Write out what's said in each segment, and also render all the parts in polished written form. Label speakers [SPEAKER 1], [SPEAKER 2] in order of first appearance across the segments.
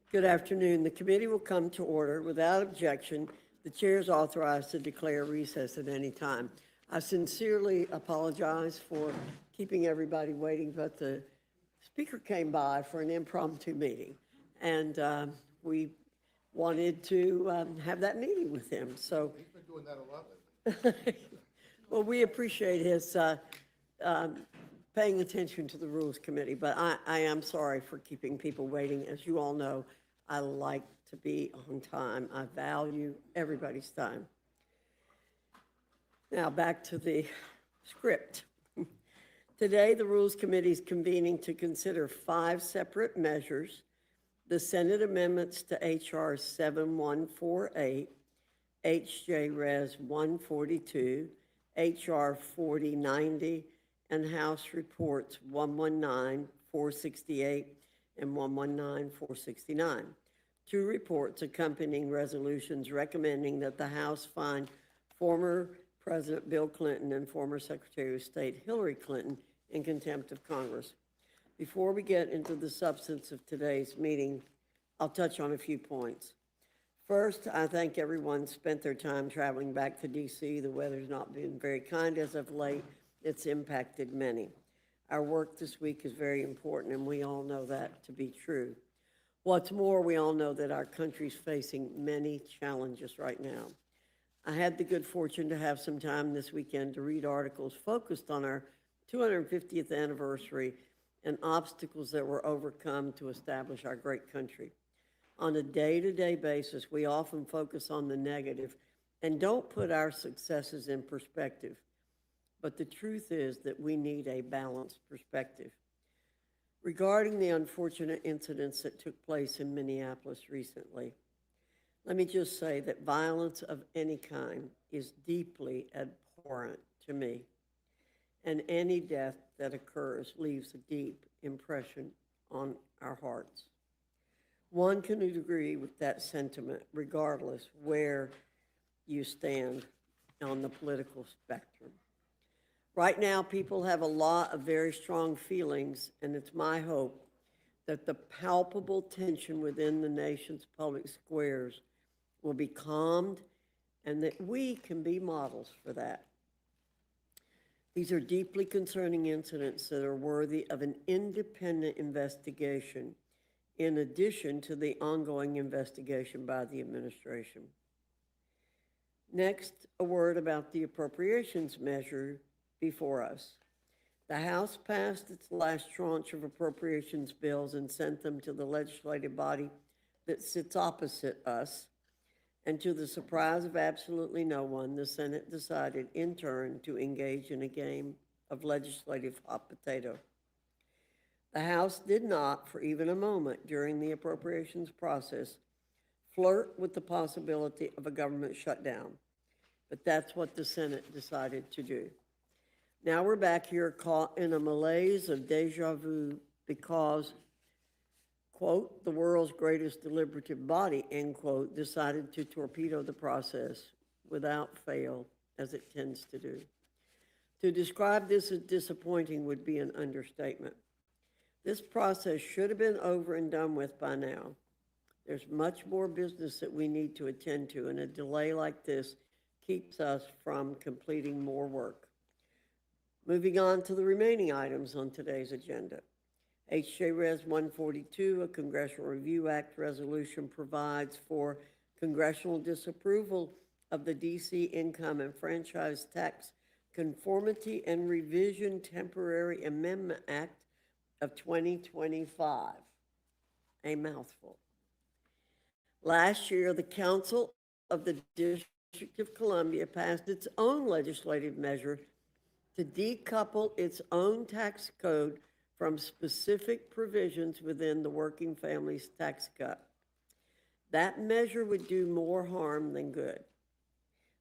[SPEAKER 1] Good afternoon. The committee will come to order. Without objection, the chair is authorized to declare recess at any time. I sincerely apologize for keeping everybody waiting, but the speaker came by for an impromptu meeting, and we wanted to have that meeting with him. So
[SPEAKER 2] He's been doing that a lot lately.
[SPEAKER 1] well, we appreciate his paying attention to the Rules Committee, but I am sorry for keeping people waiting. As you all know, I like to be on time. I value everybody's time. Now, back to the script. Today, the Rules Committee is convening to consider 5 separate measures: the Senate amendments to H.R. 7148, H.J. Res. 142, H.R. 4090, and House Reports 119, 468, and 119, 469. 2 reports accompanying resolutions recommending that the House find former President Bill Clinton and former Secretary of State Hillary Clinton in contempt of Congress. Before we get into the substance of today's meeting, I'll touch on a few points. First, I thank everyone spent their time traveling back to D.C. The weather's not been very kind as of late. It's impacted many. Our work this week is very important, and we all know that to be true. What's more, we all know that our country's facing many challenges right now. I had the good fortune to have some time this weekend to read articles focused on our 250th anniversary and obstacles that were overcome to establish our great country. On a day-to-day basis, we often focus on the negative and don't put our successes in perspective. But the truth is that we need a balanced perspective. Regarding the unfortunate incidents that took place in Minneapolis recently, let me just say that violence of any kind is deeply abhorrent to me, and any death that occurs leaves a deep impression on our hearts. One can agree with that sentiment regardless where you stand on the political spectrum. Right now, people have a lot of very strong feelings, and it's my hope that the palpable tension within the nation's public squares will be calmed and that we can be models for that. These are deeply concerning incidents that are worthy of an independent investigation, in addition to the ongoing investigation by the administration. Next, a word about the appropriations measure before us. The House passed its last tranche of appropriations bills and sent them to the legislative body that sits opposite us. And to the surprise of absolutely no one, the Senate decided in turn to engage in a game of legislative hot potato. The House did not, for even a moment during the appropriations process, flirt with the possibility of a government shutdown. But that's what the Senate decided to do. Now we're back here caught in a malaise of deja vu because, quote, the world's greatest deliberative body, end quote, decided to torpedo the process without fail, as it tends to do. To describe this as disappointing would be an understatement. This process should have been over and done with by now. There's much more business that we need to attend to, and a delay like this keeps us from completing more work. Moving on to the remaining items on today's agenda. H.J. Res. 142, a Congressional Review Act resolution, provides for congressional disapproval of the D.C. Income and Franchise Tax Conformity and Revision Temporary Amendment Act of 2025. A mouthful. Last year, the Council of the District of Columbia passed its own legislative measure to decouple its own tax code from specific provisions within the Working Families Tax Cut. That measure would do more harm than good.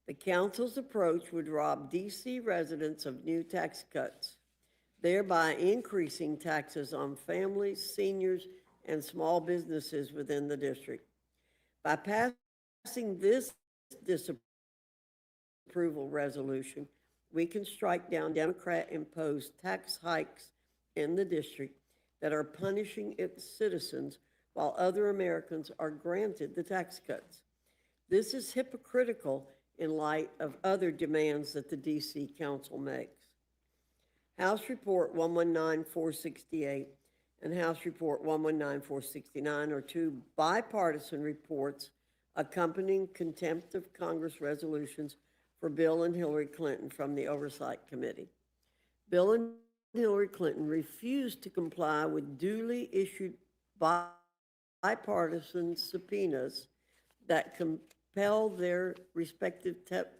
[SPEAKER 1] The council's approach would rob D.C. residents of new tax cuts, thereby increasing taxes on families, seniors, and small businesses within the district. By passing this disapproval resolution, we can strike down Democrat-imposed tax hikes in the district that are punishing its citizens while other Americans are granted the tax cuts. This is hypocritical in light of other demands that the D.C. Council makes. House Report 119468 and House Report 119469 are two bipartisan reports accompanying contempt of Congress resolutions for Bill and Hillary Clinton from the Oversight Committee. Bill and Hillary Clinton refused to comply with duly issued bipartisan subpoenas that compel their respective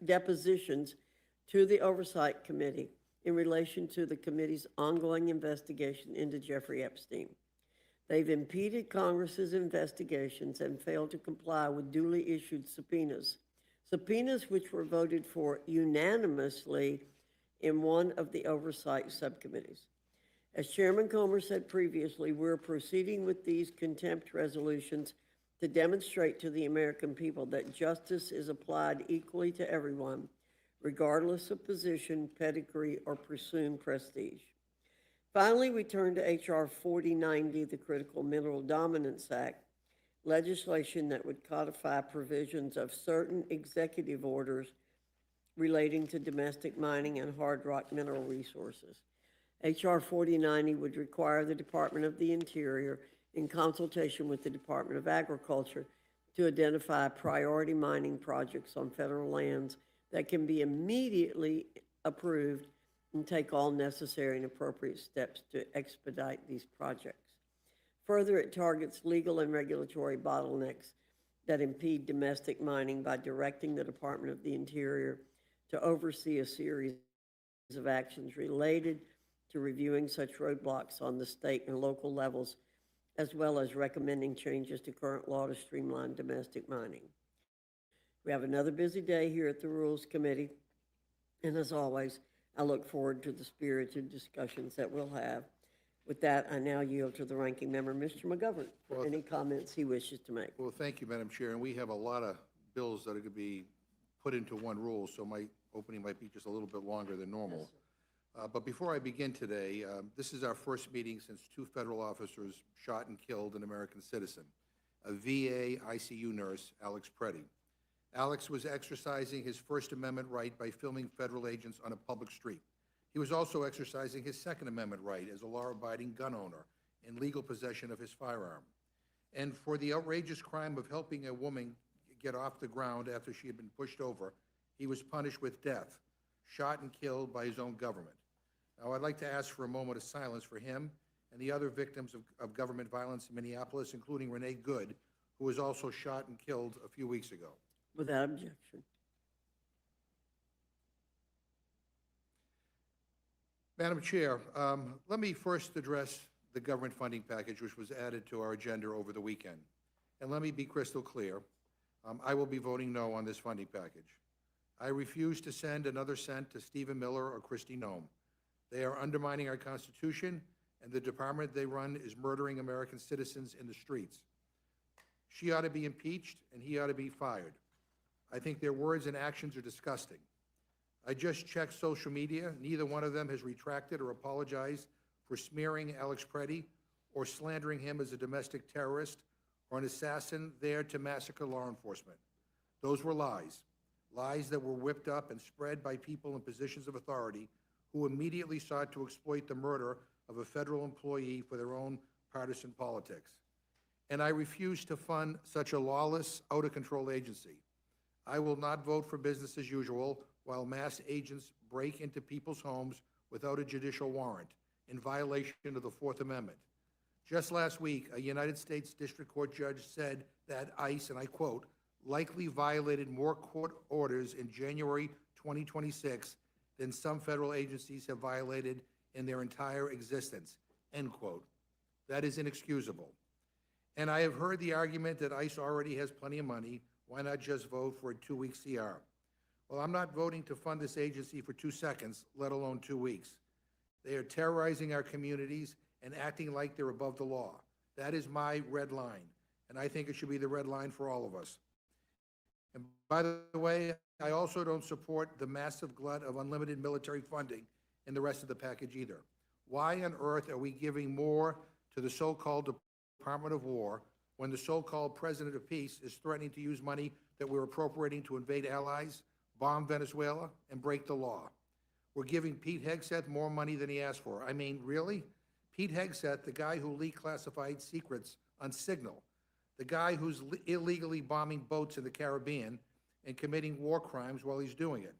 [SPEAKER 1] depositions to the Oversight Committee in relation to the committee's ongoing investigation into Jeffrey Epstein. They've impeded Congress's investigations and failed to comply with duly issued subpoenas, subpoenas which were voted for unanimously in one of the oversight subcommittees. As Chairman Comer said previously, we're proceeding with these contempt resolutions to demonstrate to the American people that justice is applied equally to everyone, regardless of position, pedigree, or presumed prestige. Finally, we turn to H.R. 4090, the Critical Mineral Dominance Act, legislation that would codify provisions of certain executive orders relating to domestic mining and hard rock mineral resources. H.R. 4090 would require the Department of the Interior, in consultation with the Department of Agriculture, to identify priority mining projects on federal lands that can be immediately approved and take all necessary and appropriate steps to expedite these projects. Further, it targets legal and regulatory bottlenecks that impede domestic mining by directing the Department of the Interior to oversee a series of actions related to reviewing such roadblocks on the state and local levels, as well as recommending changes to current law to streamline domestic mining. We have another busy day here at the Rules Committee, and as always, I look forward to the spirited discussions that we'll have. With that, I now yield to the ranking member, Mr. McGovern, for any comments he wishes to make.
[SPEAKER 2] Well, thank you, Madam Chair. And we have a lot of bills that are going to be put into one rule, so my opening might be just a little bit longer than normal. But before I begin today, this is our first meeting since two federal officers shot and killed an American citizen, a VA ICU nurse, Alex Preddy. Alex was exercising his First Amendment right by filming federal agents on a public street. He was also exercising his Second Amendment right as a law-abiding gun owner in legal possession of his firearm. And for the outrageous crime of helping a woman get off the ground after she had been pushed over, he was punished with death, shot and killed by his own government. Now, I'd like to ask for a moment of silence for him and the other victims of government violence in Minneapolis, including Renee Good, who was also shot and killed a few weeks ago.
[SPEAKER 1] Without objection.
[SPEAKER 2] Madam Chair, let me first address the government funding package, which was added to our agenda over the weekend. And let me be crystal clear. I will be voting no on this funding package. I refuse to send another cent to Stephen Miller or Kristi Noem. They are undermining our Constitution, and the department they run is murdering American citizens in the streets. She ought to be impeached, and he ought to be fired. I think their words and actions are disgusting. I just checked social media. Neither one of them has retracted or apologized for smearing Alex Preddy or slandering him as a domestic terrorist or an assassin there to massacre law enforcement. Those were lies, lies that were whipped up and spread by people in positions of authority who immediately sought to exploit the murder of a federal employee for their own partisan politics. And I refuse to fund such a lawless, out-of-control agency. I will not vote for business as usual while mass agents break into people's homes without a judicial warrant in violation of the Fourth Amendment. Just last week, a United States District Court judge said that ICE, and I quote, likely violated more court orders in January 2026 than some federal agencies have violated in their entire existence, end quote. That is inexcusable. And I have heard the argument that ICE already has plenty of money. Why not just vote for a 2-week CR? Well, I'm not voting to fund this agency for 2 seconds, let alone 2 weeks. They are terrorizing our communities and acting like they're above the law. That is my red line, and I think it should be the red line for all of us. And by the way, I also don't support the massive glut of unlimited military funding in the rest of the package either. Why on earth are we giving more to the so-called Department of War when the so-called president of peace is threatening to use money that we're appropriating to invade allies, bomb Venezuela, and break the law. We're giving Pete Hegseth more money than he asked for. I mean, really? Pete Hegseth, the guy who leaked classified secrets on Signal, the guy who's illegally bombing boats in the Caribbean and committing war crimes while he's doing it.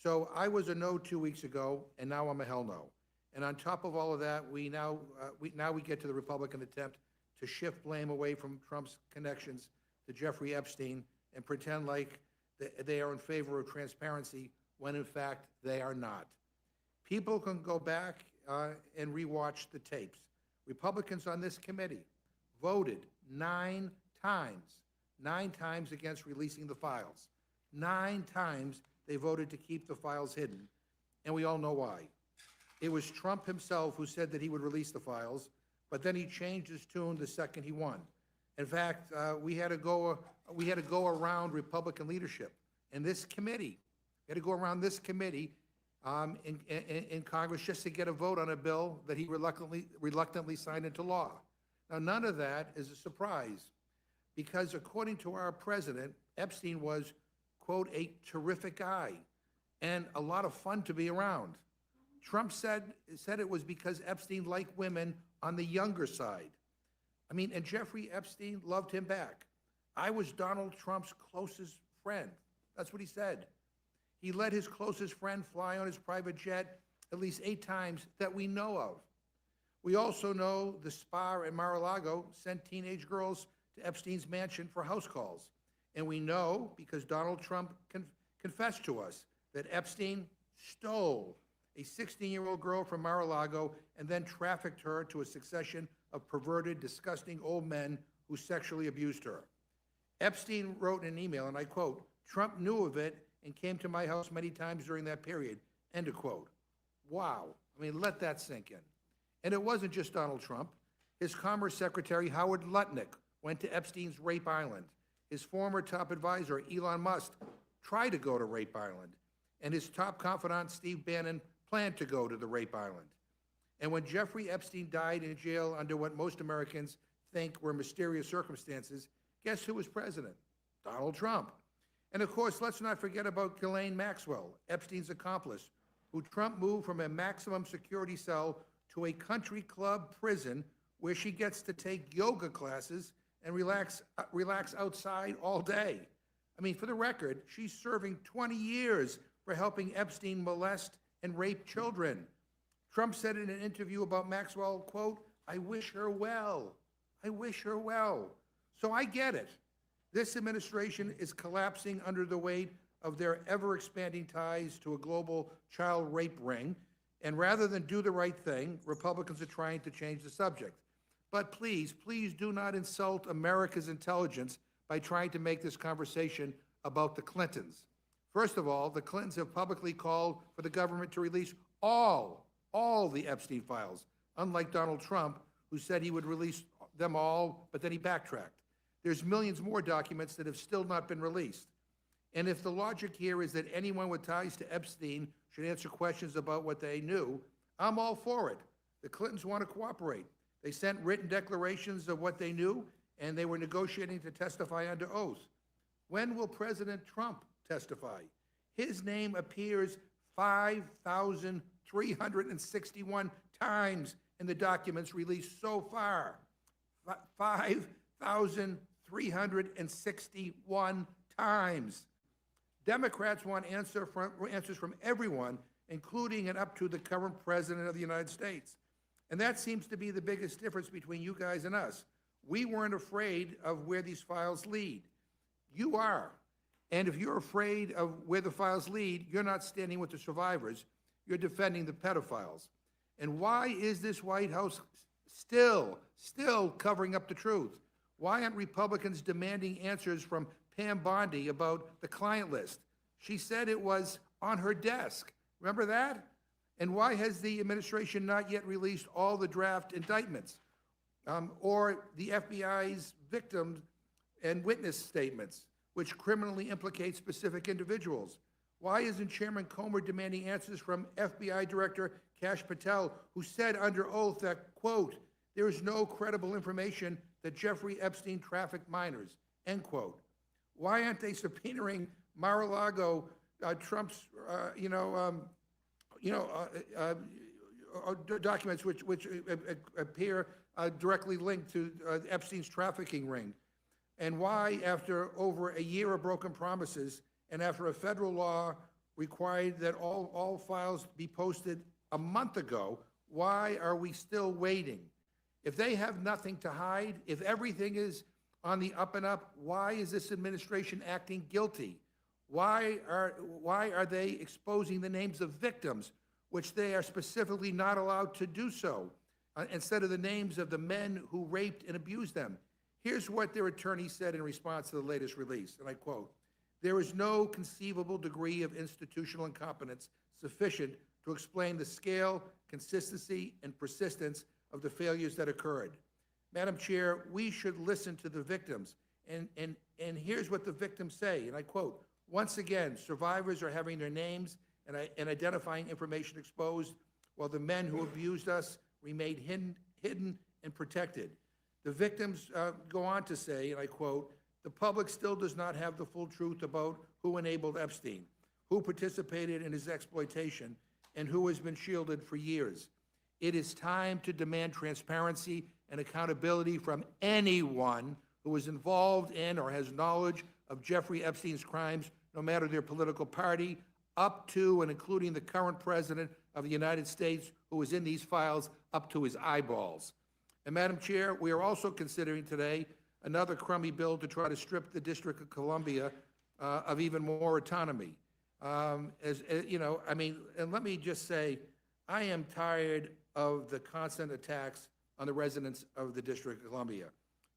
[SPEAKER 2] So I was a no 2 weeks ago, and now I'm a hell no. And on top of all of that, we get to the Republican attempt to shift blame away from Trump's connections to Jeffrey Epstein and pretend like they are in favor of transparency when in fact they are not. People can go back and rewatch the tapes. Republicans on this committee voted 9 times against releasing the files. 9 times they voted to keep the files hidden, and we all know why. It was Trump himself who said that he would release the files, but then he changed his tune the second he won. In fact, we had to go around Republican leadership and this committee. We had to go around this committee in Congress just to get a vote on a bill that he reluctantly signed into law. Now, none of that is a surprise, because according to our president, Epstein was, quote, a terrific guy and a lot of fun to be around. Trump said it was because Epstein liked women on the younger side. I mean, and Jeffrey Epstein loved him back. I was Donald Trump's closest friend. That's what he said. He let his closest friend fly on his private jet at least 8 times that we know of. We also know the spa at Mar-a-Lago sent teenage girls to Epstein's mansion for house calls. And we know, because Donald Trump confessed to us, that Epstein stole a 16-year-old girl from Mar-a-Lago and then trafficked her to a succession of perverted, disgusting old men who sexually abused her. Epstein wrote in an email, and I quote, "Trump knew of it and came to my house many times during that period," end of quote. Wow. I mean, let that sink in. And it wasn't just Donald Trump. His Commerce Secretary, Howard Lutnick, went to Epstein's Rape Island. His former top advisor, Elon Musk, tried to go to Rape Island. And his top confidant, Steve Bannon, planned to go to the Rape Island. And when Jeffrey Epstein died in jail under what most Americans think were mysterious circumstances, guess who was president? Donald Trump. And of course, let's not forget about Ghislaine Maxwell, Epstein's accomplice, who Trump moved from a maximum security cell to a country club prison where she gets to take yoga classes and relax outside all day. I mean, for the record, she's serving 20 years for helping Epstein molest and rape children. Trump said in an interview about Maxwell, quote, "I wish her well. I wish her well." So I get it. This administration is collapsing under the weight of their ever-expanding ties to a global child rape ring. And rather than do the right thing, Republicans are trying to change the subject. But please, please do not insult America's intelligence by trying to make this conversation about the Clintons. First of all, the Clintons have publicly called for the government to release all the Epstein files, unlike Donald Trump, who said he would release them all, but then he backtracked. There's millions more documents that have still not been released. And if the logic here is that anyone with ties to Epstein should answer questions about what they knew, I'm all for it. The Clintons want to cooperate. They sent written declarations of what they knew, and they were negotiating to testify under oath. When will President Trump testify? His name appears 5,361 times in the documents released so far. 5,361 times. Democrats want answers from everyone, including and up to the current president of the United States. And that seems to be the biggest difference between you guys and us. We weren't afraid of where these files lead. You are. And if you're afraid of where the files lead, you're not standing with the survivors. You're defending the pedophiles. And why is this White House still covering up the truth? Why aren't Republicans demanding answers from Pam Bondi about the client list? She said it was on her desk. Remember that? And why has the administration not yet released all the draft indictments or the FBI's victim and witness statements, which criminally implicate specific individuals? Why isn't Chairman Comer demanding answers from FBI Director Kash Patel, who said under oath that, quote, "there is no credible information that Jeffrey Epstein trafficked minors, end quote. Why aren't they subpoenaing Mar-a-Lago, Trump's, documents which appear directly linked to Epstein's trafficking ring? And why, after over a year of broken promises, and after a federal law required that all files be posted a month ago, why are we still waiting? If they have nothing to hide, if everything is on the up and up, why is this administration acting guilty? Why are they exposing the names of victims, which they are specifically not allowed to do so, instead of the names of the men who raped and abused them? Here's what their attorney said in response to the latest release, and I quote, "There is no conceivable degree of institutional incompetence sufficient to explain the scale, consistency, and persistence of the failures that occurred." Madam Chair, we should listen to the victims, and here's what the victims say, and I quote, "Once again, survivors are having their names and identifying information exposed, while the men who abused us remained hidden and protected." The victims go on to say, and I quote, "The public still does not have the full truth about who enabled Epstein, who participated in his exploitation, and who has been shielded for years. It is time to demand transparency and accountability from anyone who is involved in or has knowledge of Jeffrey Epstein's crimes, no matter their political party, up to and including the current president of the United States, who is in these files up to his eyeballs." And Madam Chair, we are also considering today another crummy bill to try to strip the District of Columbia of even more autonomy. And let me just say, I am tired of the constant attacks on the residents of the District of Columbia.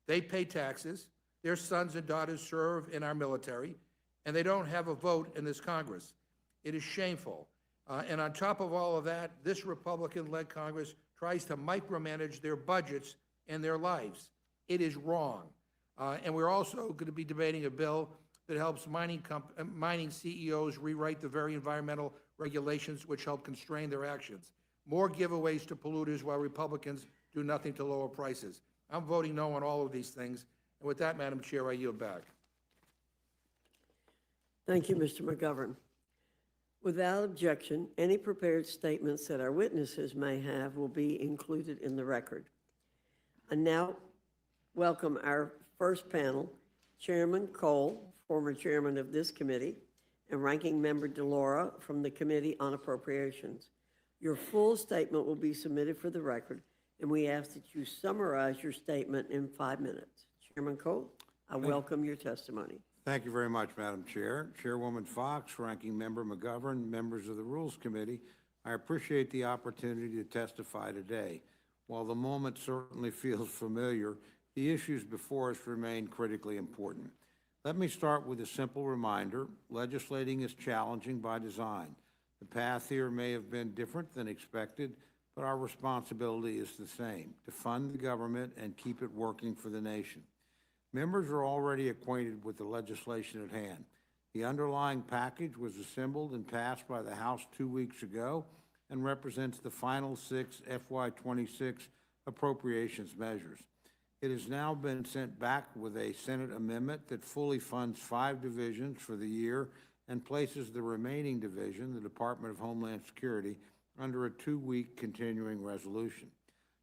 [SPEAKER 2] They pay taxes, their sons and daughters serve in our military, and they don't have a vote in this Congress. It is shameful. And on top of all of that, this Republican-led Congress tries to micromanage their budgets and their lives. It is wrong. And we're also going to be debating a bill that helps mining CEOs rewrite the very environmental regulations which help constrain their actions. More giveaways to polluters while Republicans do nothing to lower prices. I'm voting no on all of these things. And with that, Madam Chair, I yield back.
[SPEAKER 1] Thank you, Mr. McGovern. Without objection, any prepared statements that our witnesses may have will be included in the record. I now welcome our first panel, Chairman Cole, former chairman of this committee, and Ranking Member DeLaura from the Committee on Appropriations. Your full statement will be submitted for the record, and we ask that you summarize your statement in 5 minutes. Chairman Cole, I welcome your testimony.
[SPEAKER 3] Thank you very much, Madam Chair. Chairwoman Fox, Ranking Member McGovern, members of the Rules Committee, I appreciate the opportunity to testify today. While the moment certainly feels familiar, the issues before us remain critically important. Let me start with a simple reminder. Legislating is challenging by design. The path here may have been different than expected, but our responsibility is the same, to fund the government and keep it working for the nation. Members are already acquainted with the legislation at hand. The underlying package was assembled and passed by the House 2 weeks ago and represents the final 6 FY26 appropriations measures. It has now been sent back with a Senate amendment that fully funds 5 divisions for the year and places the remaining division, the Department of Homeland Security, under a 2-week continuing resolution.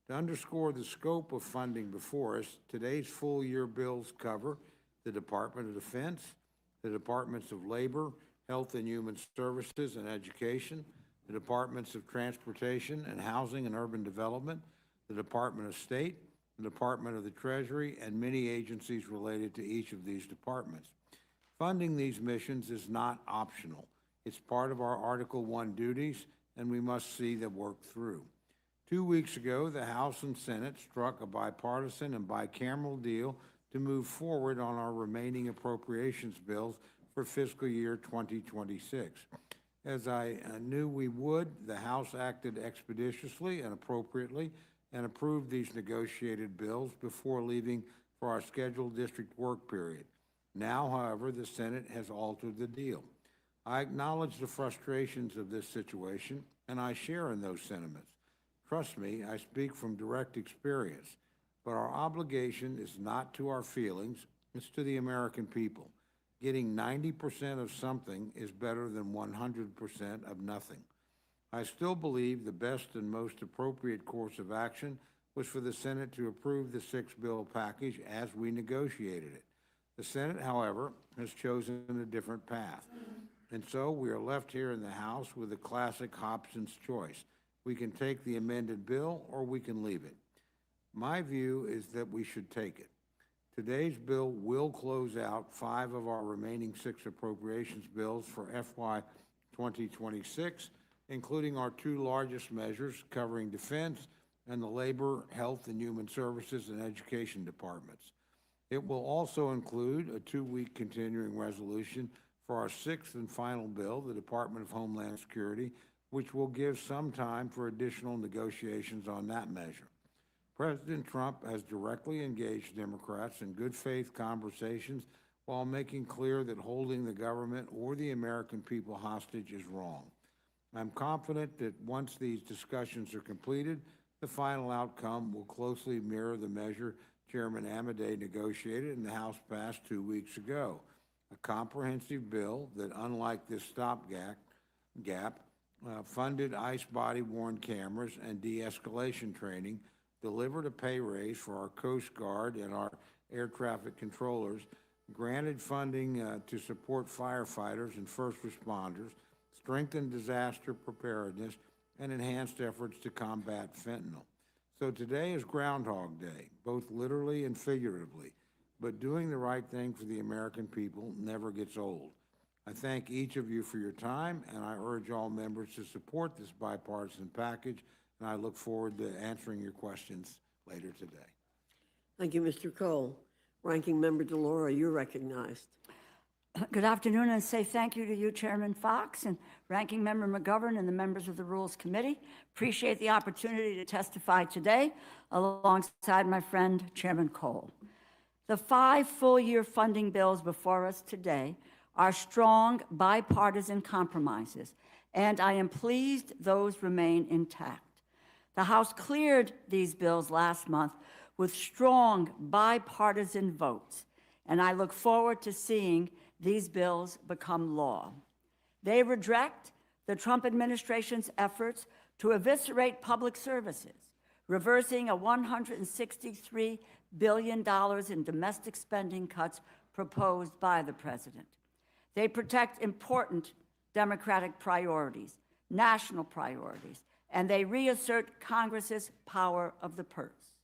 [SPEAKER 3] To underscore the scope of funding before us, today's full-year bills cover the Department of Defense, the Departments of Labor, Health and Human Services, and Education, the Departments of Transportation and Housing and Urban Development, the Department of State, the Department of the Treasury, and many agencies related to each of these departments. Funding these missions is not optional. It's part of our Article I duties, and we must see them work through. 2 weeks ago, the House and Senate struck a bipartisan and bicameral deal to move forward on our remaining appropriations bills for fiscal year 2026. As I knew we would, the House acted expeditiously and appropriately and approved these negotiated bills before leaving for our scheduled district work period. Now, however, the Senate has altered the deal. I acknowledge the frustrations of this situation, and I share in those sentiments. Trust me, I speak from direct experience. But our obligation is not to our feelings, it's to the American people. Getting 90% of something is better than 100% of nothing. I still believe the best and most appropriate course of action was for the Senate to approve the six-bill package as we negotiated it. The Senate, however, has chosen a different path. And so we are left here in the House with a classic Hobson's choice. We can take the amended bill or we can leave it. My view is that we should take it. Today's bill will close out 5 of our remaining 6 appropriations bills for FY 2026, including our 2 largest measures covering defense and the Labor, Health and Human Services and Education departments. It will also include a 2-week continuing resolution for our 6th and final bill, the Department of Homeland Security, which will give some time for additional negotiations on that measure. President Trump has directly engaged Democrats in good faith conversations while making clear that holding the government or the American people hostage is wrong. I'm confident that once these discussions are completed, the final outcome will closely mirror the measure Chairman Amodei negotiated and the House passed 2 weeks ago, a comprehensive bill that, unlike this stopgap, funded ICE body-worn cameras and de-escalation training, delivered a pay raise for our Coast Guard and our air traffic controllers, granted funding to support firefighters and first responders, strengthened disaster preparedness, and enhanced efforts to combat fentanyl. So today is Groundhog Day, both literally and figuratively, but doing the right thing for the American people never gets old. I thank each of you for your time, and I urge all members to support this bipartisan package, and I look forward to answering your questions later today.
[SPEAKER 1] Thank you, Mr. Cole. Ranking Member DeLauro, you're recognized.
[SPEAKER 4] Good afternoon, and say thank you to you, Chairman Fox, and Ranking Member McGovern, and the members of the Rules Committee. Appreciate the opportunity to testify today alongside my friend, Chairman Cole. The 5 full-year funding bills before us today are strong bipartisan compromises, and I am pleased those remain intact. The House cleared these bills last month with strong bipartisan votes, and I look forward to seeing these bills become law. They reject the Trump administration's efforts to eviscerate public services, reversing a $163 billion in domestic spending cuts proposed by the president. They protect important Democratic priorities, national priorities, and they reassert Congress's power of the purse.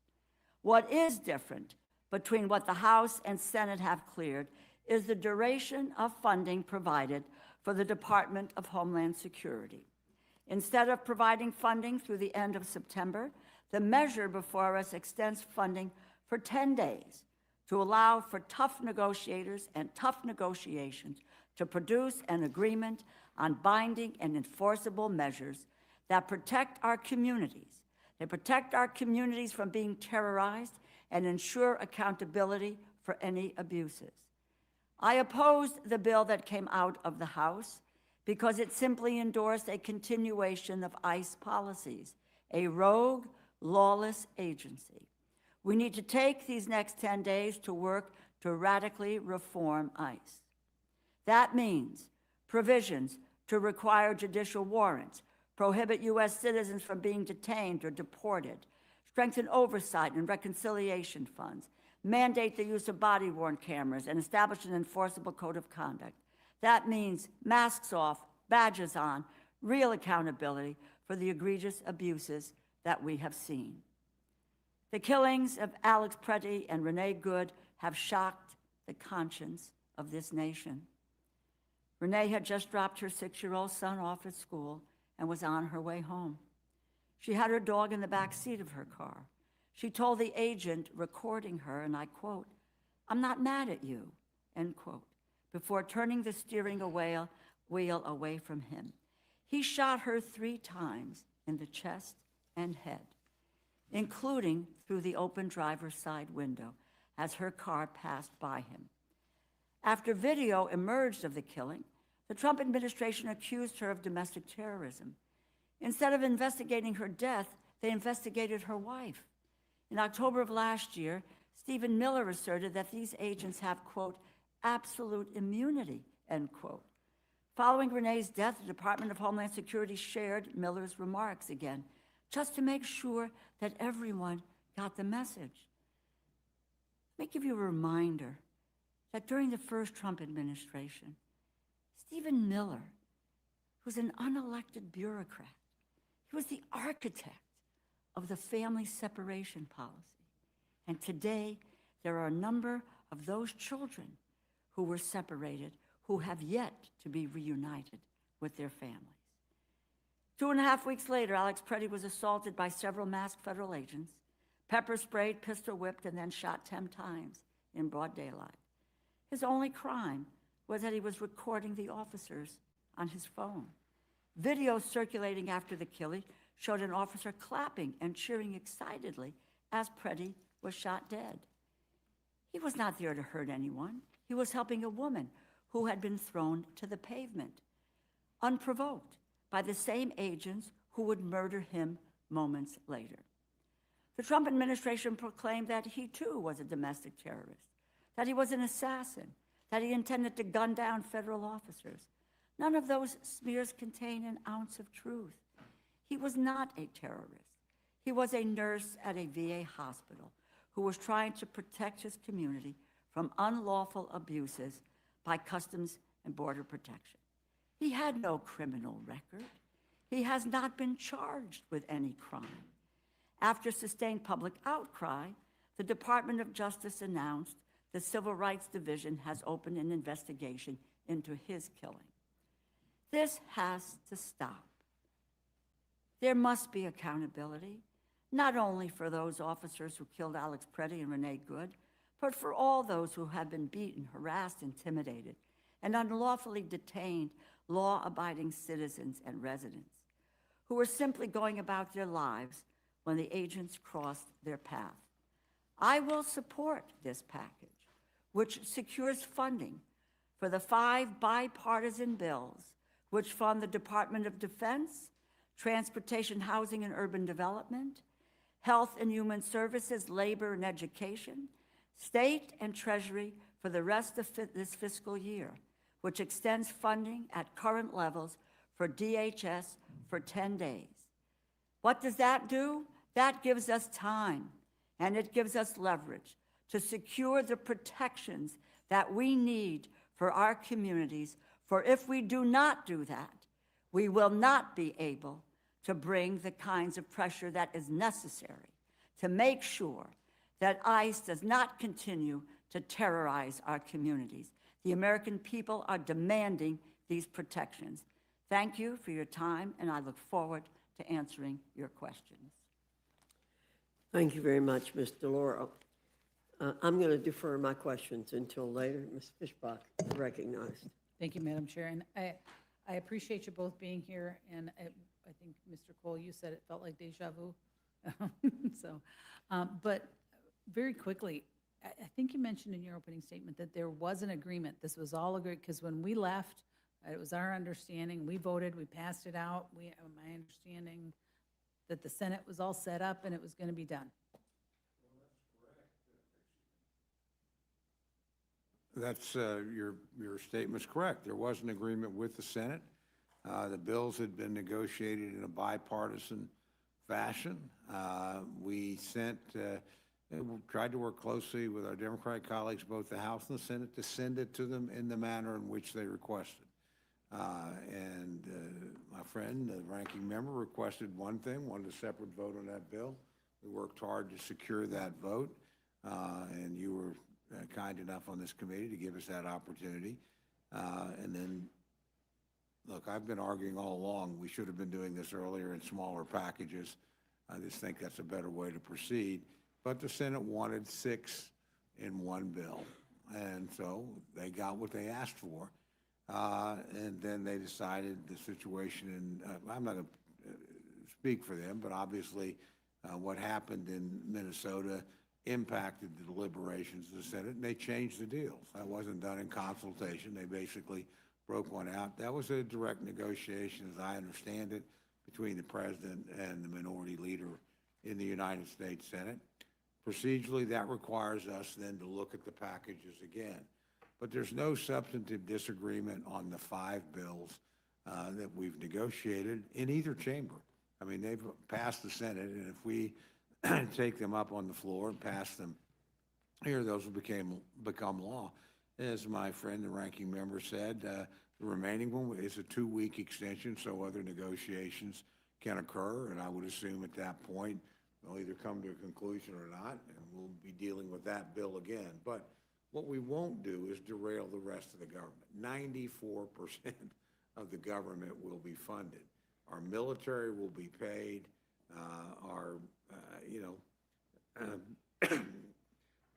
[SPEAKER 4] What is different between what the House and Senate have cleared is the duration of funding provided for the Department of Homeland Security. Instead of providing funding through the end of September, the measure before us extends funding for 10 days to allow for tough negotiators and tough negotiations to produce an agreement on binding and enforceable measures that protect our communities. They protect our communities from being terrorized and ensure accountability for any abuses. I opposed the bill that came out of the House because it simply endorsed a continuation of ICE policies, a rogue, lawless agency. We need to take these next 10 days to work to radically reform ICE. That means provisions to require judicial warrants, prohibit U.S. citizens from being detained or deported, strengthen oversight and reconciliation funds, mandate the use of body-worn cameras, and establish an enforceable code of conduct. That means masks off, badges on, real accountability for the egregious abuses that we have seen. The killings of Alex Pretty and Renee Good have shocked the conscience of this nation. Renee had just dropped her 6-year-old son off at school and was on her way home. She had her dog in the back seat of her car. She told the agent recording her, and I quote, "I'm not mad at you," end quote, before turning the steering wheel away from him. He shot her 3 times in the chest and head, including through the open driver's side window as her car passed by him. After video emerged of the killing, the Trump administration accused her of domestic terrorism. Instead of investigating her death, they investigated her wife. In October of last year, Stephen Miller asserted that these agents have, quote, absolute immunity, end quote. Following Renee's death, the Department of Homeland Security shared Miller's remarks again, just to make sure that everyone got the message. Let me give you a reminder that during the first Trump administration, Stephen Miller was an unelected bureaucrat. He was the architect of the family separation policy. And today, there are a number of those children who were separated who have yet to be reunited with their families. 2.5 weeks later, Alex Preddy was assaulted by several masked federal agents, pepper sprayed, pistol whipped, and then shot 10 times in broad daylight. His only crime was that he was recording the officers on his phone. Video circulating after the killing showed an officer clapping and cheering excitedly as Preddy was shot dead. He was not there to hurt anyone. He was helping a woman who had been thrown to the pavement, unprovoked, by the same agents who would murder him moments later. The Trump administration proclaimed that he too was a domestic terrorist, that he was an assassin, that he intended to gun down federal officers. None of those smears contain an ounce of truth. He was not a terrorist. He was a nurse at a VA hospital who was trying to protect his community from unlawful abuses by Customs and Border Protection. He had no criminal record. He has not been charged with any crime. After sustained public outcry, the Department of Justice announced the Civil Rights Division has opened an investigation into his killing. This has to stop. There must be accountability, not only for those officers who killed Alex Preddy and Renee Good, but for all those who have been beaten, harassed, intimidated, and unlawfully detained law-abiding citizens and residents who were simply going about their lives when the agents crossed their path. I will support this package, which secures funding for the 5 bipartisan bills which fund the Department of Defense, Transportation, Housing, and Urban Development, Health and Human Services, Labor and Education, State and Treasury for the rest of this fiscal year, which extends funding at current levels for DHS for 10 days. What does that do? That gives us time, and it gives us leverage to secure the protections that we need for our communities, for if we do not do that, we will not be able to bring the kinds of pressure that is necessary to make sure that ICE does not continue to terrorize our communities. The American people are demanding these protections. Thank you for your time, and I look forward to answering your questions.
[SPEAKER 1] Thank you very much, Ms. DeLauro. I'm going to defer my questions until later. Ms. Fishbach is recognized.
[SPEAKER 5] Thank you, Madam Chair. And I appreciate you both being here. And I think, Mr. Cole, you said it felt like deja vu. But very quickly, I think you mentioned in your opening statement that there was an agreement. This was all agreed, because when we left, it was our understanding, we voted, we passed it out. My understanding that the Senate was all set up and it was going to be done.
[SPEAKER 3] That's, your statement's correct. There was an agreement with the Senate. The bills had been negotiated in a bipartisan fashion. We tried to work closely with our Democratic colleagues, both the House and the Senate, to send it to them in the manner in which they requested. My friend, the ranking member, requested one thing, wanted a separate vote on that bill. We worked hard to secure that vote, and you were kind enough on this committee to give us that opportunity. And then, look, I've been arguing all along, we should have been doing this earlier in smaller packages. I just think that's a better way to proceed. But the Senate wanted 6 in one bill, and so they got what they asked for. And then they decided the situation, and I'm not going to speak for them, but obviously what happened in Minnesota impacted the deliberations of the Senate, and they changed the deals. That wasn't done in consultation. They basically broke one out. That was a direct negotiation, as I understand it, between the president and the minority leader in the United States Senate. Procedurally, that requires us then to look at the packages again. But there's no substantive disagreement on the 5 bills that we've negotiated in either chamber. I mean, they've passed the Senate, and if we take them up on the floor and pass them here, those will become law. As my friend, the ranking member, said, the remaining one is a 2-week extension, so other negotiations can occur, and I would assume at that point they'll either come to a conclusion or not, and we'll be dealing with that bill again. But what we won't do is derail the rest of the government. 94% of the government will be funded. Our military will be paid.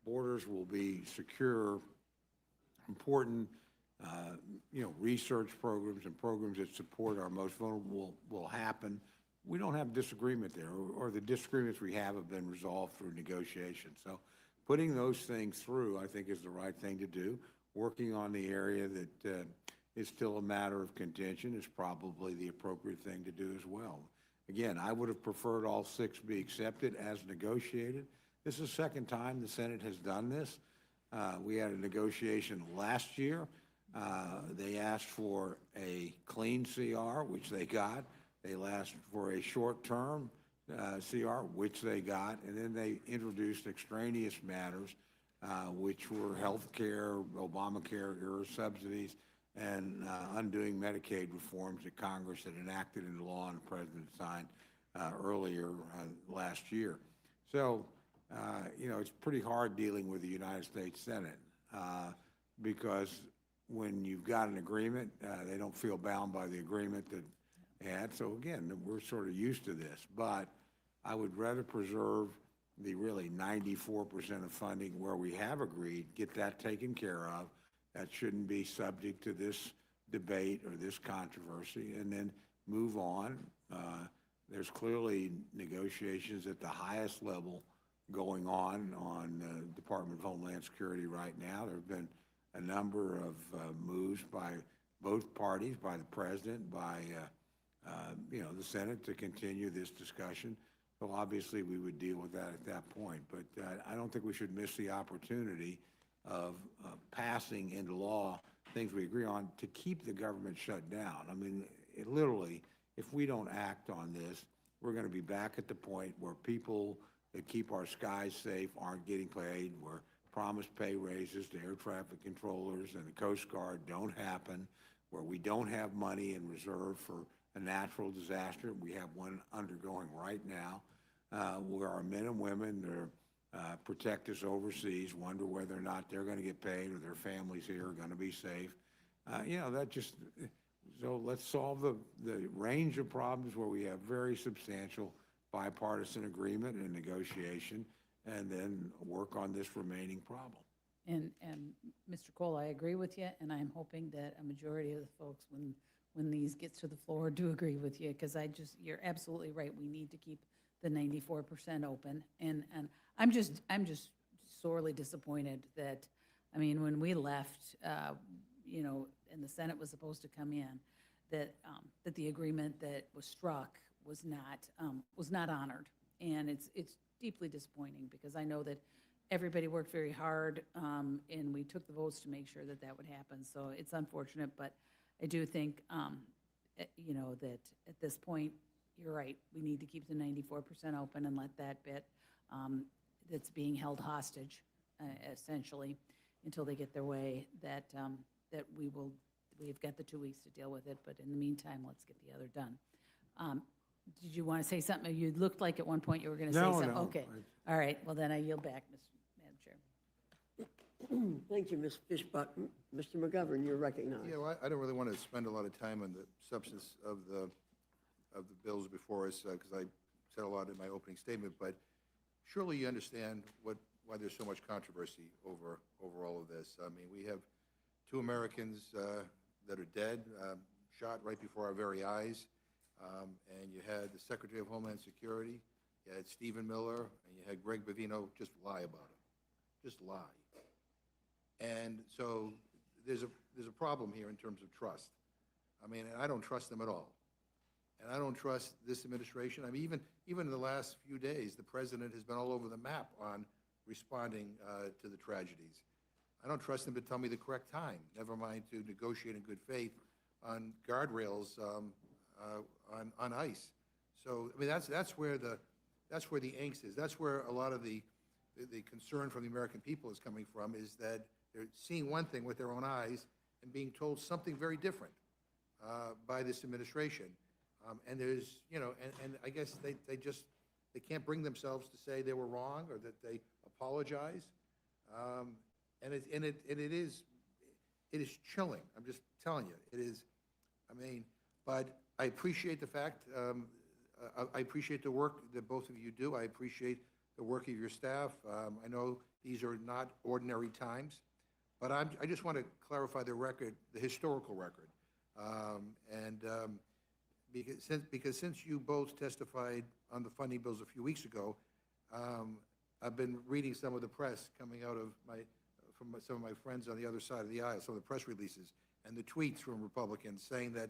[SPEAKER 3] Borders will be secure. Important, research programs and programs that support our most vulnerable will happen. We don't have disagreement there, or the disagreements we have been resolved through negotiation. So putting those things through, I think, is the right thing to do. Working on the area that is still a matter of contention is probably the appropriate thing to do as well. Again, I would have preferred all 6 be accepted as negotiated. This is the second time the Senate has done this. We had a negotiation last year. They asked for a clean CR, which they got. They asked for a short-term CR, which they got. And then they introduced extraneous matters, which were health care, Obamacare era subsidies, and undoing Medicaid reforms that Congress had enacted into law and the President signed earlier last year. So, it's pretty hard dealing with the United States Senate because when you've got an agreement, they don't feel bound by the agreement that they had. So again, we're sort of used to this, but I would rather preserve the really 94% of funding where we have agreed, get that taken care of. That shouldn't be subject to this debate or this controversy, and then move on. There's clearly negotiations at the highest level going on the Department of Homeland Security right now. There have been a number of moves by both parties, by the President, by the Senate to continue this discussion. So obviously we would deal with that at that point. But I don't think we should miss the opportunity of passing into law things we agree on to keep the government shut down. I mean, literally, if we don't act on this, we're going to be back at the point where people that keep our skies safe aren't getting paid, where promised pay raises to air traffic controllers and the Coast Guard don't happen, where we don't have money in reserve for a natural disaster. We have one undergoing right now, where our men and women that protect us overseas wonder whether or not they're going to get paid or their families here are going to be safe. So let's solve the range of problems where we have very substantial bipartisan agreement and negotiation, and then work on this remaining problem.
[SPEAKER 5] And Mr. Cole, I agree with you, and I'm hoping that a majority of the folks, when these get to the floor, do agree with you, because you're absolutely right. We need to keep the 94% open, and I'm just sorely disappointed that, I mean, when we left, and the Senate was supposed to come in, that the agreement that was struck was not honored, and it's deeply disappointing, because I know that everybody worked very hard, and we took the votes to make sure that would happen. So it's unfortunate, but I do think, that at this point, you're right. We need to keep the 94% open and let that bit that's being held hostage, essentially, until they get their way, that we've got the 2 weeks to deal with it. But in the meantime, let's get the other done. Did you want to say something? You looked like at one point you were going to say something.
[SPEAKER 3] No.
[SPEAKER 5] Okay. All right. Well, then I yield back, Madam Chair.
[SPEAKER 1] Thank you, Ms. Fishbuck. Mr. McGovern, you're recognized.
[SPEAKER 2] Yeah, well, I don't really want to spend a lot of time on the substance of the bills before us, because I said a lot in my opening statement, but surely you understand why there's so much controversy over all of this. I mean, we have 2 Americans that are dead, shot right before our very eyes, and you had the Secretary of Homeland Security, you had Stephen Miller, and you had Greg Bovino just lie about it, just lie. And so there's a problem here in terms of trust. I mean, I don't trust them at all. And I don't trust this administration. I mean, even in the last few days, the president has been all over the map on responding to the tragedies. I don't trust them to tell me the correct time, never mind to negotiate in good faith on guardrails on ice. So, I mean, that's where the angst is. That's where a lot of the concern from the American people is coming from, is that they're seeing one thing with their own eyes and being told something very different by this administration. And there's, you know, and I guess they can't bring themselves to say they were wrong or that they apologize. And it is chilling. I'm just telling you, it is. I mean, but I appreciate the fact, I appreciate the work that both of you do. I appreciate the work of your staff. I know these are not ordinary times, but I just want to clarify the record, the historical record. Because since you both testified on the funding bills a few weeks ago, I've been reading some of the press coming out of from some of my friends on the other side of the aisle, some of the press releases and the tweets from Republicans saying that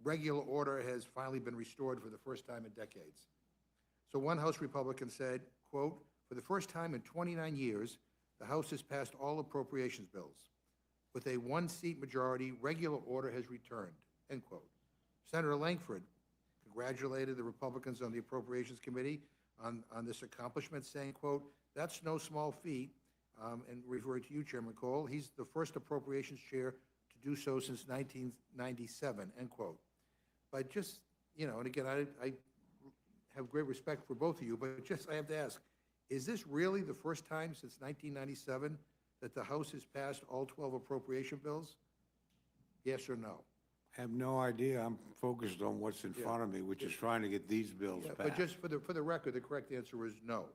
[SPEAKER 2] regular order has finally been restored for the first time in decades. So one House Republican said, quote, "For the first time in 29 years, the House has passed all appropriations bills. With a one-seat majority, regular order has returned," end quote. Senator Langford congratulated the Republicans on the Appropriations Committee on this accomplishment, saying, quote, "That's no small feat," and referring to you, Chairman Cole, he's the first Appropriations Chair to do so since 1997, end quote. But just, you know, and again, I have great respect for both of you, but just I have to ask, is this really the first time since 1997 that the House has passed all 12 appropriation bills? Yes or no?
[SPEAKER 3] I have no idea. I'm focused on what's in front of me, which is trying to get these bills
[SPEAKER 2] Yeah,
[SPEAKER 3] passed.
[SPEAKER 2] but just for the record, the correct answer is no.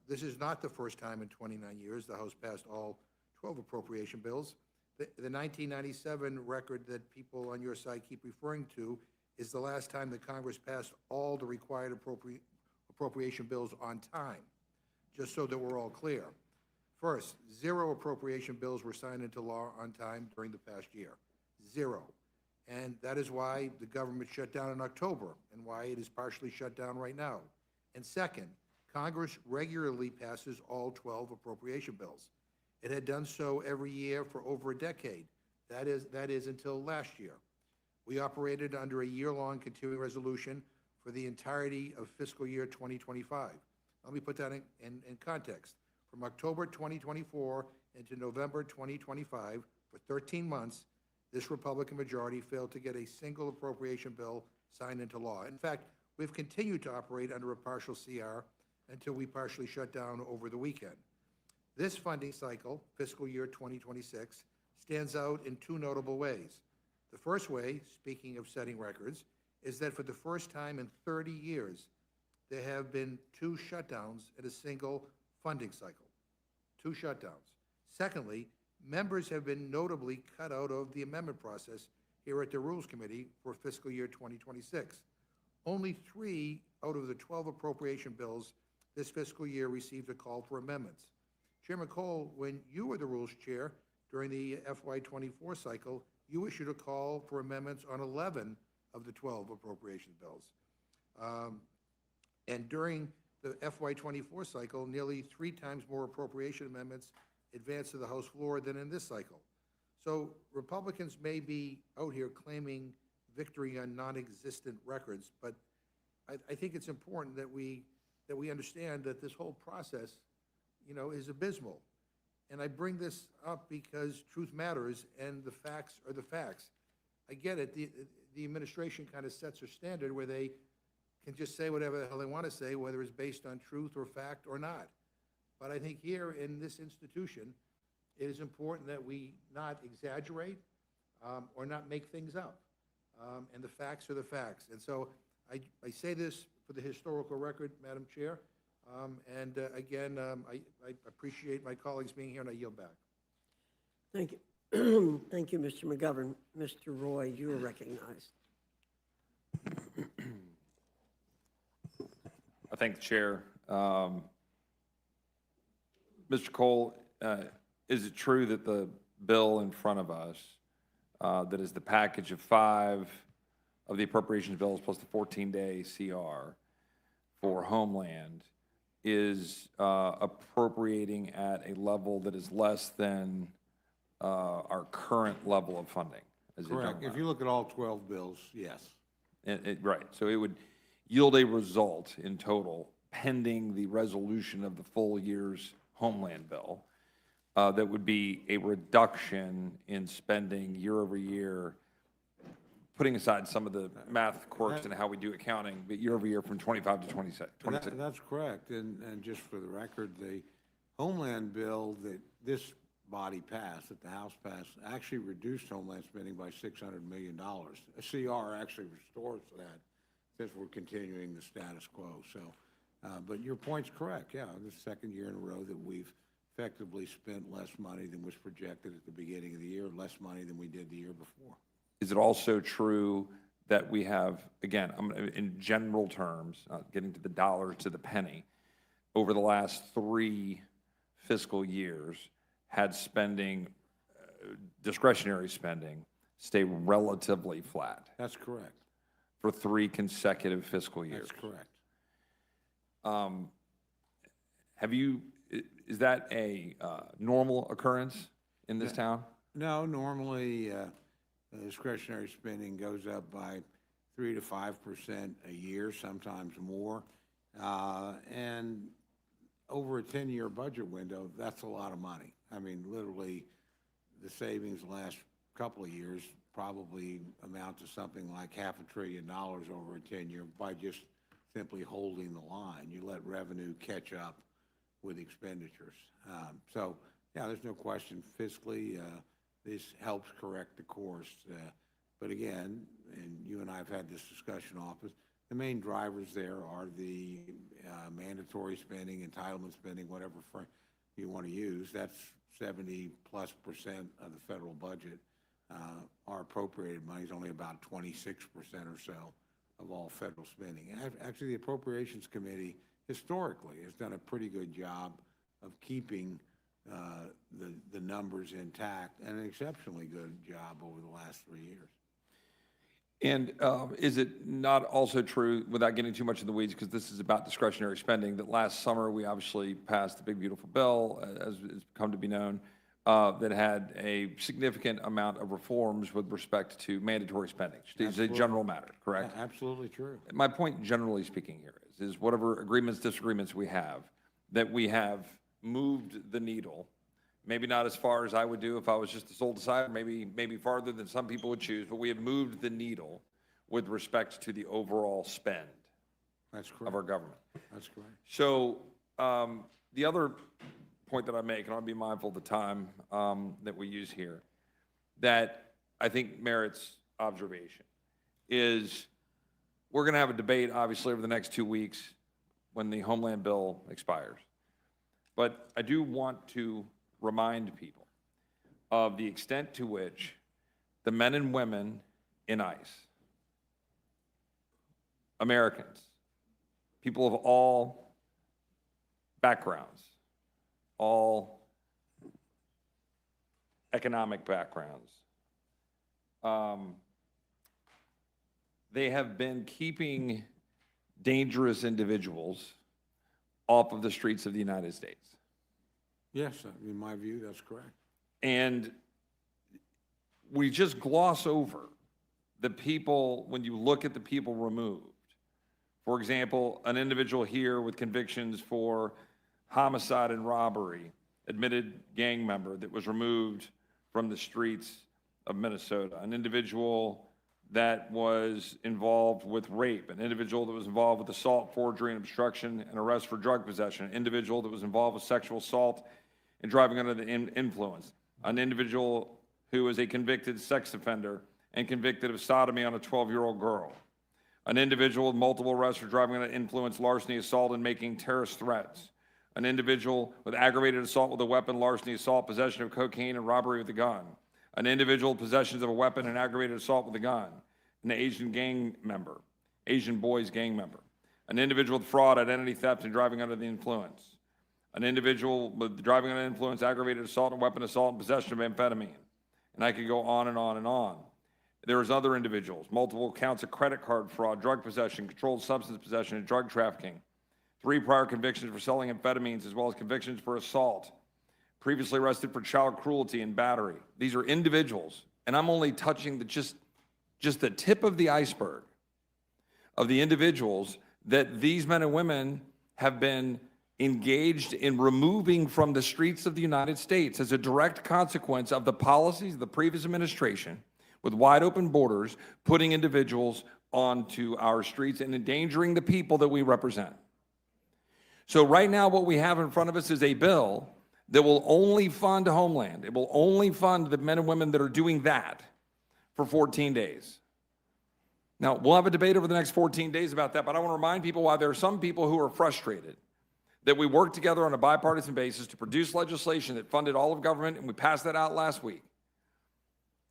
[SPEAKER 2] This is not the first time in 29 years the House passed all 12 appropriation bills. The 1997 record that people on your side keep referring to is the last time that Congress passed all the required appropriation bills on time, just so that we're all clear. First, 0 appropriation bills were signed into law on time during the past year. 0. And that is why the government shut down in October and why it is partially shut down right now. And second, Congress regularly passes all 12 appropriation bills. It had done so every year for over a decade. That is until last year. We operated under a year-long continuing resolution for the entirety of fiscal year 2025. Let me put that in context. From October 2024 into November 2025, for 13 months, this Republican majority failed to get a single appropriation bill signed into law. In fact, we've continued to operate under a partial CR until we partially shut down over the weekend. This funding cycle, fiscal year 2026, stands out in 2 notable ways. The first way, speaking of setting records, is that for the first time in 30 years, there have been 2 shutdowns in a single funding cycle. 2 shutdowns. Secondly, members have been notably cut out of the amendment process here at the Rules Committee for fiscal year 2026. Only 3 out of the 12 appropriation bills this fiscal year received a call for amendments. Chairman Cole, when you were the Rules Chair during the FY24 cycle, you issued a call for amendments on 11 of the 12 appropriation bills. And during the FY24 cycle, nearly 3 times more appropriation amendments advanced to the House floor than in this cycle. So Republicans may be out here claiming victory on non-existent records, but I think it's important that we understand that this whole process, you know, is abysmal. And I bring this up because truth matters and the facts are the facts. I get it. The administration kind of sets a standard where they can just say whatever the hell they want to say, whether it's based on truth or fact or not. But I think here in this institution, it is important that we not exaggerate or not make things up. And the facts are the facts. And so I say this for the historical record, Madam Chair. And again, I appreciate my colleagues being here, and I yield back.
[SPEAKER 1] Thank you. Thank you, Mr. McGovern. Mr. Roy, you are recognized.
[SPEAKER 6] I thank the chair. Mr. Cole, is it true that the bill in front of us, that is the package of 5 of the appropriations bills plus the 14-day CR for Homeland, is appropriating at a level that is less than our current level of funding. As a
[SPEAKER 3] Correct.
[SPEAKER 6] general
[SPEAKER 3] If you look at all 12 bills, yes.
[SPEAKER 6] Right, so it would yield a result in total, pending the resolution of the full year's Homeland bill, that would be a reduction in spending year over year, putting aside some of the math quirks and how we do accounting, but year over year from 25 to 26.
[SPEAKER 3] That's correct, and just for the record, the Homeland bill that this body passed, that the House passed, actually reduced Homeland spending by $600 million. A CR actually restores that since we're continuing the status quo. So, but your point's correct, yeah, this is the second year in a row that we've effectively spent less money than was projected at the beginning of the year, less money than we did the year before.
[SPEAKER 6] Is it also true that we have, again, in general terms, not getting to the dollar to the penny, over the last 3 fiscal years, had spending, discretionary spending, stay relatively flat
[SPEAKER 3] That's correct.
[SPEAKER 6] for 3 consecutive fiscal years?
[SPEAKER 3] That's correct.
[SPEAKER 6] Is that a normal occurrence in this town?
[SPEAKER 3] No, normally discretionary spending goes up by 3 to 5% a year, sometimes more. And over a 10-year budget window, that's a lot of money. I mean, literally, the savings the last couple of years probably amount to something like $500 billion over a 10-year by just simply holding the line. You let revenue catch up with expenditures. So, yeah, there's no question fiscally this helps correct the course. But again, and you and I have had this discussion often, the main drivers there are the mandatory spending, entitlement spending, whatever you want to use. That's 70+% of the federal budget. Our appropriated money is only about 26% or so of all federal spending. And actually, the Appropriations Committee historically has done a pretty good job of keeping the numbers intact, and an exceptionally good job over the last 3 years.
[SPEAKER 6] And is it not also true, without getting too much in the weeds, because this is about discretionary spending, that last summer we obviously passed the big beautiful bill, as it's come to be known, that had a significant amount of reforms with respect to mandatory spending? It's a general matter, correct?
[SPEAKER 3] Absolutely true.
[SPEAKER 6] My point, generally speaking, here is whatever agreements, disagreements we have, that we have moved the needle, maybe not as far as I would do if I was just the sole decider, maybe farther than some people would choose, but we have moved the needle with respect to the overall spend
[SPEAKER 3] That's correct.
[SPEAKER 6] of our government.
[SPEAKER 3] That's correct.
[SPEAKER 6] So the other point that I make, and I'll be mindful of the time that we use here, that I think merits observation, is we're going to have a debate, obviously, over the next 2 weeks when the Homeland bill expires. But I do want to remind people of the extent to which the men and women in ICE, Americans, people of all backgrounds, all economic backgrounds, they have been keeping dangerous individuals off of the streets of the United States.
[SPEAKER 3] Yes, in my view, that's correct.
[SPEAKER 6] And we just gloss over the people when you look at the people removed. For example, an individual here with convictions for homicide and robbery, admitted gang member that was removed from the streets of Minnesota, an individual that was involved with rape, an individual that was involved with assault, forgery, and obstruction, and arrest for drug possession, an individual that was involved with sexual assault and driving under the influence, an individual who is a convicted sex offender and convicted of sodomy on a 12-year-old girl, an individual with multiple arrests for driving under influence, larceny, assault, and making terrorist threats, an individual with aggravated assault with a weapon, larceny, assault, possession of cocaine, and robbery with a gun, an individual with possessions of a weapon and aggravated assault with a gun, an Asian gang member, Asian boys gang member, an individual with fraud, identity theft, and driving under the influence, an individual with driving under influence, aggravated assault, and weapon assault, and possession of amphetamine. And I could go on and on and on. There's other individuals, multiple counts of credit card fraud, drug possession, controlled substance possession, and drug trafficking, 3 prior convictions for selling amphetamines, as well as convictions for assault, previously arrested for child cruelty and battery. These are individuals, and I'm only touching just the tip of the iceberg of the individuals that these men and women have been engaged in removing from the streets of the United States as a direct consequence of the policies of the previous administration with wide open borders, putting individuals onto our streets and endangering the people that we represent. So right now what we have in front of us is a bill that will only fund Homeland. It will only fund the men and women that are doing that for 14 days. Now, we'll have a debate over the next 14 days about that, but I want to remind people why there are some people who are frustrated that we worked together on a bipartisan basis to produce legislation that funded all of government, and we passed that out last week,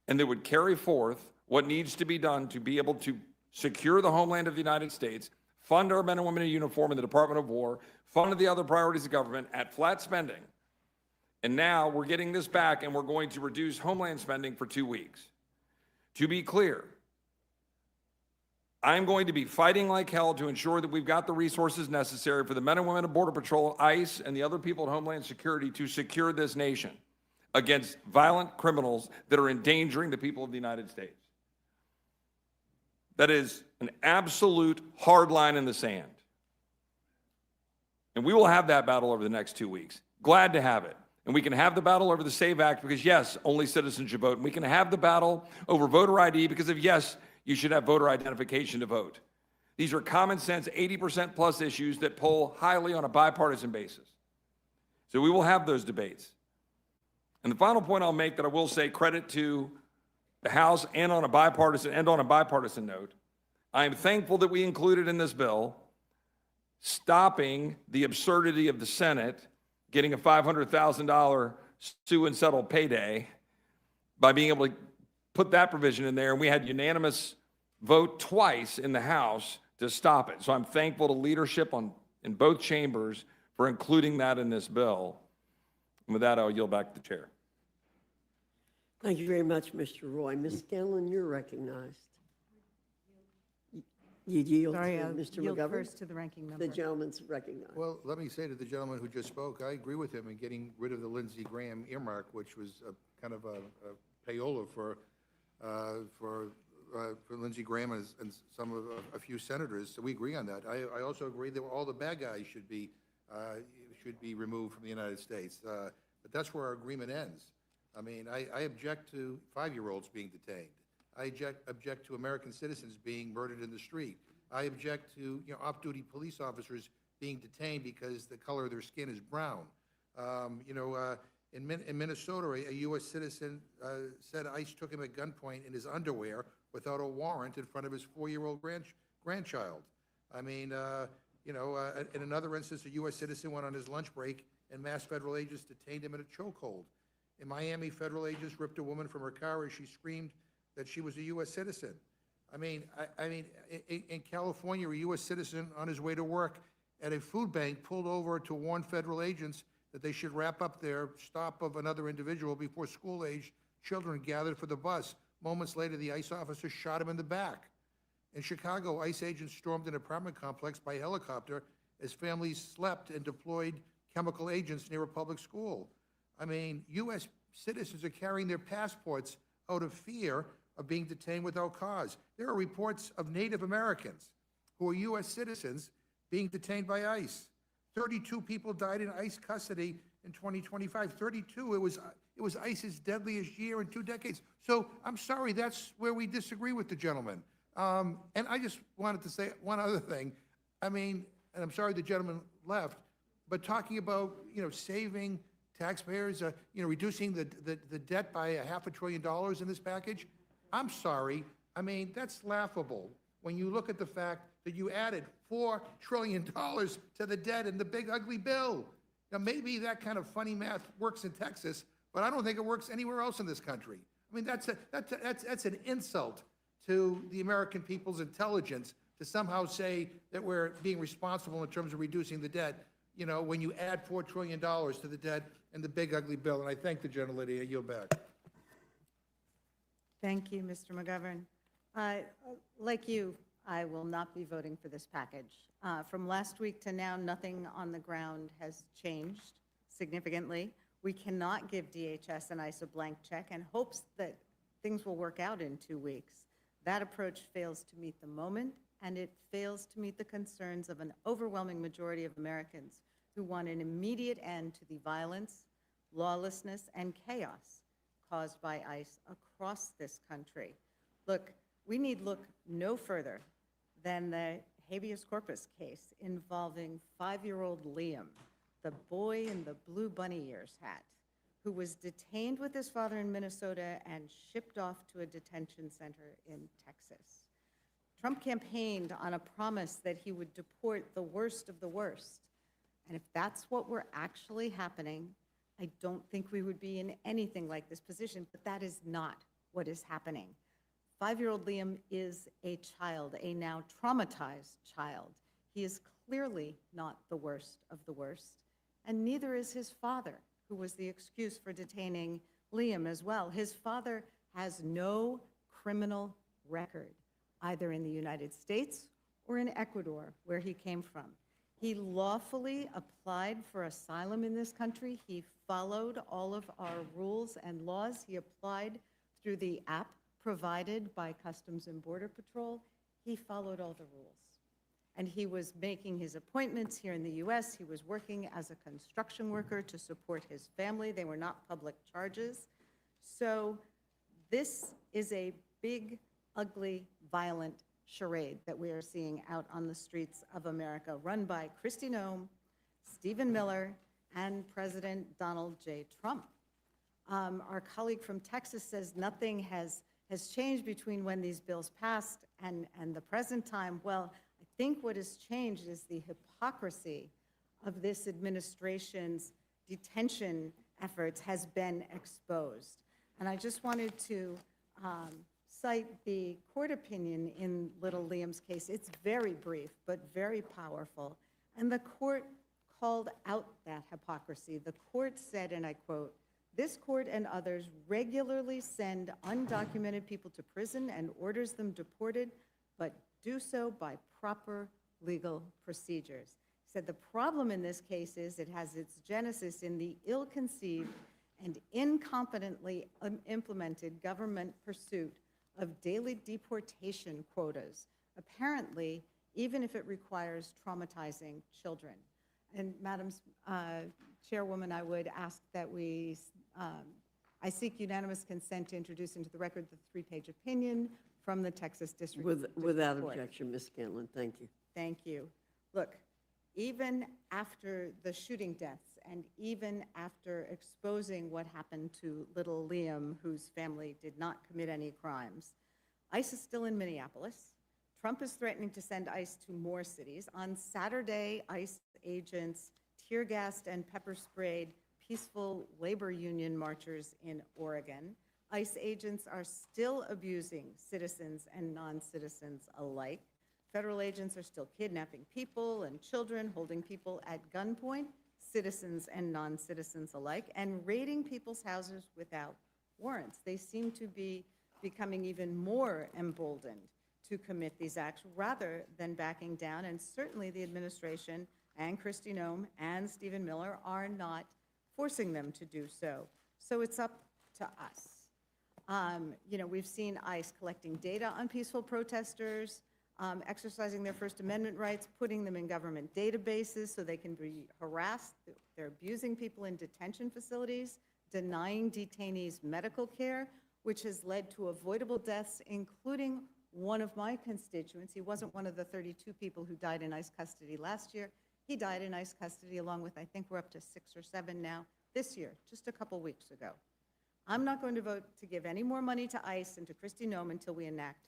[SPEAKER 6] and that would carry forth what needs to be done to be able to secure the homeland of the United States, fund our men and women in uniform in the Department of War, fund the other priorities of government at flat spending. And now we're getting this back, and we're going to reduce homeland spending for 2 weeks. To be clear, I'm going to be fighting like hell to ensure that we've got the resources necessary for the men and women of Border Patrol, ICE, and the other people at Homeland Security to secure this nation against violent criminals that are endangering the people of the United States. That is an absolute hard line in the sand. And we will have that battle over the next 2 weeks. Glad to have it. And we can have the battle over the SAVE Act because, yes, only citizens should vote. And we can have the battle over voter ID because of, yes, you should have voter identification to vote. These are common sense, 80% plus issues that poll highly on a bipartisan basis. So we will have those debates. And the final point I'll make that I will say credit to the House and on a bipartisan note, I am thankful that we included in this bill stopping the absurdity of the Senate getting a $500,000 sue and settle payday by being able to put that provision in there, and we had unanimous vote twice in the House to stop it. So I'm thankful to leadership in both chambers for including that in this bill. And with that, I'll yield back to the chair.
[SPEAKER 1] Thank you very much, Mr. Roy. Ms. Scanlon, you're recognized. You yield to
[SPEAKER 7] Sorry,
[SPEAKER 1] Mr.
[SPEAKER 7] yield
[SPEAKER 1] McGovern?
[SPEAKER 7] first to the ranking member.
[SPEAKER 1] The gentleman's recognized.
[SPEAKER 2] Well, let me say to the gentleman who just spoke, I agree with him in getting rid of the Lindsey Graham earmark, which was kind of a payola for Lindsey Graham and a few senators. So we agree on that. I also agree that all the bad guys should be removed from the United States. But that's where our agreement ends. I mean, I object to 5-year-olds being detained. I object to American citizens being murdered in the street. I object to off-duty police officers being detained because the color of their skin is brown. In Minnesota, a U.S. citizen said ICE took him at gunpoint in his underwear without a warrant in front of his 4-year-old grandchild. I mean, in another instance, a U.S. citizen went on his lunch break and mass federal agents detained him in a chokehold. In Miami, federal agents ripped a woman from her car as she screamed that she was a U.S. citizen. I mean, in California, a U.S. citizen on his way to work at a food bank pulled over to warn federal agents that they should wrap up their stop of another individual before school-aged children gathered for the bus. Moments later, the ICE officer shot him in the back. In Chicago, ICE agents stormed an apartment complex by helicopter as families slept and deployed chemical agents near a public school. I mean, U.S. citizens are carrying their passports out of fear of being detained without cause. There are reports of Native Americans who are U.S. citizens being detained by ICE. 32 people died in ICE custody in 2025. 32, it was ICE's deadliest year in 2 decades. So I'm sorry, that's where we disagree with the gentleman. And I just wanted to say one other thing. I mean, and I'm sorry the gentleman left, but talking about, saving taxpayers, reducing the debt by $500 billion in this package, I'm sorry. I mean, that's laughable when you look at the fact that you added $4 trillion to the debt in the big ugly bill. Now, maybe that kind of funny math works in Texas, but I don't think it works anywhere else in this country. I mean, that's an insult to the American people's intelligence to somehow say that we're being responsible in terms of reducing the debt, when you add $4 trillion to the debt in the big ugly bill. And I thank the gentlelady. I yield back.
[SPEAKER 7] Thank you, Mr. McGovern. Like you, I will not be voting for this package. From last week to now, nothing on the ground has changed significantly. We cannot give DHS and ICE a blank check and hopes that things will work out in 2 weeks. That approach fails to meet the moment, and it fails to meet the concerns of an overwhelming majority of Americans who want an immediate end to the violence, lawlessness, and chaos caused by ICE across this country. Look, we need look no further than the habeas corpus case involving 5-year-old Liam, the boy in the blue bunny ears hat, who was detained with his father in Minnesota and shipped off to a detention center in Texas. Trump campaigned on a promise that he would deport the worst of the worst. And if that's what were actually happening, I don't think we would be in anything like this position, but that is not what is happening. 5-year-old Liam is a child, a now traumatized child. He is clearly not the worst of the worst, and neither is his father, who was the excuse for detaining Liam as well. His father has no criminal record, either in the United States or in Ecuador, where he came from. He lawfully applied for asylum in this country. He followed all of our rules and laws. He applied through the app provided by Customs and Border Patrol. He followed all the rules. And he was making his appointments here in the US. He was working as a construction worker to support his family. They were not public charges. So this is a big, ugly, violent charade that we are seeing out on the streets of America, run by Kristi Noem, Stephen Miller, and President Donald J. Trump. Our colleague from Texas says nothing has changed between when these bills passed and the present time. Well, I think what has changed is the hypocrisy of this administration's detention efforts has been exposed. And I just wanted to cite the court opinion in little Liam's case. It's very brief, but very powerful. And the court called out that hypocrisy. The court said, and I quote, "This court and others regularly send undocumented people to prison and orders them deported, but do so by proper legal procedures." He said the problem in this case is it has its genesis in the ill-conceived and incompetently implemented government pursuit of daily deportation quotas, apparently, even if it requires traumatizing children. And Madam Chairwoman, I would ask that I seek unanimous consent to introduce into the record the 3-page opinion from the Texas District
[SPEAKER 1] Without
[SPEAKER 7] Court.
[SPEAKER 1] objection, Ms. Scanlon, thank you.
[SPEAKER 7] Thank you. Look, even after the shooting deaths and even after exposing what happened to little Liam, whose family did not commit any crimes, ICE is still in Minneapolis. Trump is threatening to send ICE to more cities. On Saturday, ICE agents tear gassed and pepper sprayed peaceful labor union marchers in Oregon. ICE agents are still abusing citizens and non-citizens alike. Federal agents are still kidnapping people and children, holding people at gunpoint, citizens and non-citizens alike, and raiding people's houses without warrants. They seem to be becoming even more emboldened to commit these acts rather than backing down, and certainly the administration and Kristi Noem and Stephen Miller are not forcing them to do so. So it's up to us. We've seen ICE collecting data on peaceful protesters, exercising their First Amendment rights, putting them in government databases so they can be harassed. They're abusing people in detention facilities, denying detainees medical care, which has led to avoidable deaths, including one of my constituents. He wasn't one of the 32 people who died in ICE custody last year. He died in ICE custody along with, I think we're up to 6 or 7 now, this year, just a couple weeks ago. I'm not going to vote to give any more money to ICE and to Kristi Noem until we enact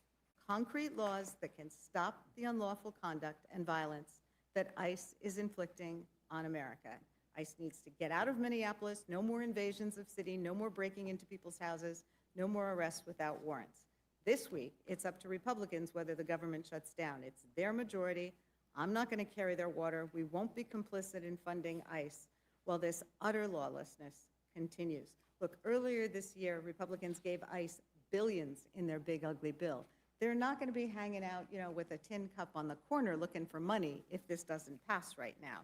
[SPEAKER 7] concrete laws that can stop the unlawful conduct and violence that ICE is inflicting on America. ICE needs to get out of Minneapolis, no more invasions of city, no more breaking into people's houses, no more arrests without warrants. This week, it's up to Republicans whether the government shuts down. It's their majority. I'm not going to carry their water. We won't be complicit in funding ICE while this utter lawlessness continues. Look, earlier this year, Republicans gave ICE billions in their big, ugly bill. they're not going to be hanging out, with a tin cup on the corner looking for money if this doesn't pass right now.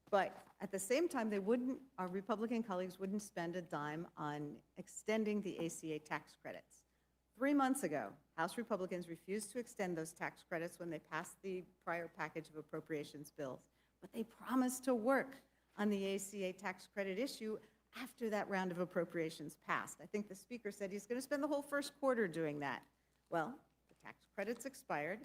[SPEAKER 7] But at the same time, our Republican colleagues wouldn't spend a dime on extending the ACA tax credits. 3 months ago, House Republicans refused to extend those tax credits when they passed the prior package of appropriations bills, but they promised to work on the ACA tax credit issue after that round of appropriations passed. I think the Speaker said he's going to spend the whole first quarter doing that. Well, the tax credits expired,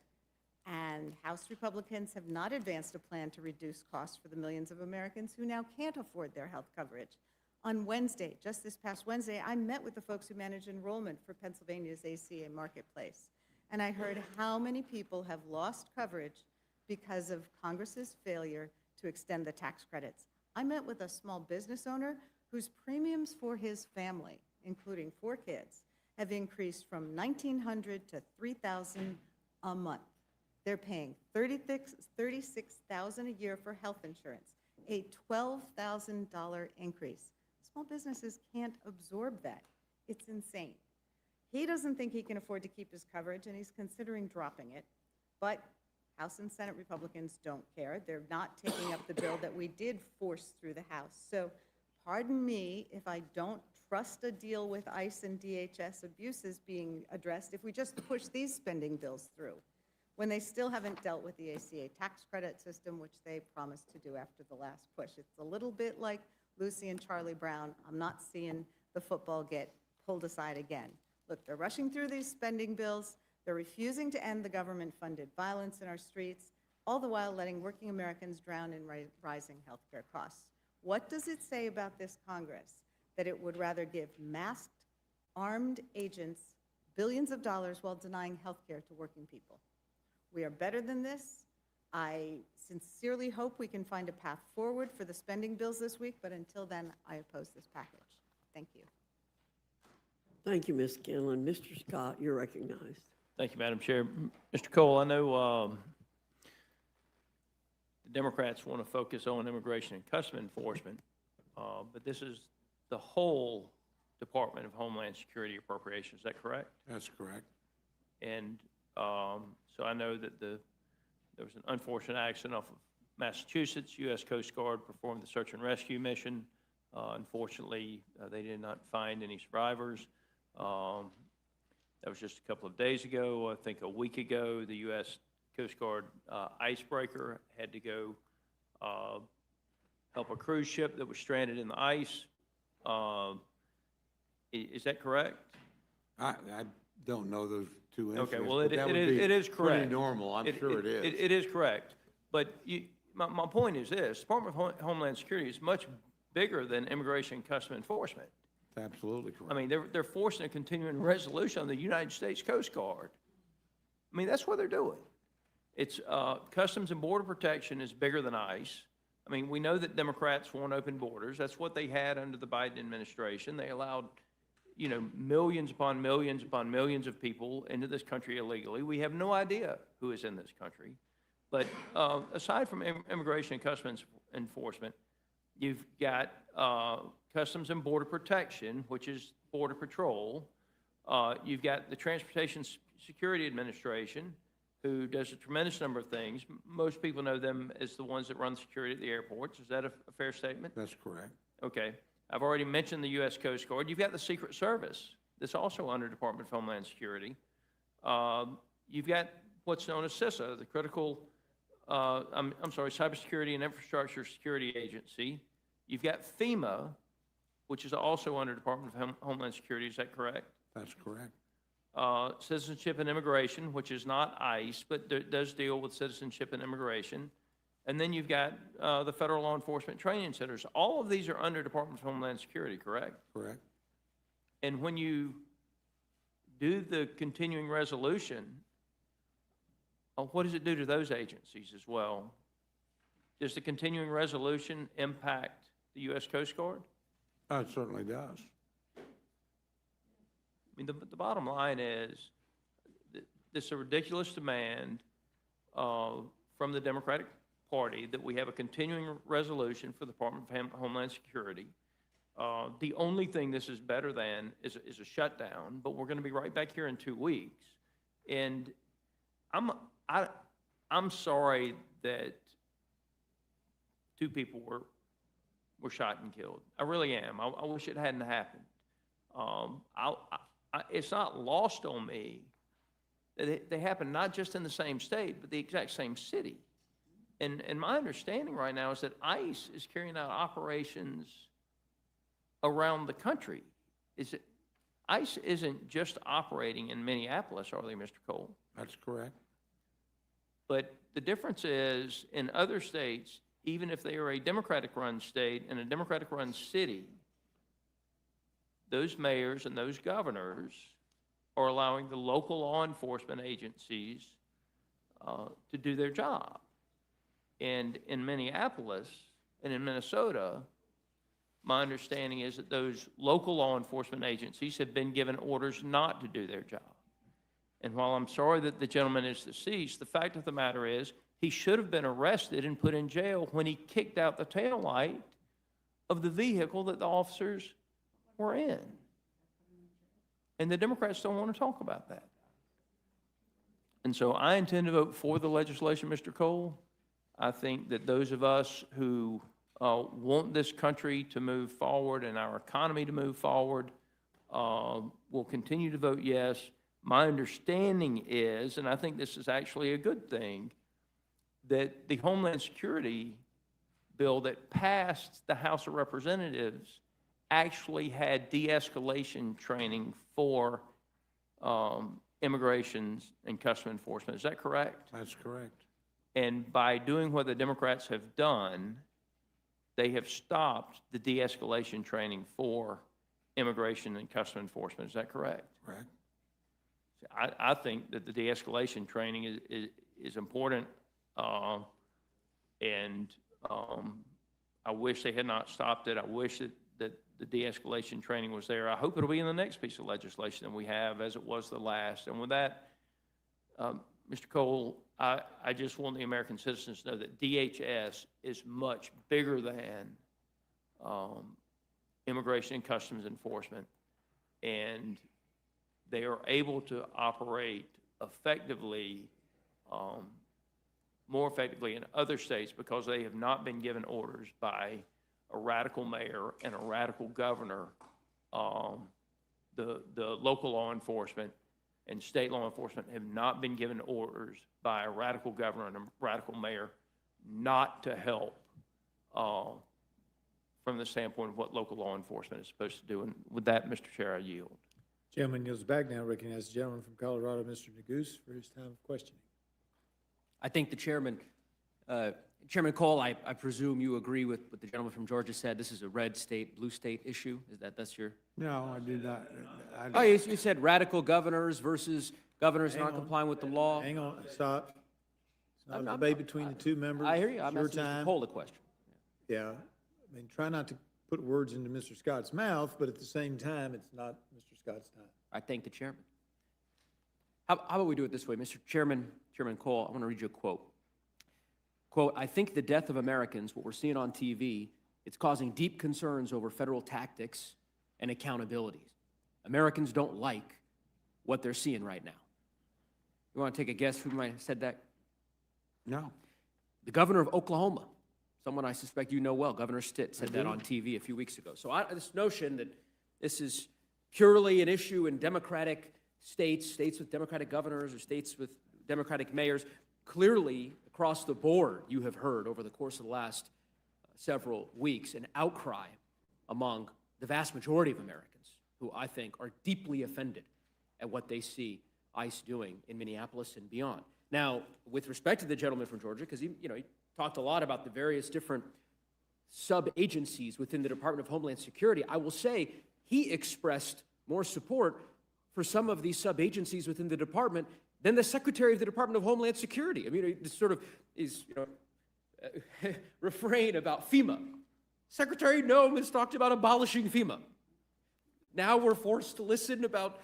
[SPEAKER 7] and House Republicans have not advanced a plan to reduce costs for the millions of Americans who now can't afford their health coverage. On Wednesday, just this past Wednesday, I met with the folks who manage enrollment for Pennsylvania's ACA marketplace, and I heard how many people have lost coverage because of Congress's failure to extend the tax credits. I met with a small business owner whose premiums for his family, including 4 kids, have increased from $1,900 to $3,000 a month. They're paying $36,000 a year for health insurance, a $12,000 increase. Small businesses can't absorb that. It's insane. He doesn't think he can afford to keep his coverage, and he's considering dropping it. But House and Senate Republicans don't care. They're not taking up the bill that we did force through the House. So pardon me if I don't trust a deal with ICE and DHS abuses being addressed if we just push these spending bills through, when they still haven't dealt with the ACA tax credit system, which they promised to do after the last push. It's a little bit like Lucy and Charlie Brown. I'm not seeing the football get pulled aside again. Look, they're rushing through these spending bills. They're refusing to end the government-funded violence in our streets, all the while letting working Americans drown in rising healthcare costs. What does it say about this Congress that it would rather give masked, armed agents billions of dollars while denying healthcare to working people? We are better than this. I sincerely hope we can find a path forward for the spending bills this week, but until then, I oppose this package. Thank you.
[SPEAKER 1] Thank you, Ms. Scanlon. Mr. Scott, you're recognized.
[SPEAKER 8] Thank you, Madam Chair. Mr. Cole, I know the Democrats want to focus on immigration and customs enforcement, but this is the whole Department of Homeland Security appropriation. Is that correct?
[SPEAKER 3] That's correct.
[SPEAKER 8] And so I know that there was an unfortunate accident off of Massachusetts. U.S. Coast Guard performed the search and rescue mission. Unfortunately, they did not find any survivors. That was just a couple of days ago. I think a week ago, the U.S. Coast Guard icebreaker had to go help a cruise ship that was stranded in the ice. Is that correct?
[SPEAKER 3] I don't know those two incidents.
[SPEAKER 8] Okay, well,
[SPEAKER 3] but that would be
[SPEAKER 8] it is correct.
[SPEAKER 3] Pretty normal, I'm sure it is.
[SPEAKER 8] It is correct. But my point is this: Department of Homeland Security is much bigger than immigration and customs enforcement.
[SPEAKER 3] It's absolutely correct.
[SPEAKER 8] I mean, they're forcing a continuing resolution on the United States Coast Guard. I mean, that's what they're doing. It's Customs and Border Protection is bigger than ICE. I mean, we know that Democrats want open borders. That's what they had under the Biden administration. They allowed, millions upon millions of people into this country illegally. We have no idea who is in this country. But aside from immigration and customs enforcement, you've got Customs and Border Protection, which is Border Patrol. You've got the Transportation Security Administration, who does a tremendous number of things. Most people know them as the ones that run security at the airports. Is that a fair statement?
[SPEAKER 3] That's correct.
[SPEAKER 8] Okay. I've already mentioned the U.S. Coast Guard. You've got the Secret Service that's also under Department of Homeland Security. You've got what's known as CISA, the Critical, Cybersecurity and Infrastructure Security Agency. You've got FEMA, which is also under Department of Homeland Security. Is that correct?
[SPEAKER 3] That's correct.
[SPEAKER 8] Citizenship and Immigration, which is not ICE, but does deal with citizenship and immigration. And then you've got the Federal Law Enforcement Training Centers. All of these are under Department of Homeland Security, correct?
[SPEAKER 3] Correct.
[SPEAKER 8] And when you do the continuing resolution, what does it do to those agencies as well? Does the continuing resolution impact the U.S. Coast Guard?
[SPEAKER 3] It certainly does.
[SPEAKER 8] I mean, the bottom line is this is a ridiculous demand from the Democratic Party that we have a continuing resolution for the Department of Homeland Security. The only thing this is better than is a shutdown, but we're going to be right back here in 2 weeks And I'm sorry that two people were shot and killed. I really am. I wish it hadn't happened. It's not lost on me that they happen not just in the same state, but the exact same city. And my understanding right now is that ICE is carrying out operations around the country. ICE isn't just operating in Minneapolis, are they, Mr. Cole?
[SPEAKER 3] That's correct.
[SPEAKER 8] But the difference is, in other states, even if they are a Democratic-run state and a Democratic-run city, those mayors and those governors are allowing the local law enforcement agencies to do their job. And in Minneapolis and in Minnesota, my understanding is that those local law enforcement agencies have been given orders not to do their job. And while I'm sorry that the gentleman is deceased, the fact of the matter is he should have been arrested and put in jail when he kicked out the taillight of the vehicle that the officers were in. And the Democrats don't want to talk about that. And so I intend to vote for the legislation, Mr. Cole. I think that those of us who want this country to move forward and our economy to move forward will continue to vote yes. My understanding is, and I think this is actually a good thing, that the Homeland Security bill that passed the House of Representatives actually had de-escalation training for immigration and custom enforcement. Is that correct?
[SPEAKER 3] That's correct.
[SPEAKER 8] And by doing what the Democrats have done, they have stopped the de-escalation training for immigration and custom enforcement. Is that correct?
[SPEAKER 3] Correct.
[SPEAKER 8] I think that the de-escalation training is important, and I wish they had not stopped it. I wish that the de-escalation training was there. I hope it'll be in the next piece of legislation that we have, as it was the last. And with that, Mr. Cole, I just want the American citizens to know that DHS is much bigger than immigration and customs enforcement, and they are able to operate effectively, more effectively in other states because they have not been given orders by a radical mayor and a radical governor. The local law enforcement and state law enforcement have not been given orders by a radical governor and a radical mayor not to help from the standpoint of what local law enforcement is supposed to do. And with that, Mr. Chair, I yield.
[SPEAKER 9] Gentleman yields back now. Recognize the gentleman from Colorado, Mr. Neguse, for his time of questioning.
[SPEAKER 10] I think the chairman, Chairman Cole, I presume you agree with what the gentleman from Georgia said. This is a red state, blue state issue. That's your?
[SPEAKER 3] No, I did not.
[SPEAKER 10] Oh, you said radical governors versus governors not complying with the law.
[SPEAKER 9] Hang on, stop. It's not a debate between the two members.
[SPEAKER 10] I hear you. I'm
[SPEAKER 9] It's your
[SPEAKER 10] asking Mr.
[SPEAKER 9] time.
[SPEAKER 10] Cole a question.
[SPEAKER 9] Yeah, I mean, try not to put words into Mr. Scott's mouth, but at the same time, it's not Mr. Scott's time.
[SPEAKER 10] I thank the chairman. How about we do it this way, Mr. Chairman Cole, I want to read you a quote. Quote, I think the death of Americans, what we're seeing on TV, it's causing deep concerns over federal tactics and accountability. Americans don't like what they're seeing right now. You want to take a guess who might have said that?
[SPEAKER 3] No.
[SPEAKER 10] The governor of Oklahoma, someone I suspect you know well, Governor Stitt, said that on TV a few weeks ago. So this notion that this is purely an issue in Democratic states, states with Democratic governors or states with Democratic mayors, clearly across the board, you have heard over the course of the last several weeks an outcry among the vast majority of Americans who I think are deeply offended at what they see ICE doing in Minneapolis and beyond. Now, with respect to the gentleman from Georgia, because he talked a lot about the various different sub-agencies within the Department of Homeland Security, I will say he expressed more support for some of these sub-agencies within the department than the Secretary of the Department of Homeland Security. I mean, this sort of is, refrain about FEMA. Secretary Noem has talked about abolishing FEMA. Now we're forced to listen about,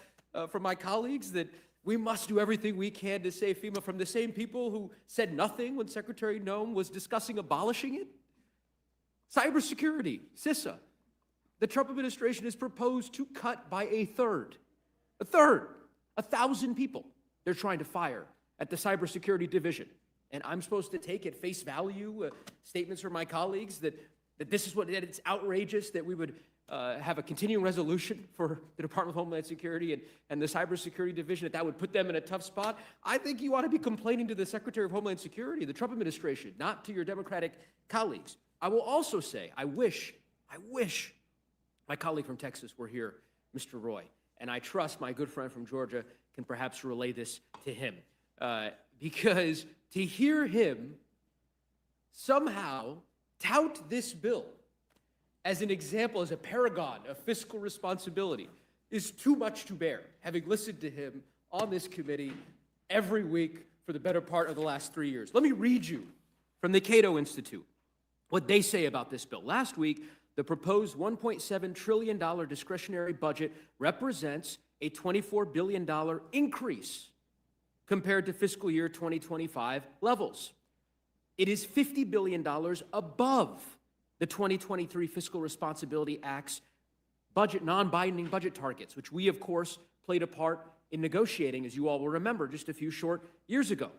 [SPEAKER 10] from my colleagues, that we must do everything we can to save FEMA from the same people who said nothing when Secretary Noem was discussing abolishing it. Cybersecurity, CISA. The Trump administration has proposed to cut by a third, 1,000 people they're trying to fire at the cybersecurity division. And I'm supposed to take at face value statements from my colleagues that this is that it's outrageous that we would have a continuing resolution for the Department of Homeland Security and the cybersecurity division, that would put them in a tough spot. I think you ought to be complaining to the Secretary of Homeland Security, the Trump administration, not to your Democratic colleagues. I will also say, I wish my colleague from Texas were here, Mr. Roy, and I trust my good friend from Georgia can perhaps relay this to him. Because to hear him somehow tout this bill as an example, as a paragon of fiscal responsibility, is too much to bear, having listened to him on this committee every week for the better part of the last 3 years. Let me read you from the Cato Institute what they say about this bill. Last week, the proposed $1.7 trillion discretionary budget represents a $24 billion increase compared to fiscal year 2025 levels. It is $50 billion above the 2023 Fiscal Responsibility Act's non-binding budget targets, which we, of course, played a part in negotiating, as you all will remember, just a few short years ago.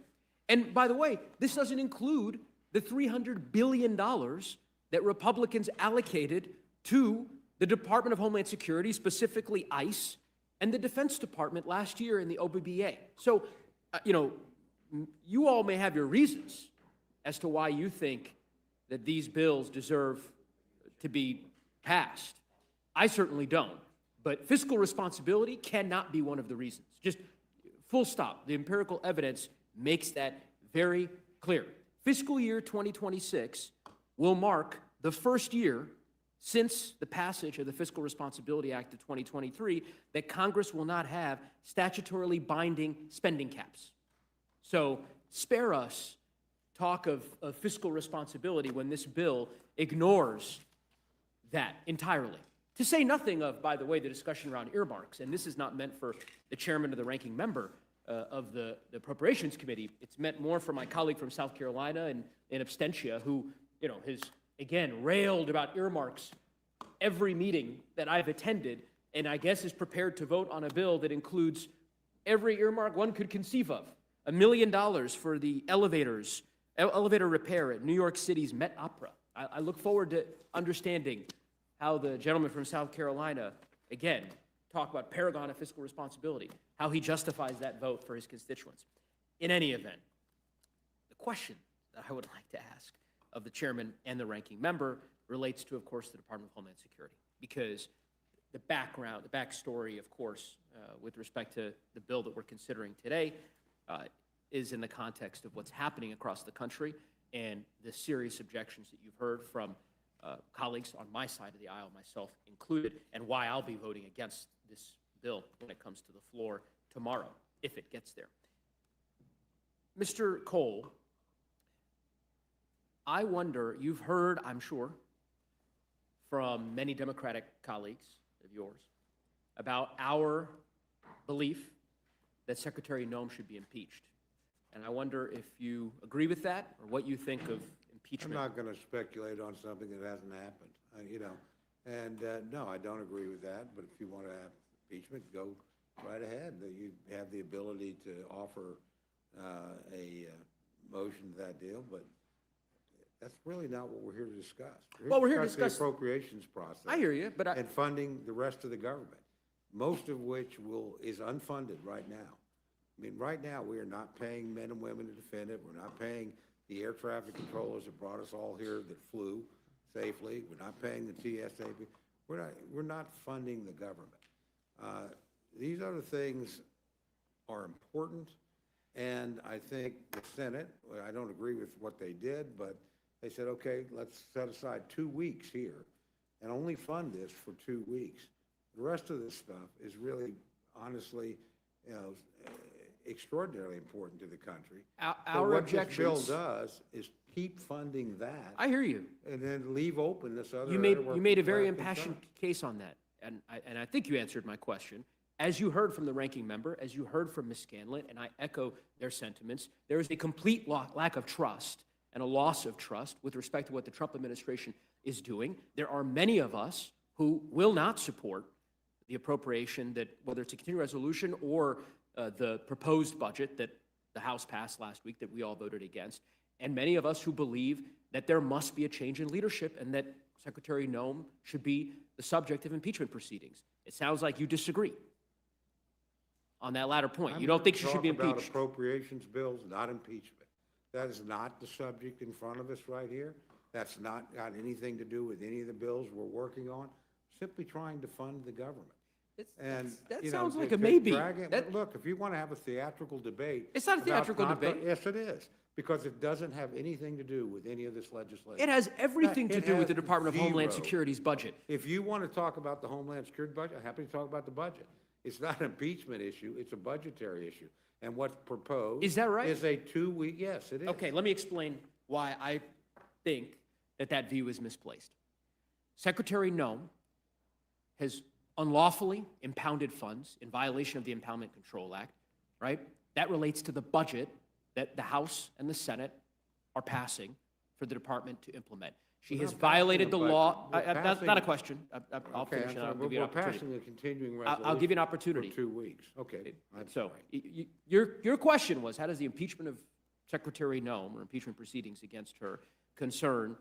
[SPEAKER 10] And by the way, this doesn't include the $300 billion that Republicans allocated to the Department of Homeland Security, specifically ICE, and the Defense Department last year in the OBBA. So, you all may have your reasons as to why you think that these bills deserve to be passed. I certainly don't. But fiscal responsibility cannot be one of the reasons. Just full stop. The empirical evidence makes that very clear. Fiscal year 2026 will mark the first year since the passage of the Fiscal Responsibility Act of 2023 that Congress will not have statutorily binding spending caps. So spare us talk of fiscal responsibility when this bill ignores that entirely. To say nothing of, by the way, the discussion around earmarks, and this is not meant for the chairman or the ranking member of the Appropriations Committee. It's meant more for my colleague from South Carolina in absentia, who has, again, railed about earmarks every meeting that I've attended, and I guess is prepared to vote on a bill that includes every earmark one could conceive of. $1 million for the elevator repair at New York City's Met Opera. I look forward to understanding how the gentleman from South Carolina, again, talk about paragon of fiscal responsibility, how he justifies that vote for his constituents. In any event, the question that I would like to ask of the chairman and the ranking member relates to, of course, the Department of Homeland Security, because the backstory, of course, with respect to the bill that we're considering today, is in the context of what's happening across the country and the serious objections that you've heard from colleagues on my side of the aisle, myself included, and why I'll be voting against this bill when it comes to the floor tomorrow, if it gets there. Mr. Cole, I wonder, you've heard, I'm sure, from many Democratic colleagues of yours about our belief that Secretary Noem should be impeached. And I wonder if you agree with that, or what you think of impeachment.
[SPEAKER 3] I'm not going to speculate on something that hasn't happened, no, I don't agree with that, but if you want to have impeachment, go right ahead. You have the ability to offer a motion to that deal, but that's really not what we're here to discuss.
[SPEAKER 10] We're here to discuss
[SPEAKER 3] the appropriations process.
[SPEAKER 10] I hear you, but
[SPEAKER 3] and funding the rest of the government, most of which is unfunded right now. I mean, right now, we are not paying men and women to defend it. We're not paying the air traffic controllers that brought us all here that flew safely. We're not paying the TSA. We're not funding the government. These other things are important, and I think the Senate, I don't agree with what they did, but they said, okay, let's set aside 2 weeks here and only fund this for 2 weeks. The rest of this stuff is really, honestly, extraordinarily important to the country.
[SPEAKER 10] Our
[SPEAKER 3] what
[SPEAKER 10] objections.
[SPEAKER 3] this bill does is keep funding that.
[SPEAKER 10] I hear you.
[SPEAKER 3] And then leave open this other
[SPEAKER 10] You
[SPEAKER 3] area where
[SPEAKER 10] made a
[SPEAKER 3] people
[SPEAKER 10] very
[SPEAKER 3] have
[SPEAKER 10] impassioned
[SPEAKER 3] concerns.
[SPEAKER 10] case on that, and I think you answered my question. As you heard from the ranking member, as you heard from Ms. Scanlon, and I echo their sentiments, there is a complete lack of trust and a loss of trust with respect to what the Trump administration is doing. There are many of us who will not support the appropriation that, whether it's a continuing resolution or the proposed budget that the House passed last week that we all voted against, and many of us who believe that there must be a change in leadership and that Secretary Noem should be the subject of impeachment proceedings. It sounds like you disagree on that latter point. You don't think she should be
[SPEAKER 3] I'm here to
[SPEAKER 10] impeached?
[SPEAKER 3] talk about appropriations bills, not impeachment. That is not the subject in front of us right here. That's not got anything to do with any of the bills we're working on. Simply trying to fund the government. And,
[SPEAKER 10] that
[SPEAKER 3] you know,
[SPEAKER 10] sounds like
[SPEAKER 3] to
[SPEAKER 10] a maybe.
[SPEAKER 3] drag it-
[SPEAKER 10] That-
[SPEAKER 3] Look, if you want to have a theatrical debate.
[SPEAKER 10] It's not a
[SPEAKER 3] about
[SPEAKER 10] theatrical
[SPEAKER 3] not-
[SPEAKER 10] debate.
[SPEAKER 3] Yes, it is, because it doesn't have anything to do with any of this legislation.
[SPEAKER 10] It has everything to
[SPEAKER 3] It
[SPEAKER 10] do with the
[SPEAKER 3] has
[SPEAKER 10] Department of Homeland
[SPEAKER 3] zero.
[SPEAKER 10] Security's budget.
[SPEAKER 3] If you want to talk about the Homeland Security budget, I'm happy to talk about the budget. It's not an impeachment issue, it's a budgetary issue. And what's proposed.
[SPEAKER 10] Is that right?
[SPEAKER 3] Is a 2-week, yes, it is.
[SPEAKER 10] Okay, let me explain why I think that view is misplaced. Secretary Noem has unlawfully impounded funds in violation of the Impoundment Control Act, right? That relates to the budget that the House and the Senate are passing for the department to implement. She has
[SPEAKER 3] not
[SPEAKER 10] violated the
[SPEAKER 3] passing a
[SPEAKER 10] law.
[SPEAKER 3] budget. We're
[SPEAKER 10] That's not a
[SPEAKER 3] passing-
[SPEAKER 10] question. I'll
[SPEAKER 3] Okay,
[SPEAKER 10] finish
[SPEAKER 3] I'm
[SPEAKER 10] and I'll
[SPEAKER 3] sorry,
[SPEAKER 10] give you an
[SPEAKER 3] we're
[SPEAKER 10] opportunity.
[SPEAKER 3] passing a continuing
[SPEAKER 10] I'll
[SPEAKER 3] resolution.
[SPEAKER 10] give you an opportunity.
[SPEAKER 3] For 2 weeks, okay. I'm
[SPEAKER 10] So
[SPEAKER 3] sorry.
[SPEAKER 10] your question was, how does the impeachment of Secretary Noem or impeachment proceedings against her concern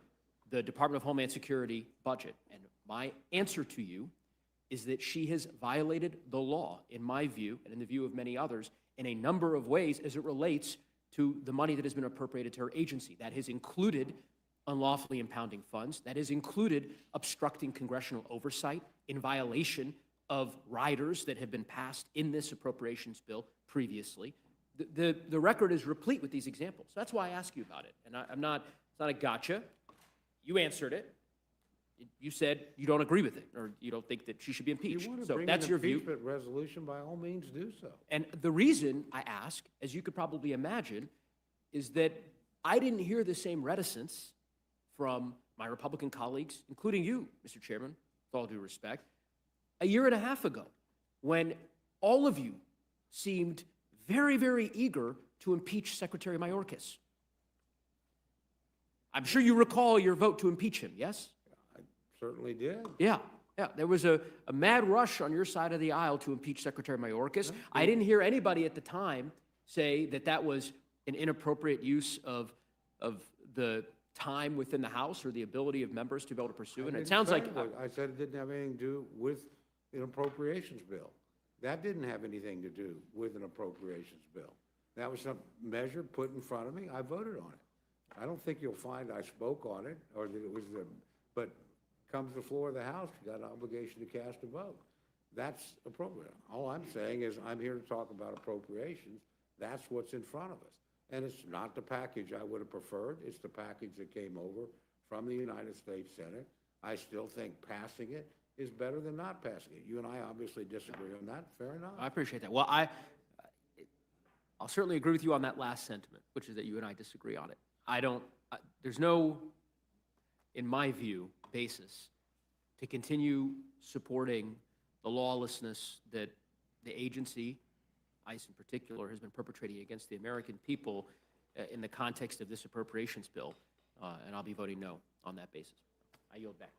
[SPEAKER 10] the Department of Homeland Security budget? And my answer to you is that she has violated the law, in my view, and in the view of many others, in a number of ways as it relates to the money that has been appropriated to her agency. That has included unlawfully impounding funds. That has included obstructing congressional oversight in violation of riders that have been passed in this appropriations bill previously. The record is replete with these examples. That's why I ask you about it. And it's not a gotcha. You answered it. You said you don't agree with it, or you don't think that she should be
[SPEAKER 3] If
[SPEAKER 10] impeached.
[SPEAKER 3] you want to
[SPEAKER 10] So
[SPEAKER 3] bring
[SPEAKER 10] that's
[SPEAKER 3] an
[SPEAKER 10] your view.
[SPEAKER 3] impeachment resolution, by all means, do so.
[SPEAKER 10] And the reason I ask, as you could probably imagine, is that I didn't hear the same reticence from my Republican colleagues, including you, Mr. Chairman, with all due respect, a year and a half ago, when all of you seemed very, very eager to impeach Secretary Mayorkas. I'm sure you recall your vote to impeach him, yes?
[SPEAKER 3] I certainly did.
[SPEAKER 10] Yeah. There was a mad rush on your side of the aisle to impeach Secretary Mayorkas. I didn't hear anybody at the time say that that was an inappropriate use of the time within the House or the ability of members to be able to pursue it. And it sounds like,
[SPEAKER 3] I said it didn't have anything to do with an appropriations bill. That didn't have anything to do with an appropriations bill. That was some measure put in front of me. I voted on it. I don't think you'll find I spoke on it or that it was but comes to the floor of the House, you got an obligation to cast a vote. That's appropriate. All I'm saying is I'm here to talk about appropriations. That's what's in front of us. And it's not the package I would have preferred. It's the package that came over from the United States Senate. I still think passing it is better than not passing it. You and I obviously disagree on that. Fair enough.
[SPEAKER 10] I appreciate that. Well, I'll certainly agree with you on that last sentiment, which is that you and I disagree on it. There's no, in my view, basis to continue supporting the lawlessness that the agency, ICE in particular, has been perpetrating against the American people in the context of this appropriations bill, and I'll be voting no on that basis. I yield back.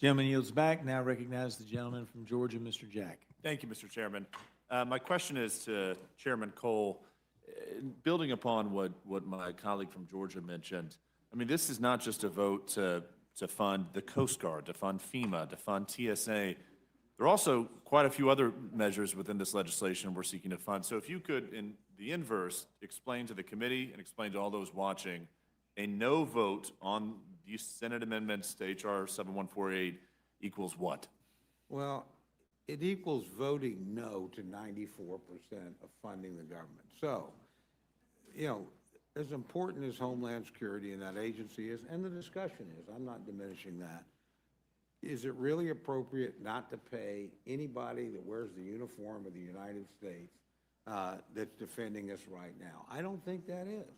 [SPEAKER 9] Gentleman yields back. Now recognize the gentleman from Georgia, Mr. Jack.
[SPEAKER 11] Thank you, Mr. Chairman. My question is to Chairman Cole. Building upon what my colleague from Georgia mentioned, I mean, this is not just a vote to fund the Coast Guard, to fund FEMA, to fund TSA. There are also quite a few other measures within this legislation we're seeking to fund. So if you could, in the inverse, explain to the committee and explain to all those watching, a no vote on these Senate amendments to H.R. 7148 equals what?
[SPEAKER 3] Well, it equals voting no to 94% of funding the government. So, you know, as important as Homeland Security and that agency is, and the discussion is, I'm not diminishing that, is it really appropriate not to pay anybody that wears the uniform of the United States that's defending us right now? I don't think that is.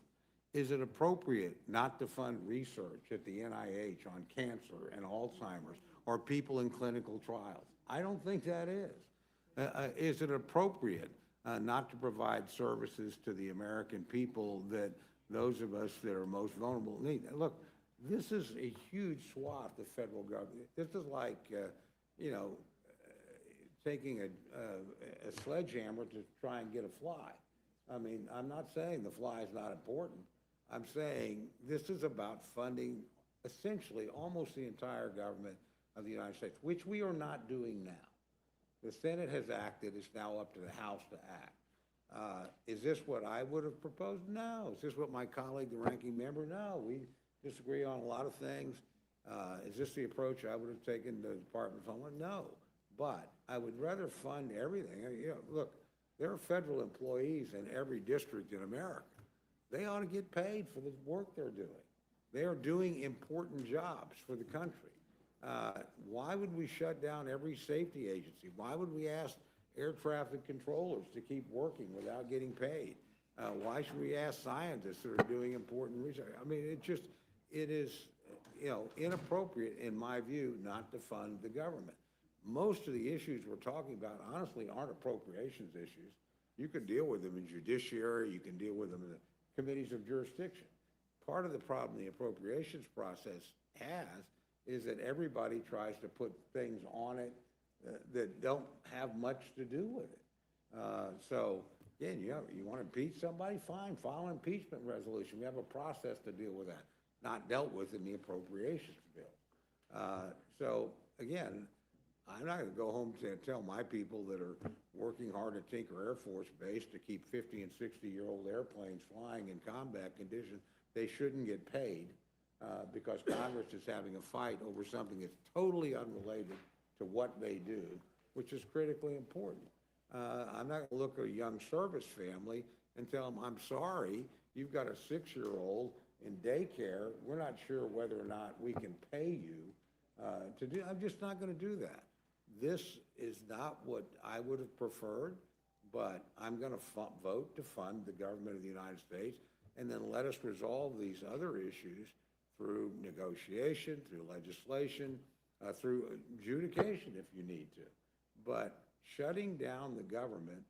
[SPEAKER 3] Is it appropriate not to fund research at the NIH on cancer and Alzheimer's or people in clinical trials? I don't think that is. Is it appropriate not to provide services to the American people that those of us that are most vulnerable need? Look, this is a huge swath of federal government. This is like, you know, taking a sledgehammer to try and get a fly. I mean, I'm not saying the fly is not important. I'm saying this is about funding essentially almost the entire government of the United States, which we are not doing now. The Senate has acted, it's now up to the House to act. Is this what I would have proposed? No. Is this what my colleague, the ranking member? No. We disagree on a lot of things. Is this the approach I would have taken to the Department of Homeland? No. But I would rather fund everything. You know, look, there are federal employees in every district in America. They ought to get paid for the work they're doing. They are doing important jobs for the country. Why would we shut down every safety agency? Why would we ask air traffic controllers to keep working without getting paid? Why should we ask scientists that are doing important research? I mean, it is, you know, inappropriate, in my view, not to fund the government. Most of the issues we're talking about, honestly, aren't appropriations issues. You can deal with them in judiciary, you can deal with them in the committees of jurisdiction. Part of the problem the appropriations process has is that everybody tries to put things on it that don't have much to do with it. So, again, you want to impeach somebody? Fine, file an impeachment resolution. We have a process to deal with that, not dealt with in the appropriations bill. So, again, I'm not going to go home and tell my people that are working hard at Tinker Air Force Base to keep 50 and 60-year-old airplanes flying in combat conditions they shouldn't get paid because Congress is having a fight over something that's totally unrelated to what they do, which is critically important. I'm not going to look at a young service family and tell them, I'm sorry, you've got a 6-year-old in daycare. We're not sure whether or not we can pay you to do. I'm just not going to do that. This is not what I would have preferred, but I'm going to vote to fund the government of the United States and then let us resolve these other issues through negotiation, through legislation, through adjudication if you need to. But shutting down the government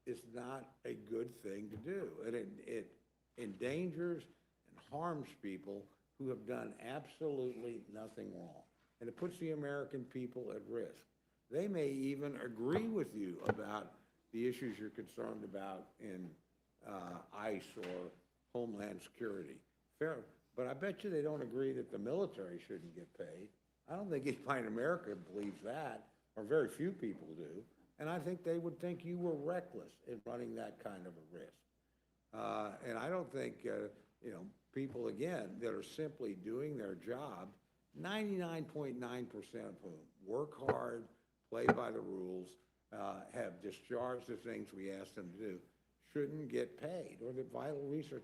[SPEAKER 3] is not a good thing to do. And it endangers and harms people who have done absolutely nothing wrong. And it puts the American people at risk. They may even agree with you about the issues you're concerned about in ICE or Homeland Security. Fair, but I bet you they don't agree that the military shouldn't get paid. I don't think anybody in America believes that, or very few people do. And I think they would think you were reckless in running that kind of a risk. And I don't think, you know, people, again, that are simply doing their job, 99.9% of whom work hard, play by the rules, have discharged the things we ask them to do, shouldn't get paid, or that vital research.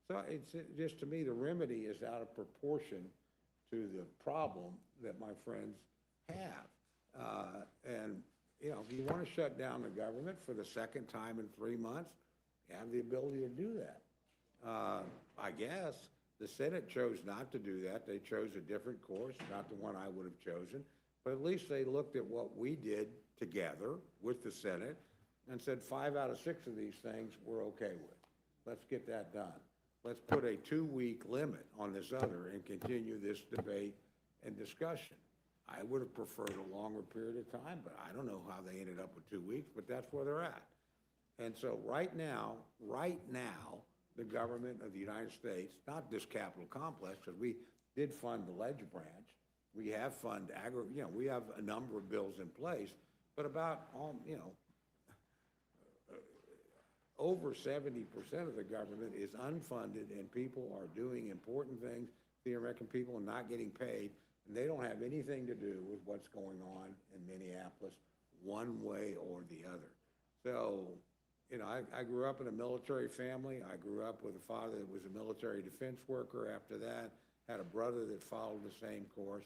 [SPEAKER 3] So it's just, to me, the remedy is out of proportion to the problem that my friends have. And, you know, if you want to shut down the government for the second time in 3 months, you have the ability to do that. I guess the Senate chose not to do that. They chose a different course, not the one I would have chosen. But at least they looked at what we did together with the Senate and said 5 out of 6 of these things we're okay with. Let's get that done. Let's put a 2-week limit on this other and continue this debate and discussion. I would have preferred a longer period of time, but I don't know how they ended up with 2 weeks, but that's where they're at. And so right now, the government of the United States, not this Capitol complex, because we did fund the ledge branch. We have funded, you know, we have a number of bills in place, but about, you know, over 70% of the government is unfunded, and people are doing important things to the American people and not getting paid, and they don't have anything to do with what's going on in Minneapolis one way or the other. So, you know, I grew up in a military family. I grew up with a father that was a military defense worker. After that, had a brother that followed the same course.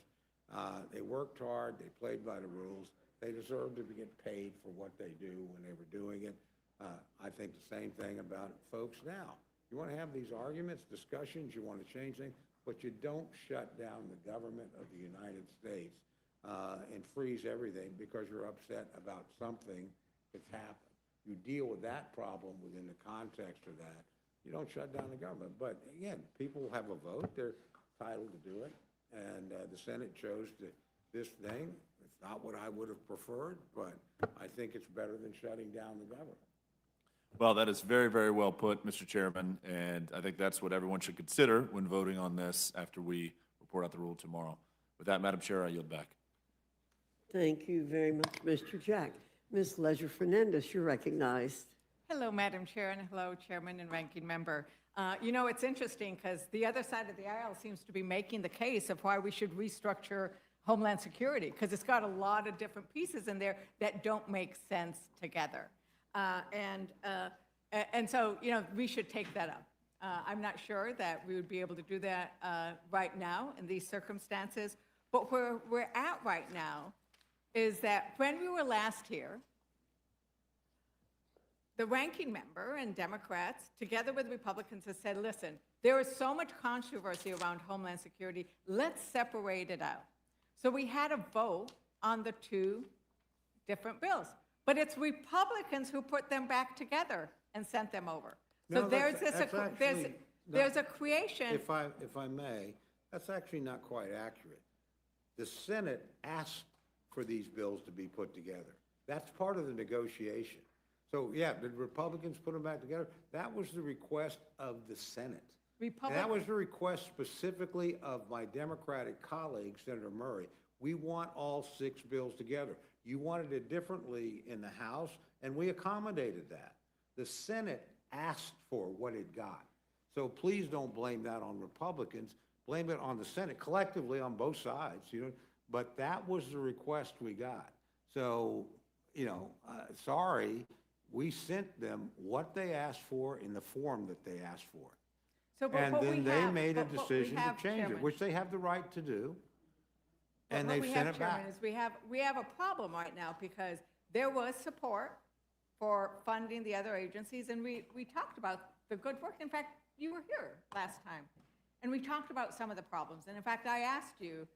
[SPEAKER 3] They worked hard. They played by the rules. They deserve to get paid for what they do when they were doing it. I think the same thing about folks now. You want to have these arguments, discussions, you want to change things, but you don't shut down the government of the United States and freeze everything because you're upset about something that's happened. You deal with that problem within the context of that. You don't shut down the government. But again, people have a vote. They're entitled to do it. And the Senate chose this thing. not what I would have preferred, but I think it's better than shutting down the government.
[SPEAKER 11] Well, that is very, very well put, Mr. Chairman, and I think that's what everyone should consider when voting on this after we report out the rule tomorrow. With that, Madam Chair, I yield back.
[SPEAKER 1] Thank you very much, Mr. Jack. Ms. Leisure Fernandez, you're recognized.
[SPEAKER 12] Hello, Madam Chair, and hello, Chairman and Ranking Member. You know, it's interesting because the other side of the aisle seems to be making the case of why we should restructure Homeland Security, because it's got a lot of different pieces in there that don't make sense together. And so, you know, we should take that up. I'm not sure that we would be able to do that right now in these circumstances, but where we're at right now is that when we were last here, the ranking member and Democrats, together with Republicans, have said, listen, there is so much controversy around Homeland Security, let's separate it out. So we had a vote on the two different bills, but it's Republicans who put them back together and sent them over. So
[SPEAKER 3] No,
[SPEAKER 12] there's
[SPEAKER 3] that's
[SPEAKER 12] this,
[SPEAKER 3] actually
[SPEAKER 12] there's
[SPEAKER 3] not-
[SPEAKER 12] a creation.
[SPEAKER 3] If I may, that's actually not quite accurate. The Senate asked for these bills to be put together. That's part of the negotiation. So, yeah, the Republicans put them back together. That was the request of the Senate. And that was the request specifically of my Democratic colleague, Senator Murray. We want all 6 bills together. You wanted it differently in the House, and we accommodated that. The Senate asked for what it got. So please don't blame that on Republicans. Blame it on the Senate, collectively on both sides, you know. But that was the request we got. So, you know, sorry, we sent them what they asked for in the form that they asked for.
[SPEAKER 12] So, but
[SPEAKER 3] And
[SPEAKER 12] what we
[SPEAKER 3] then they
[SPEAKER 12] have-
[SPEAKER 3] made a
[SPEAKER 12] but what we
[SPEAKER 3] decision to
[SPEAKER 12] have,
[SPEAKER 3] change it,
[SPEAKER 12] Chairman,
[SPEAKER 3] which they have the right to do.
[SPEAKER 12] But
[SPEAKER 3] And
[SPEAKER 12] what
[SPEAKER 3] they've
[SPEAKER 12] we
[SPEAKER 3] sent
[SPEAKER 12] have,
[SPEAKER 3] it back.
[SPEAKER 12] Chairman, is we have a problem right now because there was support for funding the other agencies, and we talked about the good work. In fact, you were here last time, and we talked about some of the problems. And in fact, I asked you,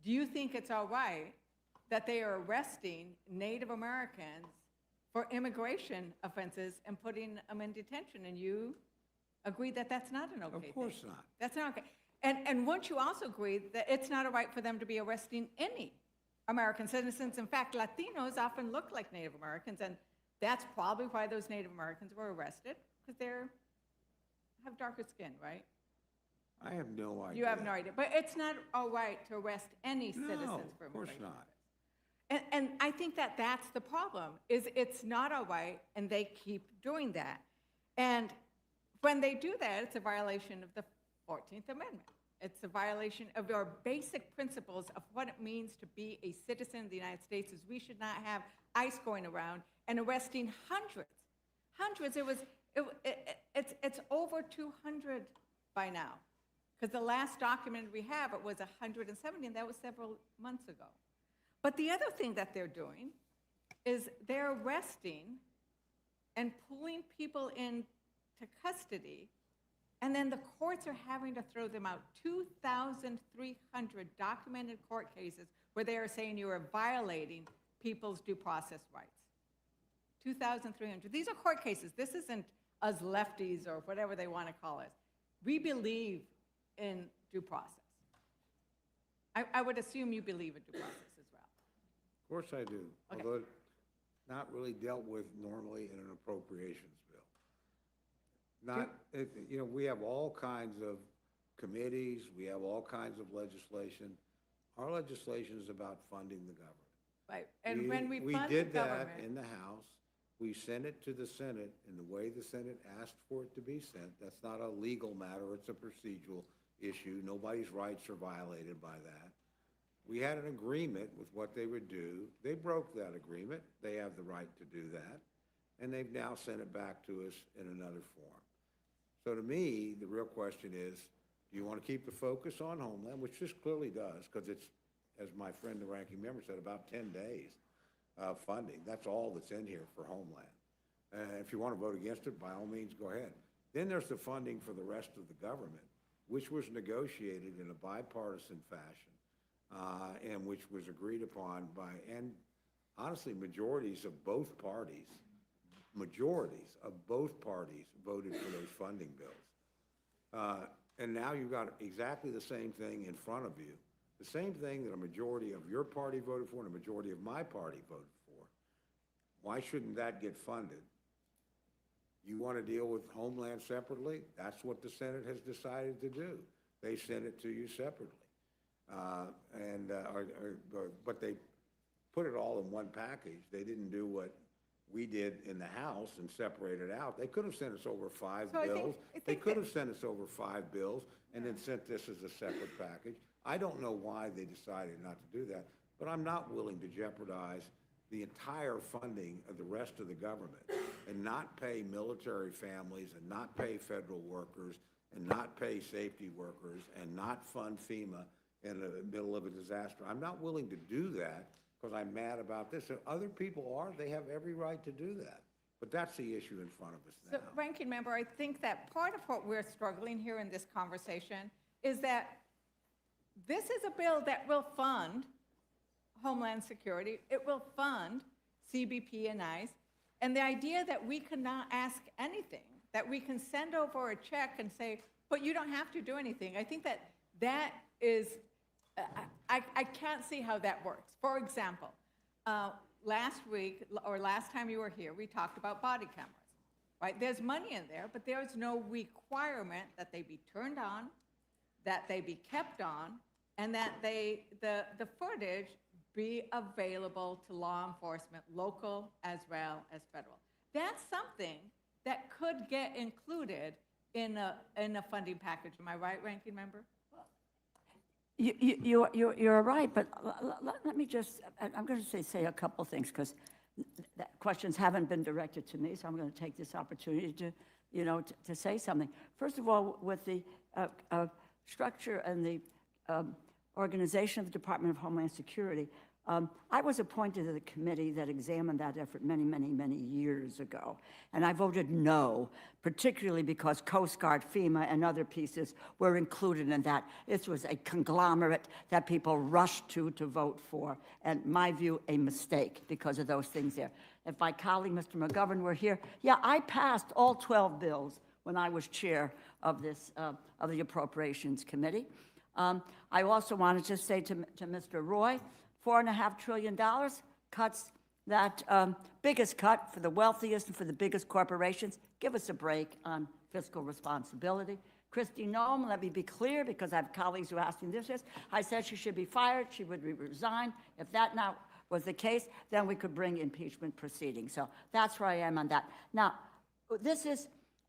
[SPEAKER 12] do you think it's all right that they are arresting Native Americans for immigration offenses and putting them in detention? And you agreed that that's not an okay thing.
[SPEAKER 3] Of course not.
[SPEAKER 12] That's not okay. And won't you also agree that it's not all right for them to be arresting any American citizens? In fact, Latinos often look like Native Americans, and that's probably why those Native Americans were arrested, because have darker skin, right?
[SPEAKER 3] I have no idea.
[SPEAKER 12] You have no idea. But it's not all right to arrest any
[SPEAKER 3] No,
[SPEAKER 12] citizens for
[SPEAKER 3] of course
[SPEAKER 12] immigration.
[SPEAKER 3] not.
[SPEAKER 12] And I think that that's the problem, is it's not all right, and they keep doing that. And when they do that, it's a violation of the 14th Amendment. It's a violation of our basic principles of what it means to be a citizen of the United States, is we should not have ICE going around and arresting hundreds. It's over 200 by now. Because the last document we have, it was 170, and that was several months ago. But the other thing that they're doing is they're arresting and pulling people into custody, and then the courts are having to throw them out. 2,300 documented court cases where they are saying you are violating people's due process rights. 2,300. These are court cases. This isn't us lefties or whatever they want to call us. We believe in due process. I would assume you believe in due process as well.
[SPEAKER 3] Of course I do,
[SPEAKER 12] Okay.
[SPEAKER 3] although it's not really dealt with normally in an appropriations bill. You know, we have all kinds of committees, we have all kinds of legislation. Our legislation is about funding the government.
[SPEAKER 12] Right. And when we fund the
[SPEAKER 3] did that
[SPEAKER 12] government,
[SPEAKER 3] in the House. We sent it to the Senate in the way the Senate asked for it to be sent. That's not a legal matter, it's a procedural issue. Nobody's rights are violated by that. We had an agreement with what they would do. They broke that agreement. They have the right to do that. And they've now sent it back to us in another form. So to me, the real question is, do you want to keep the focus on Homeland, which this clearly does, because it's, as my friend, the ranking member, said, about 10 days of funding. That's all that's in here for Homeland. If you want to vote against it, by all means, go ahead. Then there's the funding for the rest of the government, which was negotiated in a bipartisan fashion, and which was agreed upon by, and honestly, majorities of both parties voted for those funding bills. And now you've got exactly the same thing in front of you, the same thing that a majority of your party voted for and a majority of my party voted for. Why shouldn't that get funded? You want to deal with Homeland separately? That's what the Senate has decided to do. They sent it to you separately. But they put it all in one package. They didn't do what we did in the House and separate it out. They could have sent us over five
[SPEAKER 12] So I think-
[SPEAKER 3] bills.
[SPEAKER 12] I
[SPEAKER 3] They
[SPEAKER 12] think
[SPEAKER 3] could
[SPEAKER 12] that-
[SPEAKER 3] have sent us over 5 bills and then sent this as a separate package. I don't know why they decided not to do that, but I'm not willing to jeopardize the entire funding of the rest of the government and not pay military families and not pay federal workers and not pay safety workers and not fund FEMA in the middle of a disaster. I'm not willing to do that because I'm mad about this. If other people are, they have every right to do that. But that's the issue in front of us now.
[SPEAKER 12] So, Ranking Member, I think that part of what we're struggling here in this conversation is that this is a bill that will fund Homeland Security. It will fund CBP and ICE. And the idea that we cannot ask anything, that we can send over a check and say, but you don't have to do anything. I think that that is, I can't see how that works. For example, last week, or last time you were here, we talked about body cameras, right? There's money in there, but there's no requirement that they be turned on, that they be kept on, and that the footage be available to law enforcement, local as well as federal. That's something that could get included in a funding package. Am I right, Ranking Member?
[SPEAKER 4] You're right, but let me just, I'm going to say a couple things because questions haven't been directed to me, so I'm going to take this opportunity to, to say something. First of all, with the structure and the organization of the Department of Homeland Security, I was appointed to the committee that examined that effort many, many, many years ago. And I voted no, particularly because Coast Guard, FEMA, and other pieces were included in that. This was a conglomerate that people rushed to vote for. And my view, a mistake because of those things there. If my colleague, Mr. McGovern, were here, yeah, I passed all 12 bills when I was chair of this, of the Appropriations Committee. I also wanted to say to Mr. Roy, $4.5 trillion cuts that biggest cut for the wealthiest and for the biggest corporations. Give us a break on fiscal responsibility. Kristi Noem, let me be clear because I have colleagues who asked me this. I said she should be fired, she would resign. If that now was the case, then we could bring impeachment proceedings. So that's where I am on that. Now,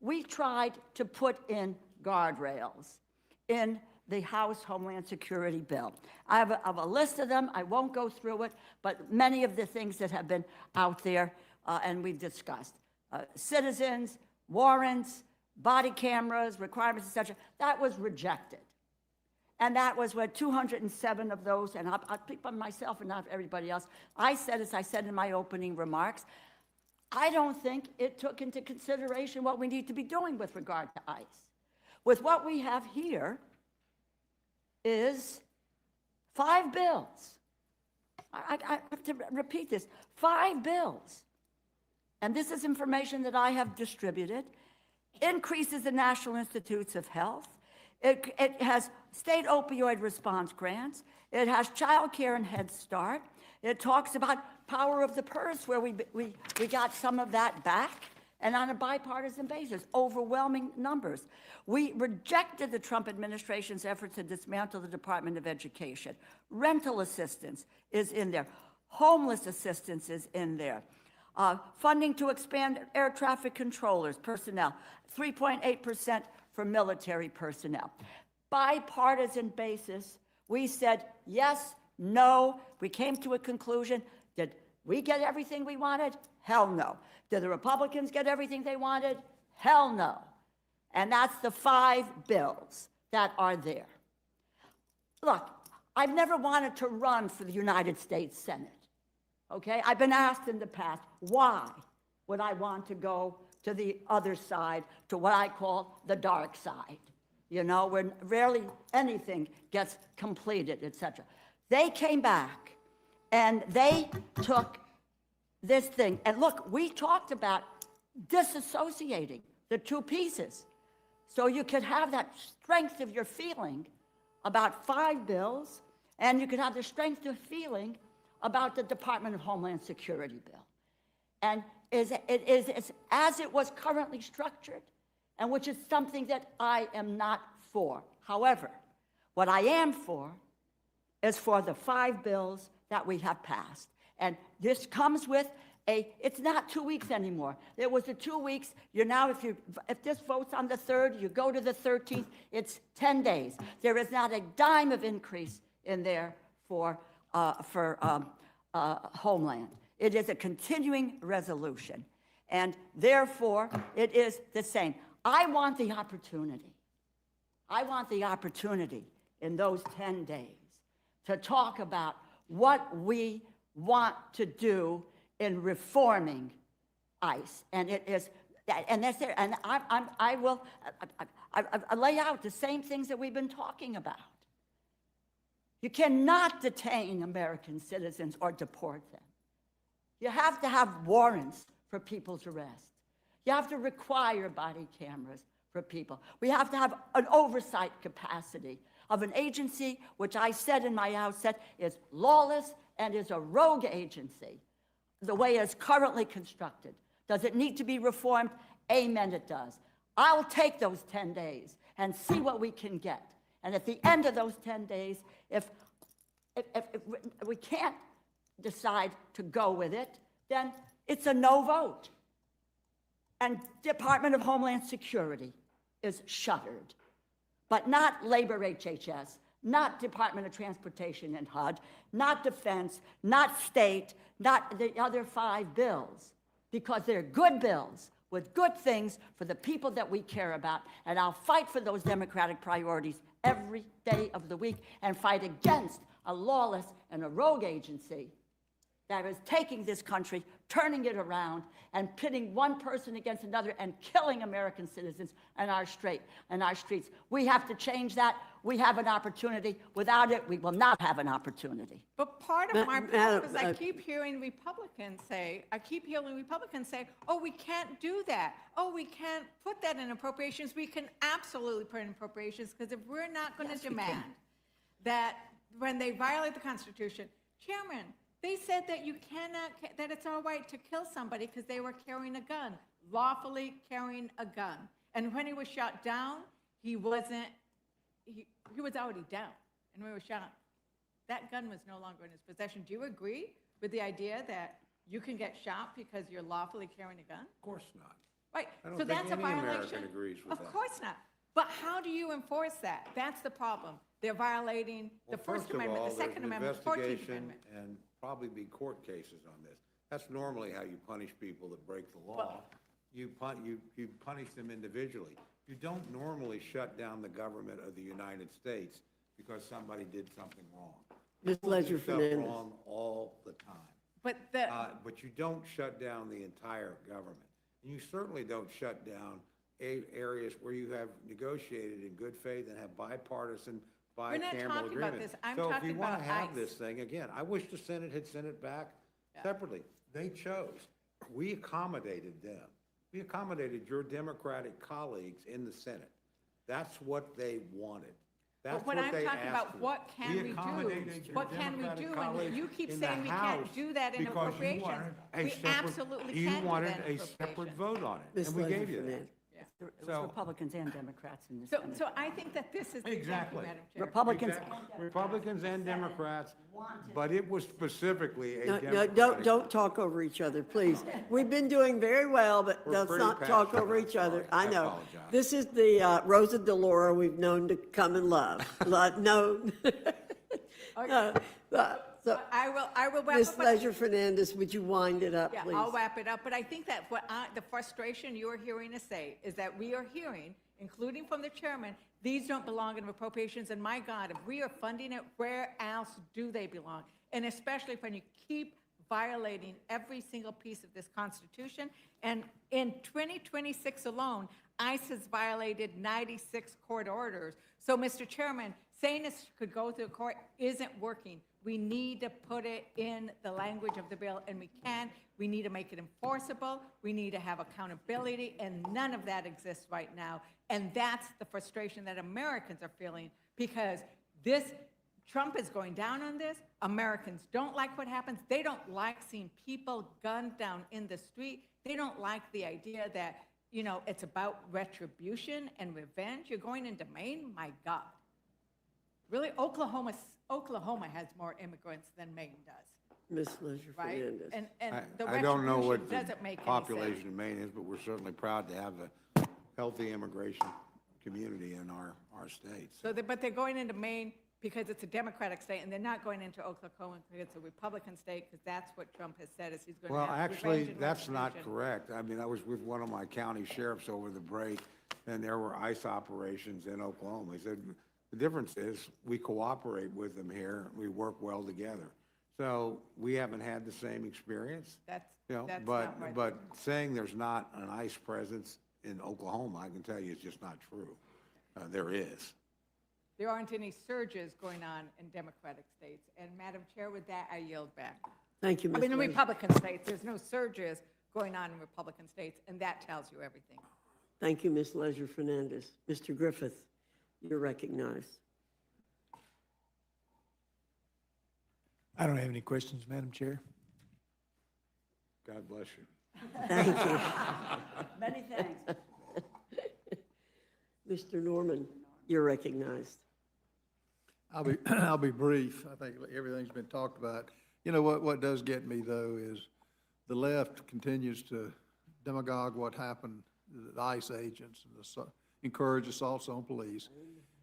[SPEAKER 4] we tried to put in guardrails in the House Homeland Security bill. I have a list of them. I won't go through it, but many of the things that have been out there and we've discussed. Citizens, warrants, body cameras, requirements, etc. That was rejected. And that was what 207 of those, and I'll speak on myself and not everybody else. I said, as I said in my opening remarks, I don't think it took into consideration what we need to be doing with regard to ICE. With what we have here, is 5 bills. I have to repeat this, 5 bills. And this is information that I have distributed. Increases the National Institutes of Health. It has state opioid response grants. It has child care and Head Start. It talks about power of the purse, where we got some of that back. And on a bipartisan basis, overwhelming numbers. We rejected the Trump administration's efforts to dismantle the Department of Education. Rental assistance is in there. Homeless assistance is in there. Funding to expand air traffic controllers, personnel, 3.8% for military personnel. Bipartisan basis, we said yes, no. We came to a conclusion. Did we get everything we wanted? Hell no. Did the Republicans get everything they wanted? Hell no. And that's the 5 bills that are there. Look, I've never wanted to run for the United States Senate, okay? I've been asked in the past, why would I want to go to the other side, to what I call the dark side, when rarely anything gets completed, etc. They came back and they took this thing. And look, we talked about disassociating the two pieces so you could have that strength of your feeling about 5 bills And you could have the strength of feeling about the Department of Homeland Security bill. And it's as it was currently structured, and which is something that I am not for. However, what I am for is for the 5 bills that we have passed. And this comes with it's not 2 weeks anymore. There was the 2 weeks. You're now, if this votes on the 3rd, you go to the 13th, it's 10 days. There is not a dime of increase in there for Homeland. It is a continuing resolution, and therefore, it is the same. I want the opportunity in those 10 days to talk about what we want to do in reforming ICE, and it is, and that's there, and I will lay out the same things that we've been talking about. You cannot detain American citizens or deport them. You have to have warrants for people's arrest. You have to require body cameras for people. We have to have an oversight capacity of an agency, which I said in my outset is lawless and is a rogue agency, the way it's currently constructed. Does it need to be reformed? Amen, it does. I'll take those 10 days and see what we can get. And at the end of those 10 days, if we can't decide to go with it, then it's a no vote. And Department of Homeland Security is shuttered, but not Labor HHS, not Department of Transportation and HUD, not Defense, not State, not the other 5 bills, because they're good bills with good things for the people that we care about. And I'll fight for those democratic priorities every day of the week and fight against a lawless and a rogue agency that is taking this country, turning it around, and pitting one person against another and killing American citizens in our streets. We have to change that. We have an opportunity. Without it, we will not have an opportunity.
[SPEAKER 12] But part of my problem is I keep hearing Republicans say, oh, we can't do that. Oh, we can't put that in appropriations. We can absolutely put it in appropriations, because if we're not going to demand that when they violate the Constitution, Chairman, they said that you cannot, that it's all right to kill somebody because they were carrying a gun, lawfully carrying a gun. And when he was shot down, he was already down. And when he was shot, that gun was no longer in his possession. Do you agree with the idea that you can get shot because you're lawfully carrying a gun?
[SPEAKER 3] Of course not.
[SPEAKER 12] Right.
[SPEAKER 3] I don't
[SPEAKER 12] So
[SPEAKER 3] think
[SPEAKER 12] that's a
[SPEAKER 3] any
[SPEAKER 12] violation.
[SPEAKER 3] American agrees with that.
[SPEAKER 12] Of course not. But how do you enforce that? That's the problem. They're violating the First Amendment, the Second Amendment, the 14th Amendment.
[SPEAKER 3] And probably be court cases on this. That's normally how you punish people that break the law. You punish them individually. You don't normally shut down the government of the United States because somebody did something wrong.
[SPEAKER 1] Ms.
[SPEAKER 3] People do
[SPEAKER 1] Ledger
[SPEAKER 3] stuff
[SPEAKER 1] Fernandez.
[SPEAKER 3] wrong all the time.
[SPEAKER 12] But
[SPEAKER 3] But you don't shut down the entire government. And you certainly don't shut down areas where you have negotiated in good faith and have bipartisan
[SPEAKER 12] We're not
[SPEAKER 3] bicameral
[SPEAKER 12] talking about
[SPEAKER 3] agreement.
[SPEAKER 12] this. I'm
[SPEAKER 3] So if
[SPEAKER 12] talking
[SPEAKER 3] you want
[SPEAKER 12] about
[SPEAKER 3] to have
[SPEAKER 12] ICE.
[SPEAKER 3] this thing, again, I wish the Senate had sent it back separately. They chose. We accommodated them. We accommodated your Democratic colleagues in the Senate. That's what they wanted. That's
[SPEAKER 12] But what I'm
[SPEAKER 3] they
[SPEAKER 12] talking
[SPEAKER 3] asked
[SPEAKER 12] about,
[SPEAKER 3] for.
[SPEAKER 12] what can we do?
[SPEAKER 3] accommodated your
[SPEAKER 12] What can we
[SPEAKER 3] Democratic
[SPEAKER 12] do? And
[SPEAKER 3] colleagues
[SPEAKER 12] you keep
[SPEAKER 3] in the
[SPEAKER 12] saying we can't
[SPEAKER 3] House
[SPEAKER 12] do that in
[SPEAKER 3] because you
[SPEAKER 12] appropriations.
[SPEAKER 3] wanted a
[SPEAKER 12] We
[SPEAKER 3] separate-
[SPEAKER 12] absolutely
[SPEAKER 3] You
[SPEAKER 12] can do
[SPEAKER 3] wanted
[SPEAKER 12] that in
[SPEAKER 3] a separate
[SPEAKER 12] appropriations.
[SPEAKER 3] vote on it,
[SPEAKER 1] Ms.
[SPEAKER 3] and we
[SPEAKER 1] Ledger
[SPEAKER 3] gave you that.
[SPEAKER 1] Fernandez.
[SPEAKER 4] It was
[SPEAKER 3] So-
[SPEAKER 4] Republicans and Democrats in this.
[SPEAKER 12] So I think that this is.
[SPEAKER 3] Exactly.
[SPEAKER 12] Madam Chair.
[SPEAKER 4] Republicans.
[SPEAKER 3] Republicans and Democrats, but it was specifically a
[SPEAKER 1] No,
[SPEAKER 3] Democratic.
[SPEAKER 1] don't talk over each other, please. We've been doing very well, but
[SPEAKER 3] We're
[SPEAKER 1] let's
[SPEAKER 3] pretty
[SPEAKER 1] not talk
[SPEAKER 3] passionate.
[SPEAKER 1] over each other. I
[SPEAKER 3] I
[SPEAKER 1] know.
[SPEAKER 3] apologize.
[SPEAKER 1] This is the Rosa DeLauro we've known to come and love. No. So,
[SPEAKER 12] I will wrap
[SPEAKER 1] Ms.
[SPEAKER 12] up. but-
[SPEAKER 1] Ledger Fernandez, would you wind it up,
[SPEAKER 12] Yeah,
[SPEAKER 1] please?
[SPEAKER 12] I'll wrap it up, but I think that the frustration you're hearing us say is that we are hearing, including from the chairman, these don't belong in appropriations, and my God, if we are funding it, where else do they belong? And especially when you keep violating every single piece of this Constitution, and in 2026 alone, ICE has violated 96 court orders. So, Mr. Chairman, saying this could go through court isn't working. We need to put it in the language of the bill, and we can. We need to make it enforceable. We need to have accountability, and none of that exists right now. And that's the frustration that Americans are feeling, because this Trump is going down on this. Americans don't like what happens. They don't like seeing people gunned down in the street. They don't like the idea that, you know, it's about retribution and revenge. You're going into Maine? My God. Really, Oklahoma has more immigrants than Maine does,
[SPEAKER 1] Ms. Leisure
[SPEAKER 12] right?
[SPEAKER 1] Fernandez.
[SPEAKER 12] And the
[SPEAKER 3] I don't know
[SPEAKER 12] retribution
[SPEAKER 3] what the
[SPEAKER 12] doesn't make any
[SPEAKER 3] population
[SPEAKER 12] sense.
[SPEAKER 3] of Maine is, but we're certainly proud to have a healthy immigration community in our states.
[SPEAKER 12] So, but they're going into Maine because it's a Democratic state, and they're not going into Oklahoma because it's a Republican state, because that's what Trump has said is he's going to
[SPEAKER 3] Well,
[SPEAKER 12] have
[SPEAKER 3] actually,
[SPEAKER 12] revenge and
[SPEAKER 3] that's not
[SPEAKER 12] retribution.
[SPEAKER 3] correct. I mean, I was with one of my county sheriffs over the break, and there were ICE operations in Oklahoma. He said, the difference is we cooperate with them here, we work well together. So we haven't had the same experience,
[SPEAKER 12] That's
[SPEAKER 3] but,
[SPEAKER 12] not right.
[SPEAKER 3] but saying there's not an ICE presence in Oklahoma, I can tell you it's just not true. There is.
[SPEAKER 12] There aren't any surges going on in Democratic states. And Madam Chair, with that, I yield back.
[SPEAKER 1] Thank you,
[SPEAKER 12] I
[SPEAKER 1] Ms.
[SPEAKER 12] mean, in
[SPEAKER 1] Leisure.
[SPEAKER 12] Republican states, there's no surges going on in Republican states, and that tells you everything.
[SPEAKER 1] Thank you, Ms. Leisure Fernandez. Mr. Griffith, you're recognized.
[SPEAKER 9] I don't have any questions, Madam Chair.
[SPEAKER 3] God bless you.
[SPEAKER 1] Thank you.
[SPEAKER 4] Many thanks.
[SPEAKER 1] Mr. Norman, you're recognized.
[SPEAKER 9] I'll be brief. I think everything's been talked about. You know, what does get me, though, is the left continues to demagogue what happened, the ICE agents, and encourage assaults on police.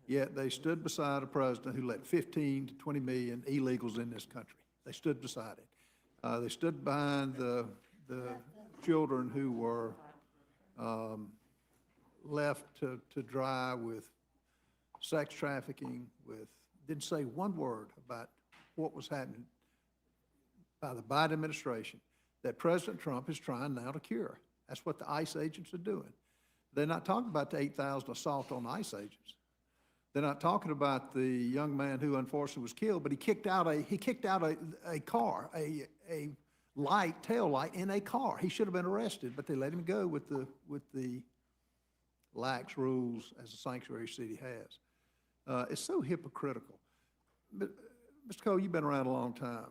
[SPEAKER 9] Yet they stood beside a president who let 15 to 20 million illegals in this country. They stood beside it. They stood behind the children who were left to dry with sex trafficking, didn't say one word about what was happening by the Biden administration that President Trump is trying now to cure. That's what the ICE agents are doing. They're not talking about the 8,000 assault on ICE agents. They're not talking about the young man who unfortunately was killed, but he kicked out a car, a tail light in a car. He should have been arrested, but they let him go with the lax rules as a sanctuary city has. It's so hypocritical. But, Mr. Cole, you've been around a long time.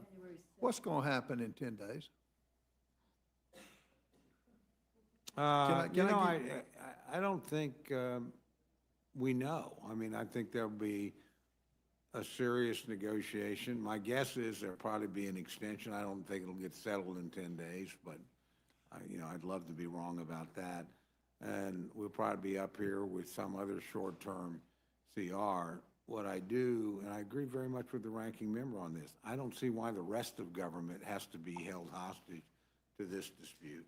[SPEAKER 9] What's going to happen in 10 days?
[SPEAKER 3] I don't think we know. I mean, I think there'll be a serious negotiation. My guess is there'll probably be an extension. I don't think it'll get settled in 10 days, but I'd love to be wrong about that. And we'll probably be up here with some other short-term CR. What I do, and I agree very much with the ranking member on this, I don't see why the rest of government has to be held hostage to this dispute.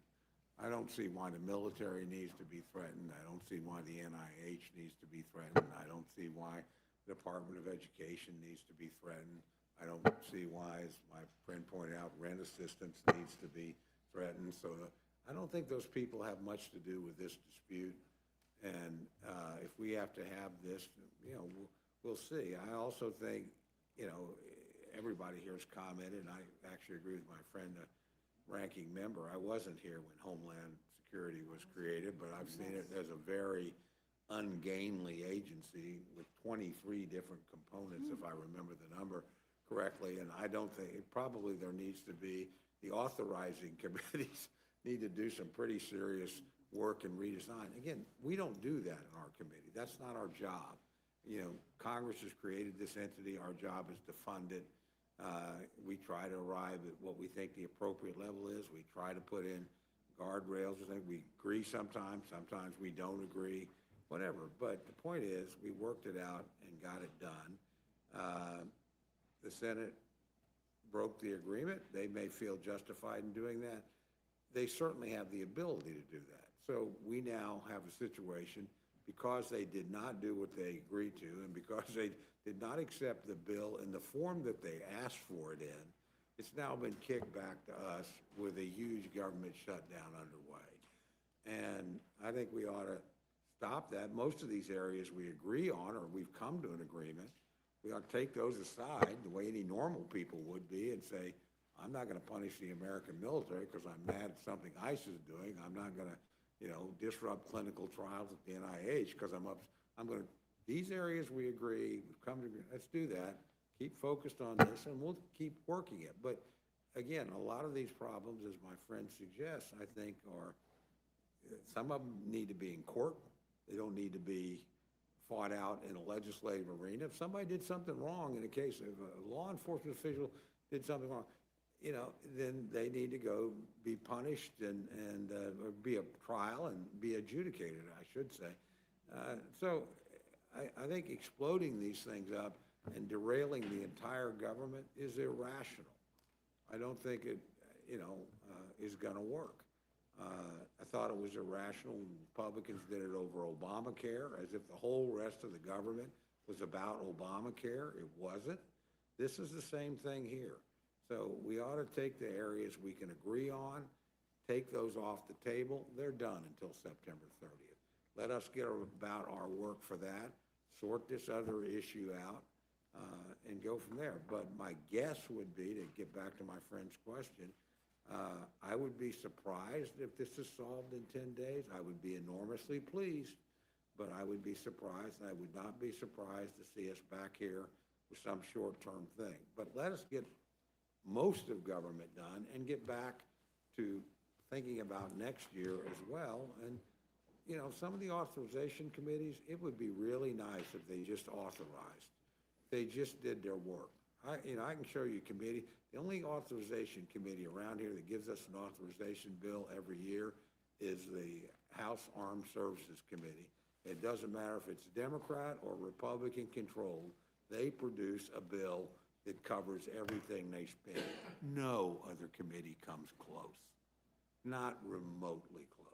[SPEAKER 3] I don't see why the military needs to be threatened. I don't see why the NIH needs to be threatened. I don't see why the Department of Education needs to be threatened. I don't see why, as my friend pointed out, rent assistance needs to be threatened. So I don't think those people have much to do with this dispute. And if we have to have this, we'll see. I also think, everybody here has commented, and I actually agree with my friend, the ranking member. I wasn't here when Homeland Security was created, but I've seen it as a very ungainly agency with 23 different components, if I remember the number correctly. And I don't think, probably there needs to be, the authorizing committees need to do some pretty serious work and redesign. Again, we don't do that in our committee. That's not our job. Congress has created this entity. Our job is to fund it. We try to arrive at what we think the appropriate level is. We try to put in guardrails. I think we agree sometimes we don't agree, whatever. But the point is, we worked it out and got it done. The Senate broke the agreement. They may feel justified in doing that. They certainly have the ability to do that. So we now have a situation, because they did not do what they agreed to, and because they did not accept the bill in the form that they asked for it in, it's now been kicked back to us with a huge government shutdown underway. And I think we ought to stop that. Most of these areas we agree on, or we've come to an agreement. We ought to take those aside the way any normal people would be and say, I'm not going to punish the American military because I'm mad at something ICE is doing. I'm not going to disrupt clinical trials at the NIH because I'm going to, these areas we agree, we've come to, let's do that. keep focused on this, and we'll keep working it. But again, a lot of these problems, as my friend suggests, I think are, some of them need to be in court. They don't need to be fought out in a legislative arena. If somebody did something wrong in a case of a law enforcement official did something wrong, then they need to go be punished and or be a trial and be adjudicated, I should say. So I think exploding these things up and derailing the entire government is irrational. I don't think it, is going to work. I thought it was irrational when Republicans did it over Obamacare, as if the whole rest of the government was about Obamacare. It wasn't. This is the same thing here. So we ought to take the areas we can agree on, take those off the table. They're done until September 30th. Let us get about our work for that, sort this other issue out, and go from there. But my guess would be, to get back to my friend's question, I would be surprised if this is solved in 10 days. I would be enormously pleased, but I would be surprised, and I would not be surprised to see us back here with some short-term thing. But let us get most of government done and get back to thinking about next year as well. And, some of the authorization committees, it would be really nice if they just authorized. They just did their work. I can show you a committee. The only authorization committee around here that gives us an authorization bill every year is the House Armed Services Committee. It doesn't matter if it's Democrat or Republican controlled, they produce a bill that covers everything they spend. No other committee comes close, not remotely close.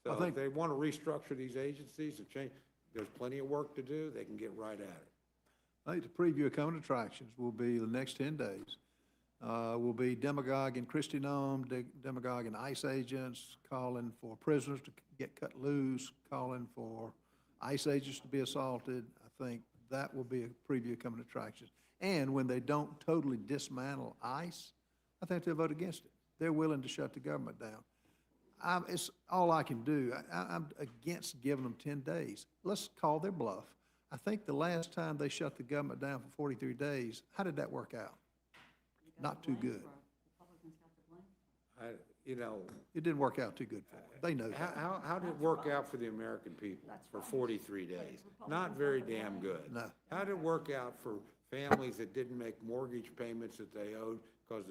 [SPEAKER 3] So if they want to restructure these agencies and change, there's plenty of work to do. They can get right at it.
[SPEAKER 9] I think the preview of coming attractions will be the next 10 days. Will be demagogue and Christie Nome, demagogue and ICE agents calling for prisoners to get cut loose, calling for ICE agents to be assaulted. I think that will be a preview of coming attractions. And when they don't totally dismantle ICE, I think they'll vote against it. They're willing to shut the government down. It's all I can do. I'm against giving them 10 days. Let's call their bluff. I think the last time they shut the government down for 43 days, how did that work out? Not too good. It didn't work out too good for them. They know that.
[SPEAKER 3] How did it work out for the American people for 43 days? Not very damn good.
[SPEAKER 9] No.
[SPEAKER 3] How did it work out for families that didn't make mortgage payments that they owed because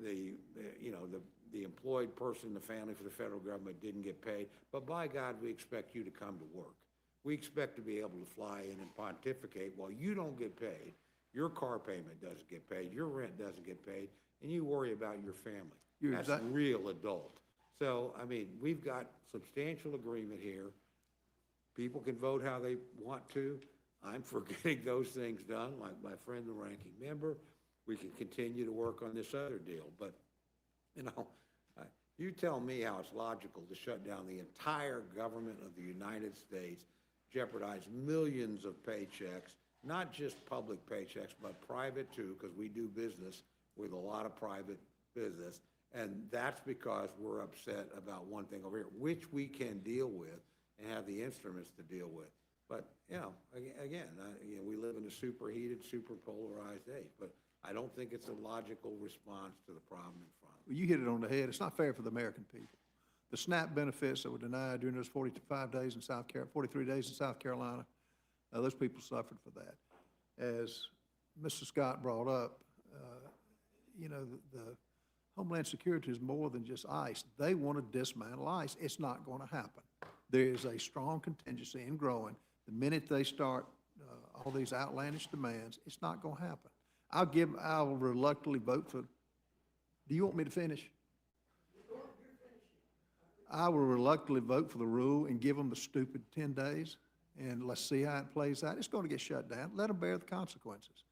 [SPEAKER 3] the employed person in the family for the federal government didn't get paid? But by God, we expect you to come to work. We expect to be able to fly in and pontificate while you don't get paid. Your car payment doesn't get paid, your rent doesn't get paid, and you worry about your family. That's real adult. So, we've got substantial agreement here. People can vote how they want to. I'm for getting those things done, like my friend, the ranking member. We can continue to work on this other deal. But, you tell me how it's logical to shut down the entire government of the United States, jeopardize millions of paychecks, not just public paychecks, but private too, because we do business with a lot of private business. And that's because we're upset about one thing over here, which we can deal with and have the instruments to deal with. But, again, we live in a superheated, super polarized age, but I don't think it's a logical response to the problem in front of us.
[SPEAKER 9] Well, you hit it on the head. It's not fair for the American people. The SNAP benefits that were denied during those 43 days in South Carolina, those people suffered for that. As Mr. Scott brought up, the Homeland Security is more than just ICE. They want to dismantle ICE. It's not going to happen. There is a strong contingency and growing. The minute they start all these outlandish demands, it's not going to happen. I'll reluctantly vote for, do you want me to finish? I will reluctantly vote for the rule and give them the stupid 10 days, and let's see how it plays out. It's going to get shut down. Let them bear the consequences.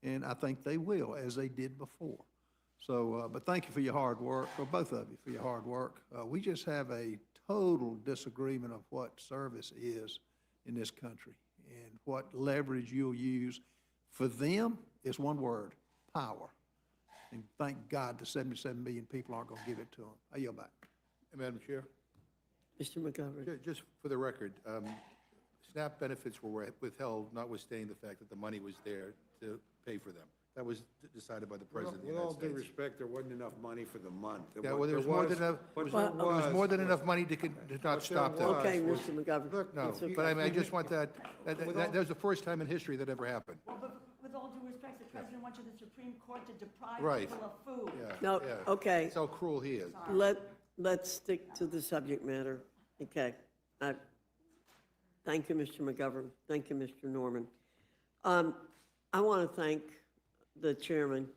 [SPEAKER 9] And I think they will, as they did before. So, but thank you for your hard work, or both of you for your hard work. We just have a total disagreement of what service is in this country and what leverage you'll use. For them, it's one word, power. And thank God the 77 million people aren't going to give it to them. I yield back.
[SPEAKER 2] Madam Chair?
[SPEAKER 1] Mr. McGovern.
[SPEAKER 2] Just for the record, SNAP benefits were withheld, notwithstanding the fact that the money was there to pay for them. That was decided by the
[SPEAKER 3] Well,
[SPEAKER 2] President of the
[SPEAKER 3] with all
[SPEAKER 2] United
[SPEAKER 3] due
[SPEAKER 2] States.
[SPEAKER 3] respect, there wasn't enough money for the month.
[SPEAKER 2] Yeah, well, there was more than enough,
[SPEAKER 3] but
[SPEAKER 2] there was more than enough money to not stop that.
[SPEAKER 1] Okay, Mr. McGovern.
[SPEAKER 3] Look,
[SPEAKER 2] No,
[SPEAKER 1] It's okay.
[SPEAKER 2] but I mean, I just want that was the first time in history that ever happened.
[SPEAKER 4] But with all due respect, the president went to the Supreme Court to deprive
[SPEAKER 2] Right.
[SPEAKER 4] people of food.
[SPEAKER 2] Yeah,
[SPEAKER 1] No,
[SPEAKER 2] yeah.
[SPEAKER 1] okay.
[SPEAKER 2] That's how cruel he is.
[SPEAKER 1] Let's stick to the subject matter. Okay. Thank you, Mr. McGovern. Thank you, Mr. Norman. I want to thank the chairman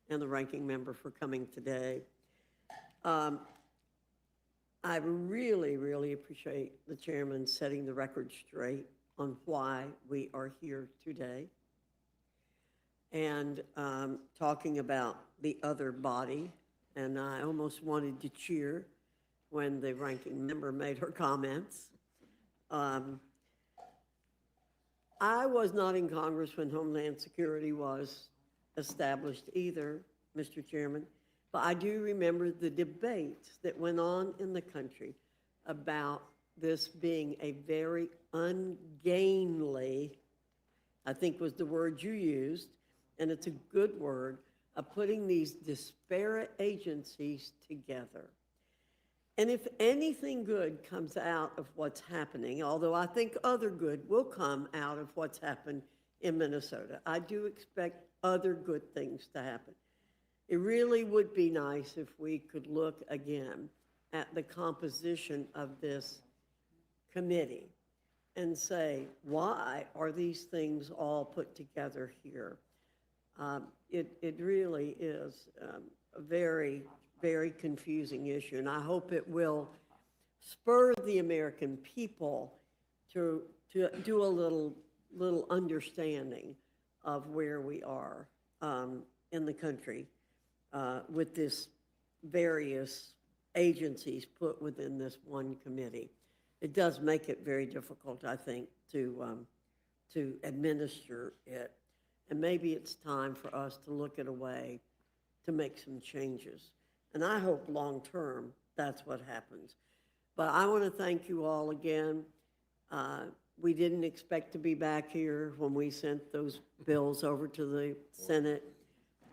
[SPEAKER 1] and the ranking member for coming today. I really, really appreciate the chairman setting the record straight on why we are here today and talking about the other body. And I almost wanted to cheer when the ranking member made her comments. I was not in Congress when Homeland Security was established either, Mr. Chairman, but I do remember the debates that went on in the country about this being a very ungainly, I think was the word you used, and it's a good word, of putting these disparate agencies together. And if anything good comes out of what's happening, although I think other good will come out of what's happened in Minnesota, I do expect other good things to happen. It really would be nice if we could look again at the composition of this committee and say, why are these things all put together here? It really is a very, very confusing issue, and I hope it will spur the American people to do a little understanding of where we are in the country with this various agencies put within this one committee. It does make it very difficult, I think, to administer it. And maybe it's time for us to look at a way to make some changes. And I hope long-term that's what happens. But I want to thank you all again. We didn't expect to be back here when we sent those bills over to the Senate.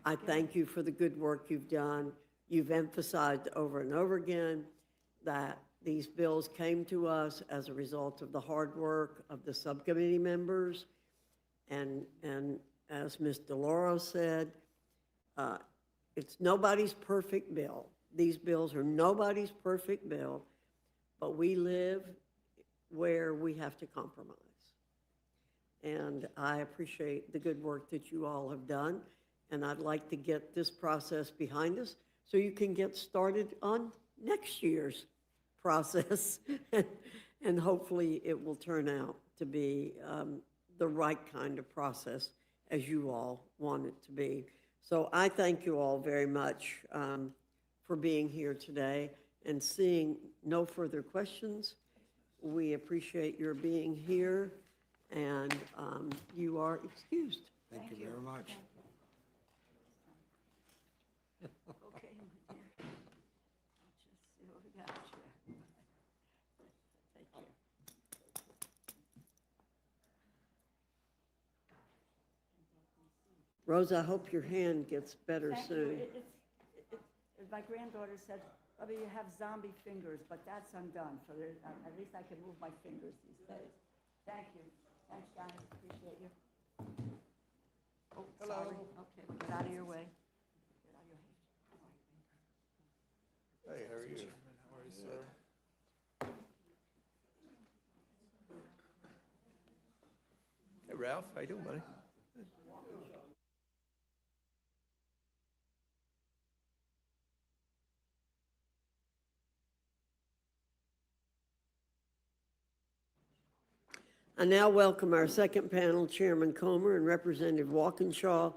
[SPEAKER 1] I thank you for the good work you've done. You've emphasized over and over again that these bills came to us as a result of the hard work of the subcommittee members. And as Ms. DeLauro said, it's nobody's perfect bill. These bills are nobody's perfect bill, but we live where we have to compromise. And I appreciate the good work that you all have done, and I'd like to get this process behind us so you can get started on next year's process, and hopefully it will turn out to be the right kind of process as you all want it to be. So I thank you all very much for being here today, and seeing no further questions. We appreciate your being here, and you are excused.
[SPEAKER 3] Thank you very much.
[SPEAKER 4] Okay, my dear. Let's just see what we got here. Thank you.
[SPEAKER 1] Rose, I hope your hand gets better
[SPEAKER 4] Thank you.
[SPEAKER 1] soon.
[SPEAKER 4] My granddaughter said, "Bubby, you have zombie fingers," but that's undone, so at least I can move my fingers these days. Thank you. Thanks, guys, appreciate you. Oh, sorry. Okay, we'll get out of your way. Get out of your way.
[SPEAKER 2] Hey, how are you?
[SPEAKER 13] How are you, sir? Hey, Ralph, how you doing, buddy?
[SPEAKER 1] I now welcome our second panel, Chairman Comer and Representative Walkinshaw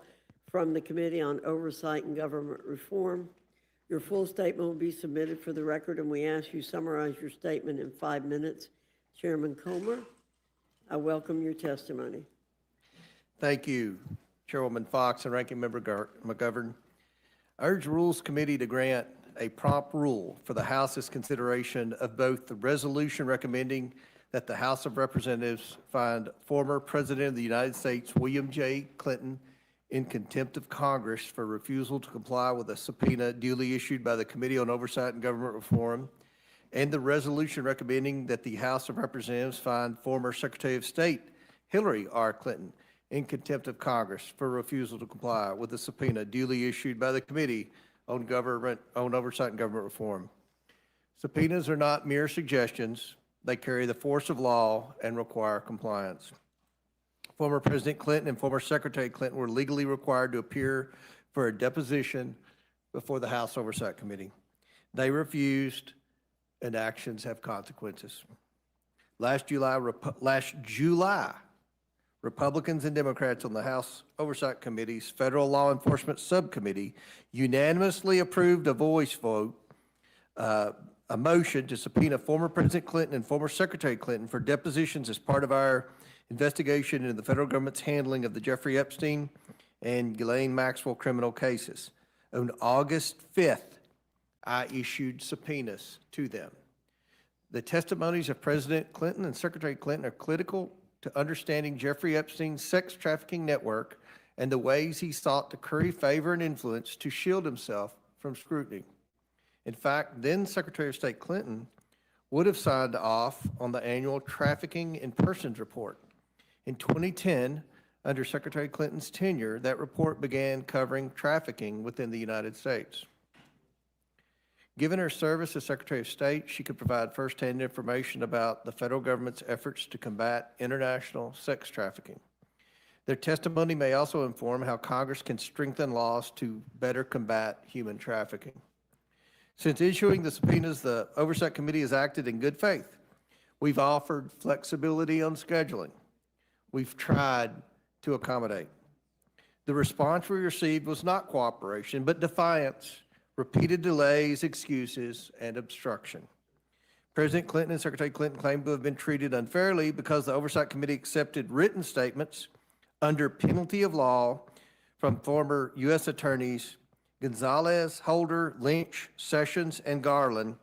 [SPEAKER 1] from the Committee on Oversight and Government Reform. Your full statement will be submitted for the record, and we ask you summarize your statement in 5 minutes. Chairman Comer, I welcome your testimony.
[SPEAKER 13] Thank you, Chairwoman Fox and Ranking Member McGovern. I urge the Rules Committee to grant a prompt rule for the House's consideration of both the resolution recommending that the House of Representatives find former President of the United States, William J. Clinton, in contempt of Congress for refusal to comply with a subpoena duly issued by the Committee on Oversight and Government Reform, and the resolution recommending that the House of Representatives find former Secretary of State Hillary R. Clinton in contempt of Congress for refusal to comply with the subpoena duly issued by the Committee on Oversight and Government Reform. Subpoenas are not mere suggestions. They carry the force of law and require compliance. Former President Clinton and former Secretary Clinton were legally required to appear for a deposition before the House Oversight Committee. They refused, and actions have consequences. Last July, Republicans and Democrats on the House Oversight Committee's Federal Law Enforcement Subcommittee unanimously approved a voice vote, a motion to subpoena former President Clinton and former Secretary Clinton for depositions as part of our investigation into the federal government's handling of the Jeffrey Epstein and Ghislaine Maxwell criminal cases. On August 5th, I issued subpoenas to them. The testimonies of President Clinton and Secretary Clinton are critical to understanding Jeffrey Epstein's sex trafficking network and the ways he sought to curry favor and influence to shield himself from scrutiny. In fact, then Secretary of State Clinton would have signed off on the annual Trafficking in Persons report. In 2010, under Secretary Clinton's tenure, that report began covering trafficking within the United States. Given her service as Secretary of State, she could provide firsthand information about the federal government's efforts to combat international sex trafficking. Their testimony may also inform how Congress can strengthen laws to better combat human trafficking. Since issuing the subpoenas, the Oversight Committee has acted in good faith. We've offered flexibility on scheduling. We've tried to accommodate. The response we received was not cooperation, but defiance, repeated delays, excuses, and obstruction. President Clinton and Secretary Clinton claimed to have been treated unfairly because the Oversight Committee accepted written statements under penalty of law from former U.S. Attorneys Gonzalez, Holder, Lynch, Sessions, and Garland,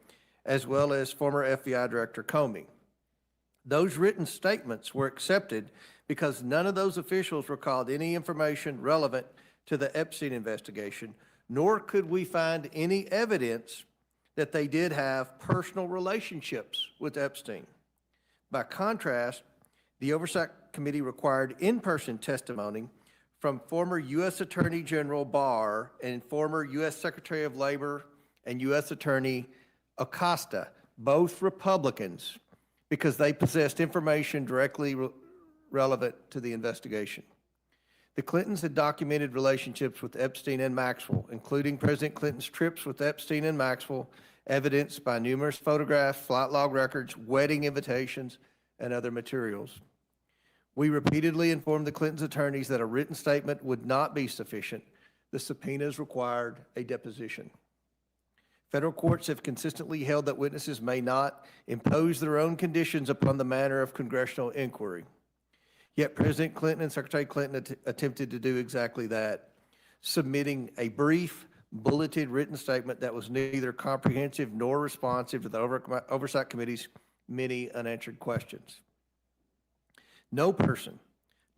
[SPEAKER 13] as well as former FBI Director Comey. Those written statements were accepted because none of those officials recalled any information relevant to the Epstein investigation, nor could we find any evidence that they did have personal relationships with Epstein. By contrast, the Oversight Committee required in-person testimony from former U.S. Attorney General Barr and former U.S. Secretary of Labor and U.S. Attorney Acosta, both Republicans, because they possessed information directly relevant to the investigation. The Clintons had documented relationships with Epstein and Maxwell, including President Clinton's trips with Epstein and Maxwell, evidenced by numerous photographs, flight log records, wedding invitations, and other materials. We repeatedly informed the Clintons' attorneys that a written statement would not be sufficient. The subpoenas required a deposition. Federal courts have consistently held that witnesses may not impose their own conditions upon the manner of congressional inquiry. Yet President Clinton and Secretary Clinton attempted to do exactly that, submitting a brief, bulleted written statement that was neither comprehensive nor responsive to the Oversight Committee's many unanswered questions. No person,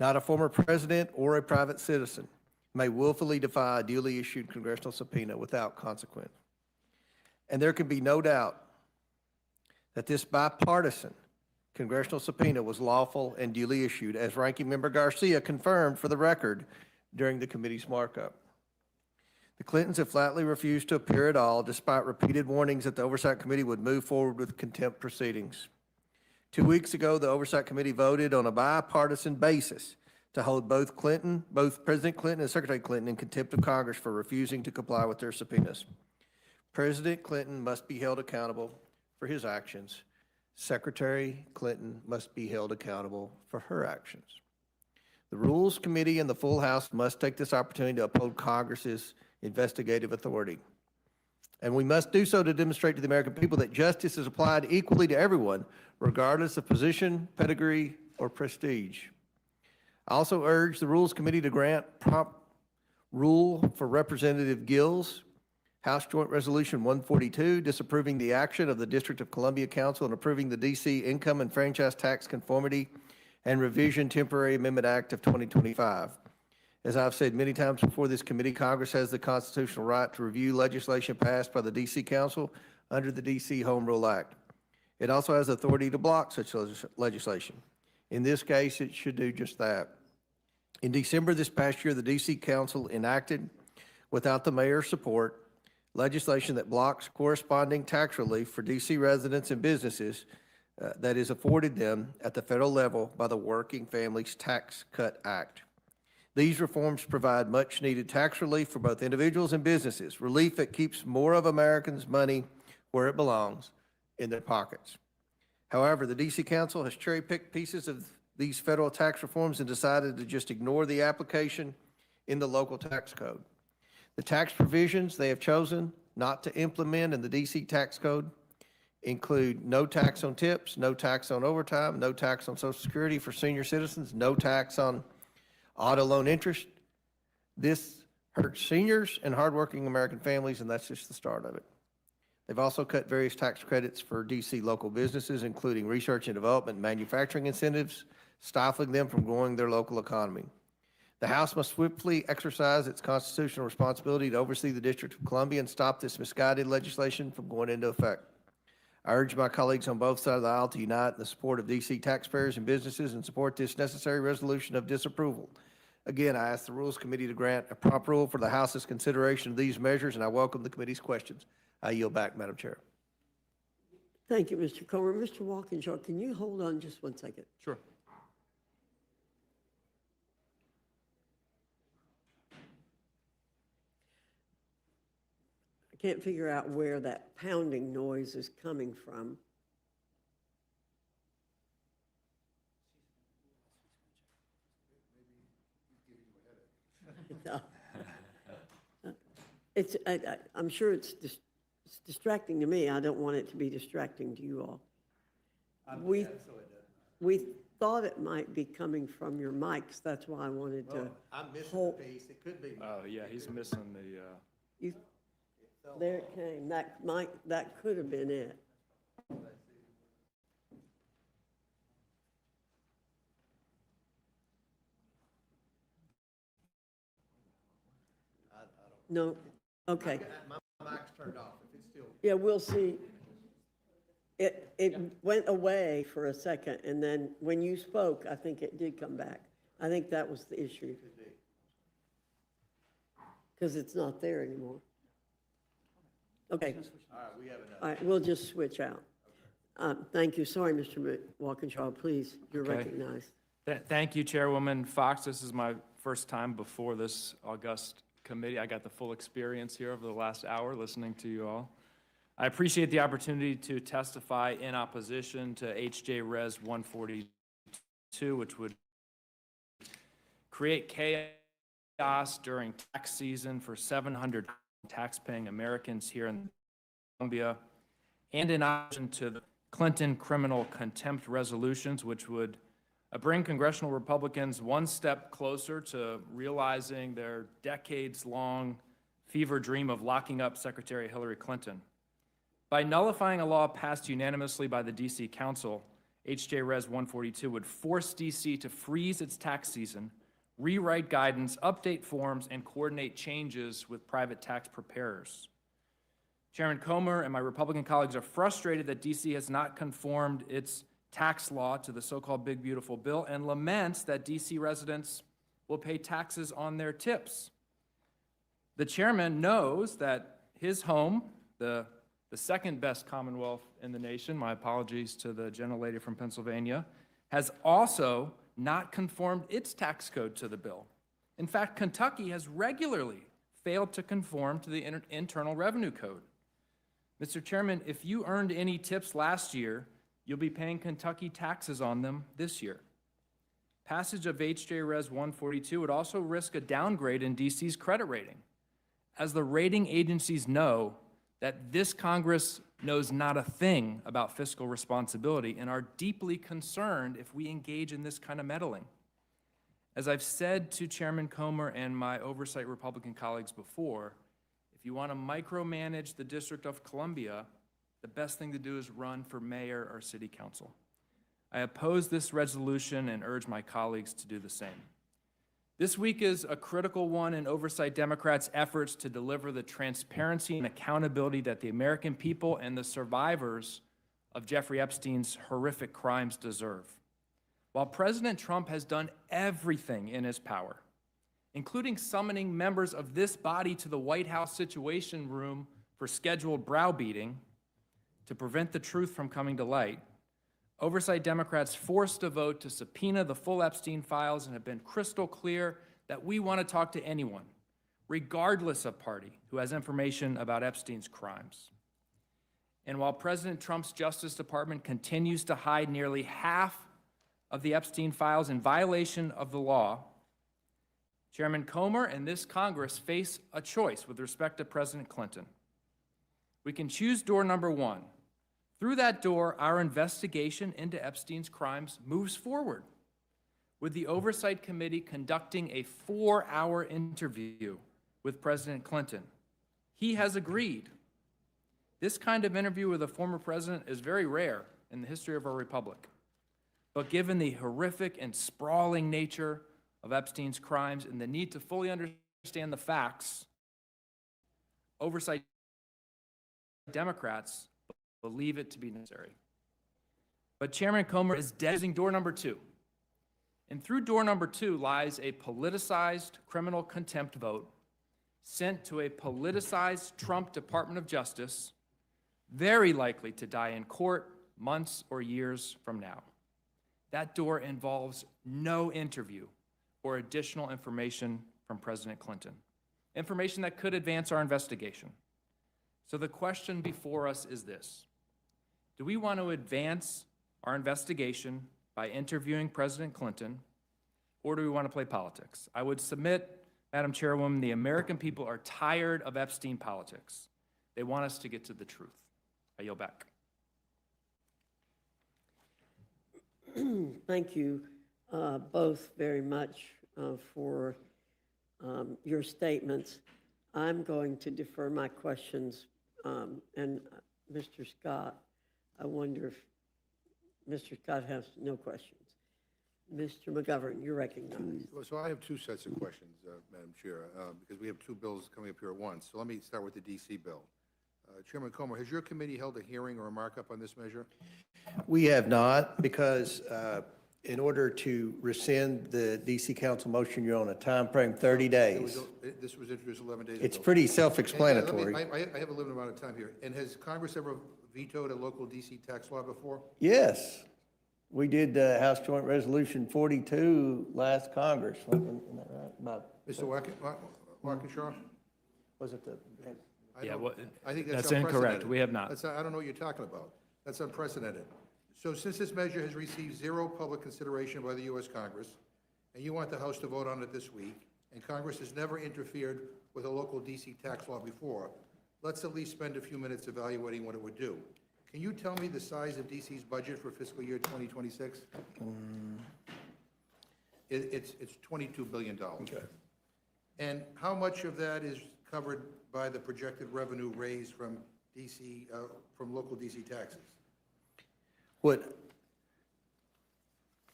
[SPEAKER 13] not a former president or a private citizen, may willfully defy a duly issued congressional subpoena without consequence. And there can be no doubt that this bipartisan congressional subpoena was lawful and duly issued, as Ranking Member Garcia confirmed for the record during the committee's markup. The Clintons have flatly refused to appear at all, despite repeated warnings that the Oversight Committee would move forward with contempt proceedings. 2 weeks ago, the Oversight Committee voted on a bipartisan basis to hold both President Clinton and Secretary Clinton in contempt of Congress for refusing to comply with their subpoenas. President Clinton must be held accountable for his actions. Secretary Clinton must be held accountable for her actions. The Rules Committee and the full House must take this opportunity to uphold Congress's investigative authority. And we must do so to demonstrate to the American people that justice is applied equally to everyone, regardless of position, pedigree, or prestige. I also urge the Rules Committee to grant prompt rule for Representative Gill's House Joint Resolution 142, disapproving the action of the District of Columbia Council and approving the D.C. Income and Franchise Tax Conformity and Revision Temporary Amendment Act of 2025. As I've said many times before this committee, Congress has the constitutional right to review legislation passed by the D.C. Council under the D.C. Home Rule Act. It also has authority to block such legislation. In this case, it should do just that. In December this past year, the D.C. Council enacted, without the mayor's support, legislation that blocks corresponding tax relief for D.C. residents and businesses that is afforded them at the federal level by the Working Families Tax Cut Act. These reforms provide much-needed tax relief for both individuals and businesses, relief that keeps more of Americans' money where it belongs, in their pockets. However, the D.C. Council has cherry-picked pieces of these federal tax reforms and decided to just ignore the application in the local tax code. The tax provisions they have chosen not to implement in the D.C. tax code include no tax on tips, no tax on overtime, no tax on Social Security for senior citizens, no tax on auto loan interest. This hurts seniors and hardworking American families, and that's just the start of it. They've also cut various tax credits for D.C. local businesses, including research and development and manufacturing incentives, stifling them from growing their local economy. The House must swiftly exercise its constitutional responsibility to oversee the District of Columbia and stop this misguided legislation from going into effect. I urge my colleagues on both sides of the aisle to unite in the support of D.C. taxpayers and businesses and support this necessary resolution of disapproval. Again, I ask the Rules Committee to grant a prompt rule for the House's consideration of these measures, and I welcome the committee's questions. I yield back, Madam Chair.
[SPEAKER 1] Thank you, Mr. Comer. Mr. Walkinshaw, can you hold on just one second?
[SPEAKER 14] Sure.
[SPEAKER 1] I can't figure out where that pounding noise is coming from. I'm sure it's distracting to me. I don't want it to be distracting to you all. We thought it might be coming from your mics. That's why I wanted to.
[SPEAKER 13] I'm missing
[SPEAKER 1] hold-
[SPEAKER 13] a piece. It could be.
[SPEAKER 14] Oh, yeah, he's missing the,
[SPEAKER 1] There it came. That could have been it. No, okay.
[SPEAKER 13] My mic's turned off. If it's still.
[SPEAKER 1] Yeah, we'll see. It went away for a second, and then when you spoke, I think it did come back. I think that was the issue. Because it's not there anymore. Okay.
[SPEAKER 13] All right, we have enough.
[SPEAKER 1] All right, we'll just switch out. Thank you. Sorry, Mr. Walkinshaw, please, you're
[SPEAKER 14] Okay.
[SPEAKER 1] recognized.
[SPEAKER 14] Thank you, Chairwoman Fox. This is my first time before this august committee. I got the full experience here over the last hour listening to you all. I appreciate the opportunity to testify in opposition to HJ Res 142, which would create chaos during tax season for 700 tax-paying Americans here in Columbia, and in opposition to the Clinton criminal contempt resolutions, which would bring congressional Republicans one step closer to realizing their decades-long fever dream of locking up Secretary Hillary Clinton. By nullifying a law passed unanimously by the D.C. Council, HJ Res 142 would force D.C. to freeze its tax season, rewrite guidance, update forms, and coordinate changes with private tax preparers. Chairman Comer and my Republican colleagues are frustrated that D.C. has not conformed its tax law to the so-called Big Beautiful Bill and laments that D.C. residents will pay taxes on their tips. The chairman knows that his home, the second best Commonwealth in the nation, my apologies to the gentlelady from Pennsylvania, has also not conformed its tax code to the bill. In fact, Kentucky has regularly failed to conform to the Internal Revenue Code. Mr. Chairman, if you earned any tips last year, you'll be paying Kentucky taxes on them this year. Passage of HJ Res 142 would also risk a downgrade in D.C.'s credit rating, as the rating agencies know that this Congress knows not a thing about fiscal responsibility and are deeply concerned if we engage in this kind of meddling. As I've said to Chairman Comer and my oversight Republican colleagues before, if you want to micromanage the District of Columbia, the best thing to do is run for mayor or city council. I oppose this resolution and urge my colleagues to do the same. This week is a critical one in Oversight Democrats' efforts to deliver the transparency and accountability that the American people and the survivors of Jeffrey Epstein's horrific crimes deserve. While President Trump has done everything in his power, including summoning members of this body to the White House Situation Room for scheduled browbeating to prevent the truth from coming to light, Oversight Democrats forced a vote to subpoena the full Epstein files and have been crystal clear that we want to talk to anyone, regardless of party, who has information about Epstein's crimes. And while President Trump's Justice Department continues to hide nearly half of the Epstein files in violation of the law, Chairman Comer and this Congress face a choice with respect to President Clinton. We can choose door number one. Through that door, our investigation into Epstein's crimes moves forward, with the Oversight Committee conducting a 4-hour interview with President Clinton. He has agreed. This kind of interview with a former president is very rare in the history of our republic. But given the horrific and sprawling nature of Epstein's crimes and the need to fully understand the facts, Oversight Democrats believe it to be necessary. But Chairman Comer is using door number two. And through door number two lies a politicized criminal contempt vote sent to a politicized Trump Department of Justice, very likely to die in court months or years from now. That door involves no interview or additional information from President Clinton, information that could advance our investigation. So the question before us is this: do we want to advance our investigation by interviewing President Clinton, or do we want to play politics? I would submit, Madam Chairwoman, the American people are tired of Epstein politics. They want us to get to the truth. I yield back.
[SPEAKER 1] Thank you both very much for your statements. I'm going to defer my questions, and Mr. Scott, I wonder if Mr. Scott has no questions. Mr. McGovern, you're recognized.
[SPEAKER 2] So I have two sets of questions, Madam Chair, because we have two bills coming up here at once. So let me start with the D.C. bill. Chairman Comer, has your committee held a hearing or a markup on this measure?
[SPEAKER 13] We have not, because in order to rescind the DC Council motion, you're on a time frame 30 days.
[SPEAKER 2] This was introduced 11 days ago.
[SPEAKER 13] It's pretty self-explanatory.
[SPEAKER 2] I have a limited amount of time here. And has Congress ever vetoed a local D.C. tax law before?
[SPEAKER 13] Yes. We did House Joint Resolution 42 last Congress. Isn't that right? About,
[SPEAKER 2] Mr. Walkinshaw?
[SPEAKER 13] was it the?
[SPEAKER 2] I think
[SPEAKER 14] that's
[SPEAKER 2] that's
[SPEAKER 14] incorrect.
[SPEAKER 2] unprecedented.
[SPEAKER 14] We have not.
[SPEAKER 2] I don't know what you're talking about. That's unprecedented. So since this measure has received zero public consideration by the U.S. Congress, and you want the House to vote on it this week, and Congress has never interfered with a local D.C. tax law before, let's at least spend a few minutes evaluating what it would do. Can you tell me the size of D.C.'s budget for fiscal year 2026? It's $22 billion. Okay. And how much of that is covered by the projected revenue raised from D.C., from local D.C. taxes?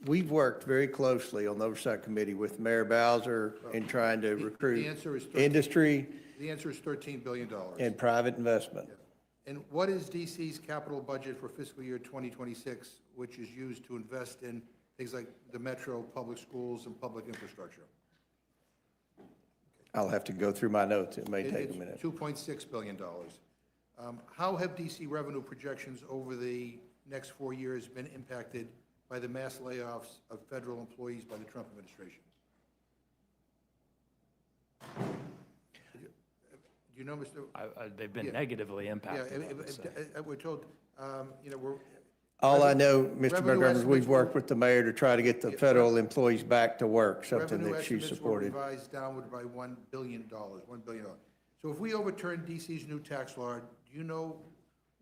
[SPEAKER 13] We've worked very closely on the Oversight Committee with Mayor Bowser in trying to recruit industry.
[SPEAKER 2] The answer is $13 billion.
[SPEAKER 13] And private investment.
[SPEAKER 2] Yeah. And what is D.C.'s capital budget for fiscal year 2026, which is used to invest in things like the metro, public schools, and public infrastructure?
[SPEAKER 13] I'll have to go through my notes. It may take a minute.
[SPEAKER 2] It's $2.6 billion. How have D.C. revenue projections over the next 4 years been impacted by the mass layoffs of federal employees by the Trump administration? Do you know, Mr.?
[SPEAKER 14] They've been negatively impacted.
[SPEAKER 2] Yeah, we're told, we're.
[SPEAKER 13] All I know, Mr.
[SPEAKER 2] Revenue
[SPEAKER 13] McGovern, is we've
[SPEAKER 2] estimates
[SPEAKER 13] worked with the mayor to try to get the federal employees back to work, something that she
[SPEAKER 2] Revenue estimates were
[SPEAKER 13] supported.
[SPEAKER 2] revised downward by $1 billion, $1 billion. So if we overturn D.C.'s new tax law, do you know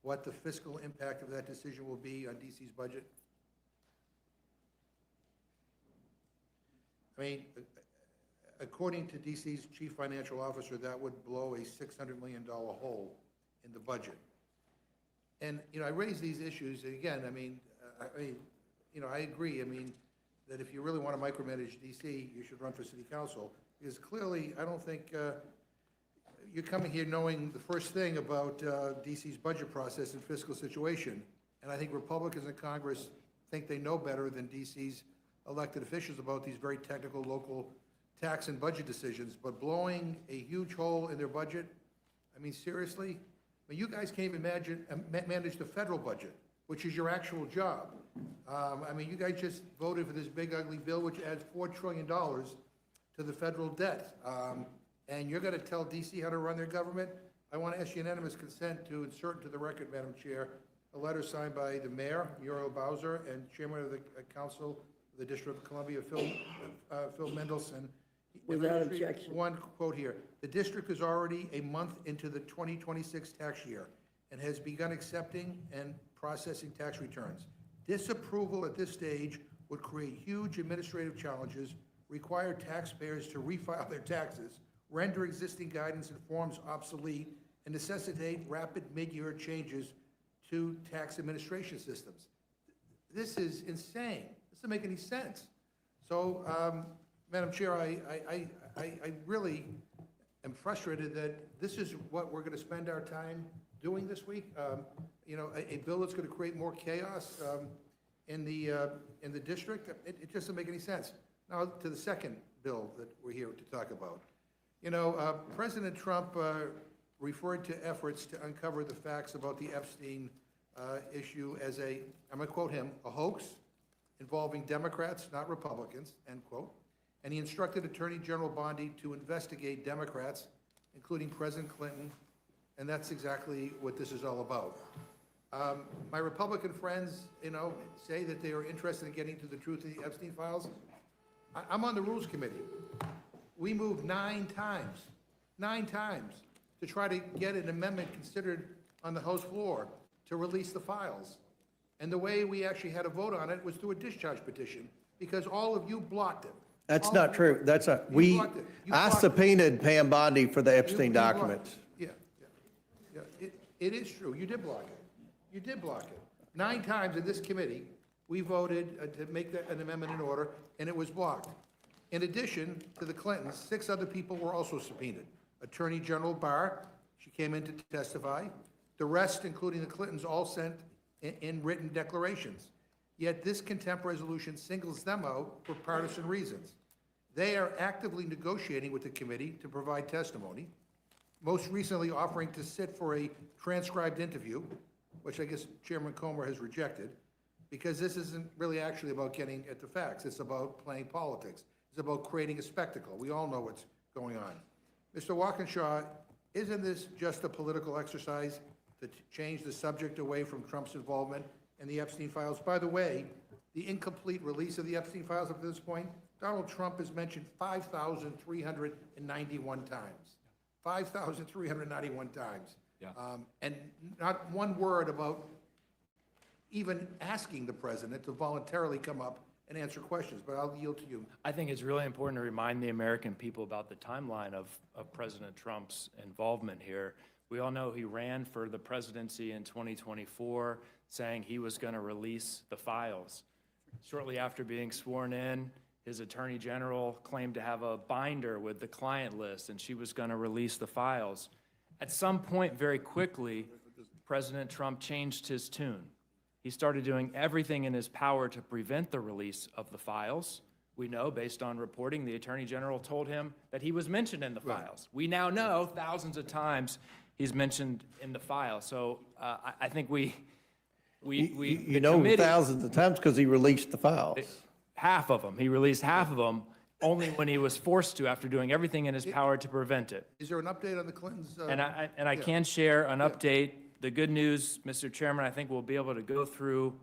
[SPEAKER 2] what the fiscal impact of that decision will be on D.C.'s budget? I mean, according to D.C.'s chief financial officer, that would blow a $600 million hole in the budget. And, I raise these issues, and again, I agree. that if you really want to micromanage DC, you should run for city council, because clearly, I don't think you're coming here knowing the first thing about DC's budget process and fiscal situation, and I think Republicans in Congress think they know better than DC's elected officials about these very technical local tax and budget decisions, but blowing a huge hole in their budget, I mean, seriously? I mean, you guys can't even manage the federal budget, which is your actual job. I mean, you guys just voted for this big ugly bill which adds $4 trillion to the federal debt. And you're gonna tell DC how to run their government? I want to ask unanimous consent to insert into the record, Madam Chair, a letter signed by the mayor, Muriel Bowser, and chairman of the council of the District of Columbia, Phil Mendelson.
[SPEAKER 1] Without objection.
[SPEAKER 2] One quote here. The district is already a month into the 2026 tax year and has begun accepting and processing tax returns. Disapproval at this stage would create huge administrative challenges, require taxpayers to refile their taxes, render existing guidance and forms obsolete, and necessitate rapid mid-year changes to tax administration systems. This is insane. This doesn't make any sense. So, Madam Chair, I really am frustrated that this is what we're going to spend our time doing this week. You know, a bill that's going to create more chaos in the district. It just doesn't make any sense. Now, to the second bill that we're here to talk about. You know, President Trump referred to efforts to uncover the facts about the Epstein issue as I'm going to quote him, a hoax involving Democrats, not Republicans, end quote. And he instructed Attorney General Bondi to investigate Democrats, including President Clinton, and that's exactly what this is all about. My Republican friends, you know, say that they are interested in getting to the truth of the Epstein files. I'm on the Rules Committee. We moved 9 times to try to get an amendment considered on the House floor to release the files. And the way we actually had a vote on it was through a discharge petition, because all of you blocked it.
[SPEAKER 13] That's not true. I subpoenaed Pam Bondi for the Epstein documents.
[SPEAKER 2] Yeah. It is true. You did block it. You did block it. 9 times in this committee, we voted to make an amendment in order, and it was blocked. In addition to the Clintons, 6 other people were also subpoenaed. Attorney General Barr, she came in to testify. The rest, including the Clintons, all sent in written declarations. Yet this contempt resolution singles them out for partisan reasons. They are actively negotiating with the committee to provide testimony, most recently offering to sit for a transcribed interview, which I guess Chairman Comer has rejected, because this isn't really actually about getting at the facts. It's about playing politics. It's about creating a spectacle. We all know what's going on. Mr. Walkinshaw, isn't this just a political exercise to change the subject away from Trump's involvement in the Epstein files? By the way, the incomplete release of the Epstein files up to this point, Donald Trump is mentioned 5,391 times. 5,391 times.
[SPEAKER 14] Yeah.
[SPEAKER 2] And not one word about even asking the president to voluntarily come up and answer questions, but I'll yield to you.
[SPEAKER 14] I think it's really important to remind the American people about the timeline of President Trump's involvement here. We all know he ran for the presidency in 2024, saying he was going to release the files. Shortly after being sworn in, his attorney general claimed to have a binder with the client list, and she was going to release the files. At some point, very quickly, President Trump changed his tune. He started doing everything in his power to prevent the release of the files. We know, based on reporting, the Attorney General told him that he was mentioned in the files. We now know thousands of times he's mentioned in the file. So I think
[SPEAKER 13] You know thousands of times because he released the files.
[SPEAKER 14] Half of them. He released half of them only when he was forced to, after doing everything in his power to prevent it.
[SPEAKER 2] Is there an update on the Clintons?
[SPEAKER 14] And I can share an update. The good news, Mr. Chairman, I think we'll be able to go through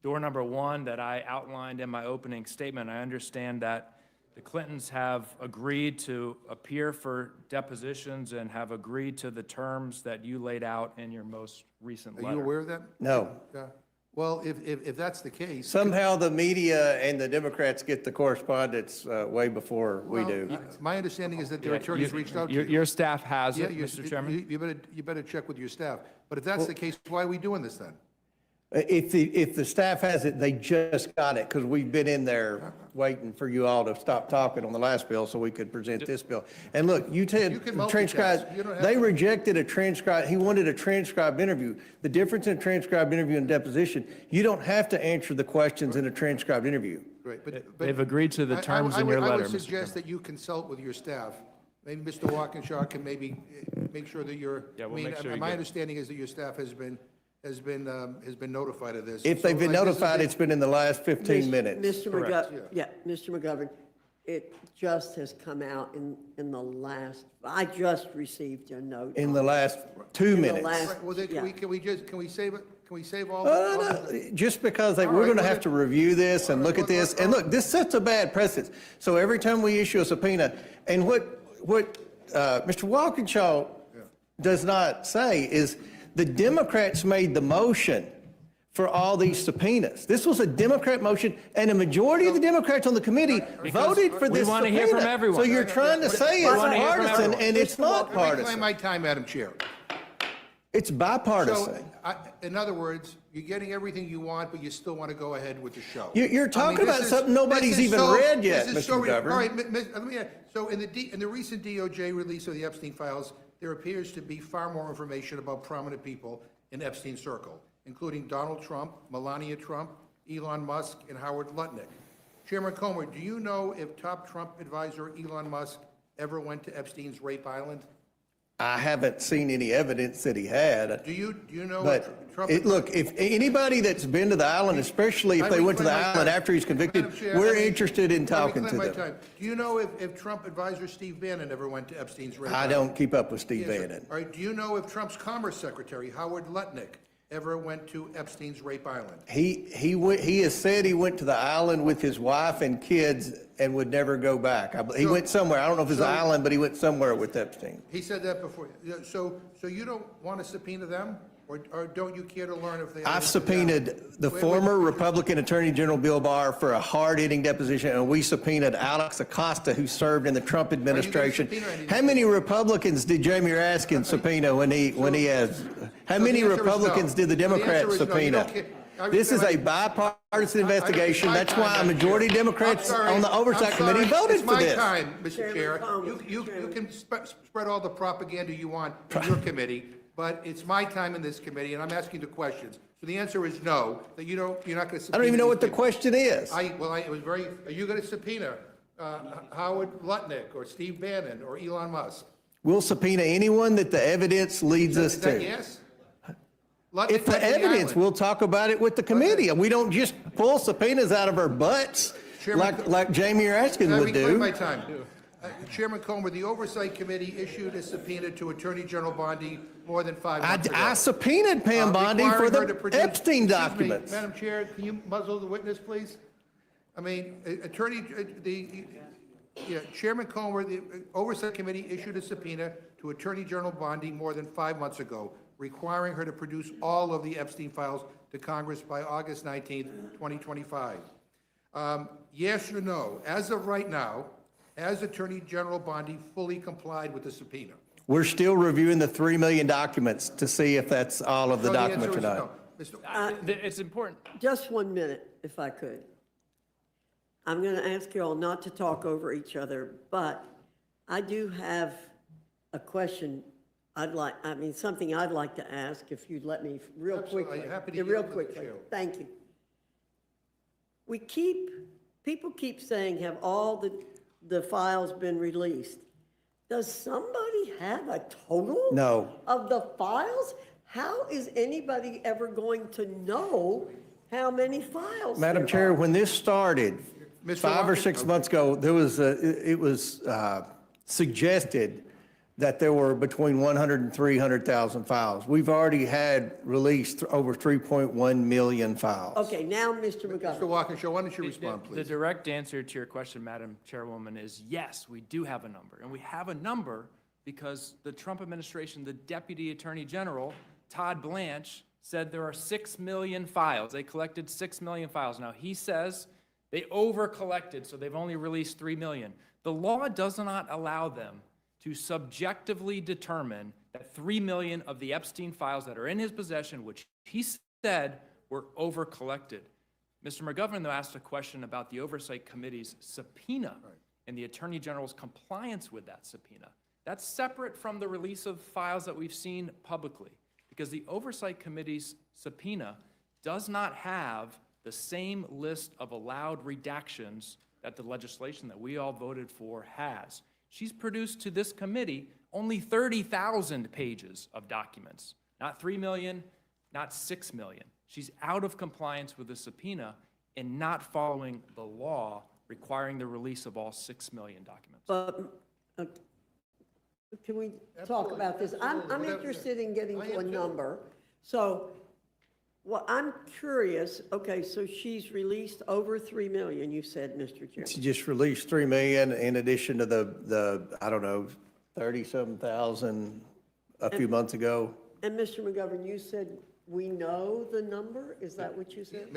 [SPEAKER 14] door number 1 that I outlined in my opening statement. I understand that the Clintons have agreed to appear for depositions and have agreed to the terms that you laid out in your most recent letter.
[SPEAKER 2] Are you aware of that?
[SPEAKER 13] No.
[SPEAKER 2] Yeah. Well, if that's the case.
[SPEAKER 13] Somehow the media and the Democrats get the correspondence way before we do.
[SPEAKER 2] My understanding is that their attorneys reached out to you.
[SPEAKER 14] Your staff has
[SPEAKER 2] Yeah,
[SPEAKER 14] it, Mr. Chairman.
[SPEAKER 2] You better check with your staff. But if that's the case, why are we doing this then?
[SPEAKER 13] If the staff has it, they just got it, because we've been in there waiting for you all to stop talking on the last bill so we could present this bill. And look, you
[SPEAKER 2] You
[SPEAKER 13] said
[SPEAKER 2] can multitask.
[SPEAKER 13] transcribed,
[SPEAKER 2] You don't have
[SPEAKER 13] they
[SPEAKER 2] to.
[SPEAKER 13] rejected a transcribed, he wanted a transcribed interview. The difference in a transcribed interview and deposition, you don't have to answer the questions in a transcribed interview.
[SPEAKER 2] Great, but.
[SPEAKER 14] They've agreed to the terms in your
[SPEAKER 2] I
[SPEAKER 14] letter,
[SPEAKER 2] would
[SPEAKER 14] Mr.
[SPEAKER 2] suggest that you consult with your staff. Maybe Mr. Walkinshaw can maybe make sure that you're.
[SPEAKER 14] Yeah, we'll
[SPEAKER 2] I mean,
[SPEAKER 14] make sure you
[SPEAKER 2] my
[SPEAKER 14] get-
[SPEAKER 2] understanding is that your staff has been notified of this.
[SPEAKER 13] If they've been
[SPEAKER 2] So, this is
[SPEAKER 13] notified,
[SPEAKER 2] the-
[SPEAKER 13] it's been in the last 15 minutes.
[SPEAKER 1] Mr.
[SPEAKER 14] Correct.
[SPEAKER 1] McGovern, yeah, Mr. McGovern, it just has come out in the last, I just received a note.
[SPEAKER 13] In the last 2
[SPEAKER 1] In the
[SPEAKER 13] minutes.
[SPEAKER 1] last-
[SPEAKER 2] Right, well, then,
[SPEAKER 1] Yeah.
[SPEAKER 2] can we save it? Can we save all?
[SPEAKER 13] No,
[SPEAKER 2] all
[SPEAKER 13] no,
[SPEAKER 2] the-
[SPEAKER 13] no, just because we're
[SPEAKER 2] right,
[SPEAKER 13] going to
[SPEAKER 2] well,
[SPEAKER 13] have to
[SPEAKER 2] then-
[SPEAKER 13] review this and look at this, and look, this sets a bad precedent. So every time we issue a subpoena, and what Mr. Walkinshaw does not say is the Democrats made the motion for all these subpoenas. This was a Democrat motion, and a majority of the Democrats on the committee voted for
[SPEAKER 14] we
[SPEAKER 13] this
[SPEAKER 14] wanna
[SPEAKER 13] subpoena.
[SPEAKER 14] hear from everyone.
[SPEAKER 13] So you're trying to say it's
[SPEAKER 14] wanna hear from
[SPEAKER 13] partisan,
[SPEAKER 14] everyone.
[SPEAKER 13] and it's not
[SPEAKER 2] Reclaim
[SPEAKER 13] partisan.
[SPEAKER 2] my time, Madam Chair.
[SPEAKER 13] It's bipartisan.
[SPEAKER 2] So, in other words, you're getting everything you want, but you still want to go ahead with the show.
[SPEAKER 13] You're talking
[SPEAKER 2] this
[SPEAKER 13] about
[SPEAKER 2] is-
[SPEAKER 13] something nobody's
[SPEAKER 2] this is
[SPEAKER 13] even
[SPEAKER 2] so-
[SPEAKER 13] read yet,
[SPEAKER 2] this is
[SPEAKER 13] Mr.
[SPEAKER 2] so
[SPEAKER 13] McGovern.
[SPEAKER 2] All right, let me add, so in the recent DOJ release of the Epstein Files, there appears to be far more information about prominent people in Epstein's circle, including Donald Trump, Melania Trump, Elon Musk, and Howard Lutnick. Chairman Comer, do you know if top Trump advisor Elon Musk ever went to Epstein's Rape Island?
[SPEAKER 13] I haven't seen any evidence that he had.
[SPEAKER 2] Do you know?
[SPEAKER 13] But,
[SPEAKER 2] Trump-
[SPEAKER 13] look, if anybody that's been to the island, especially if
[SPEAKER 2] I
[SPEAKER 13] they went to the
[SPEAKER 2] reclaim my
[SPEAKER 13] island
[SPEAKER 2] time.
[SPEAKER 13] after he's convicted,
[SPEAKER 2] Madam Chair,
[SPEAKER 13] we're
[SPEAKER 2] I mean,
[SPEAKER 13] interested in
[SPEAKER 2] I
[SPEAKER 13] talking to
[SPEAKER 2] reclaim my
[SPEAKER 13] them.
[SPEAKER 2] time. Do you know if Trump advisor Steve Bannon ever went to Epstein's Rape
[SPEAKER 13] I
[SPEAKER 2] Island?
[SPEAKER 13] don't keep up with Steve
[SPEAKER 2] Yes, sir.
[SPEAKER 13] Bannon.
[SPEAKER 2] All right, do you know if Trump's Commerce Secretary, Howard Lutnick, ever went to Epstein's Rape Island?
[SPEAKER 13] He has said he went to the island with his wife and kids and would never go back. He went somewhere, I don't know if it's an island, but he went somewhere with Epstein.
[SPEAKER 2] He said that before. Yeah, so you don't want to subpoena them? Or don't you care to learn if they? ever
[SPEAKER 13] I've
[SPEAKER 2] went to
[SPEAKER 13] subpoenaed the
[SPEAKER 2] Wait,
[SPEAKER 13] former
[SPEAKER 2] wait.
[SPEAKER 13] Republican Attorney General Bill Barr for a hard-hitting deposition, and we subpoenaed Alex Acosta, who served in the Trump administration.
[SPEAKER 2] subpoena anything?
[SPEAKER 13] How many Republicans did Jamie Raskin subpoena when he has? How
[SPEAKER 2] So
[SPEAKER 13] many
[SPEAKER 2] the answer is no.
[SPEAKER 13] Republicans did the
[SPEAKER 2] So the answer
[SPEAKER 13] Democrats
[SPEAKER 2] is no, you
[SPEAKER 13] subpoena?
[SPEAKER 2] don't care. I
[SPEAKER 13] This is a
[SPEAKER 2] reclaim
[SPEAKER 13] bipartisan
[SPEAKER 2] my-
[SPEAKER 13] investigation.
[SPEAKER 2] it's my
[SPEAKER 13] That's
[SPEAKER 2] time,
[SPEAKER 13] why a
[SPEAKER 2] Madam
[SPEAKER 13] majority of
[SPEAKER 2] Chair.
[SPEAKER 13] Democrats
[SPEAKER 2] I'm sorry.
[SPEAKER 13] on the Oversight
[SPEAKER 2] I'm
[SPEAKER 13] Committee
[SPEAKER 2] sorry.
[SPEAKER 13] voted for this.
[SPEAKER 2] It's my time, Mr.
[SPEAKER 1] Chairman
[SPEAKER 2] Chair.
[SPEAKER 1] Comer,
[SPEAKER 2] You
[SPEAKER 1] Chairman.
[SPEAKER 2] can spread all the propaganda you want in your committee, but it's my time in this committee, and I'm asking the questions. So the answer is no, that you're not going to subpoena.
[SPEAKER 13] I don't even know what the
[SPEAKER 2] these people.
[SPEAKER 13] question is.
[SPEAKER 2] It was very, are you going to subpoena Howard Lutnick, or Steve Bannon, or Elon Musk?
[SPEAKER 13] We'll subpoena anyone that the evidence leads us
[SPEAKER 2] Is that
[SPEAKER 13] to.
[SPEAKER 2] yes? Lutnick
[SPEAKER 13] If
[SPEAKER 2] went
[SPEAKER 13] the
[SPEAKER 2] to
[SPEAKER 13] evidence,
[SPEAKER 2] island.
[SPEAKER 13] we'll talk about it with the committee. And we don't just pull subpoenas out of our butts
[SPEAKER 2] Chairman-
[SPEAKER 13] like Jamie Raskin
[SPEAKER 2] I
[SPEAKER 13] would
[SPEAKER 2] reclaim my
[SPEAKER 13] do.
[SPEAKER 2] time. Chairman Comer, the Oversight Committee issued a subpoena to Attorney General Bondi more than 5 months ago.
[SPEAKER 13] I subpoenaed Pam Bondi for
[SPEAKER 2] requiring her to
[SPEAKER 13] the
[SPEAKER 2] produce-
[SPEAKER 13] Epstein
[SPEAKER 2] Excuse me,
[SPEAKER 13] documents.
[SPEAKER 2] Madam Chair, can you muzzle the witness, please? I mean, Chairman Comer, the Oversight Committee issued a subpoena to Attorney General Bondi more than 5 months ago, requiring her to produce all of the Epstein files to Congress by August 19th, 2025. Yes or no? As of right now, has Attorney General Bondi fully complied with the subpoena?
[SPEAKER 13] We're still reviewing the 3 million documents to see if that's all of the
[SPEAKER 2] So answer
[SPEAKER 13] documents or
[SPEAKER 2] is
[SPEAKER 13] not.
[SPEAKER 2] no. Mr.
[SPEAKER 14] It's important.
[SPEAKER 1] Just 1 minute, if I could. I'm going to ask you all not to talk over each other, but I do have a question something I'd like to ask, if you'd let me real
[SPEAKER 2] Absolutely.
[SPEAKER 1] quickly.
[SPEAKER 2] Happy to
[SPEAKER 1] Yeah, real
[SPEAKER 2] yield to the
[SPEAKER 1] quickly.
[SPEAKER 2] chair.
[SPEAKER 1] Thank you. People keep saying, have all the files been released? Does somebody have a total?
[SPEAKER 13] No.
[SPEAKER 1] Of the files? How is anybody ever going to know how many files?
[SPEAKER 13] Madam
[SPEAKER 1] there
[SPEAKER 13] Chair,
[SPEAKER 1] are?
[SPEAKER 13] when this started,
[SPEAKER 2] Mr.
[SPEAKER 13] 5 or
[SPEAKER 2] Watkins?
[SPEAKER 13] 6 months ago, it was suggested that there were between 100 and 300,000 files. We've already had released over 3.1 million files.
[SPEAKER 1] Okay, now, Mr.
[SPEAKER 2] Mr.
[SPEAKER 1] McGovern.
[SPEAKER 2] Walkinshaw, why don't you respond,
[SPEAKER 14] The
[SPEAKER 2] please?
[SPEAKER 14] direct answer to your question, Madam Chairwoman, is yes, we do have a number. And we have a number because the Trump administration, the Deputy Attorney General, Todd Blanche, said there are 6 million files. They collected 6 million files. Now, he says they over-collected, so they've only released 3 million. The law does not allow them to subjectively determine that 3 million of the Epstein files that are in his possession, which he said were over-collected. Mr. McGovern, though, asked a question about the Oversight Committee's subpoena and the Attorney General's compliance with that subpoena. That's separate from the release of files that we've seen publicly, because the Oversight Committee's subpoena does not have the same list of allowed redactions that the legislation that we all voted for has. She's produced to this committee only 30,000 pages of documents, not 3 million, not 6 million. She's out of compliance with the subpoena and not following the law requiring the release of all 6 million documents.
[SPEAKER 1] But, can we talk about this? I'm interested in getting to a number. So, well, I'm curious, okay, so she's released over 3 million, you said, Mr. Chairman.
[SPEAKER 13] She just released 3 million in addition to the, I don't know, 30-something thousand a few months ago.
[SPEAKER 1] And Mr. McGovern, you said we know the number? Is that what you said?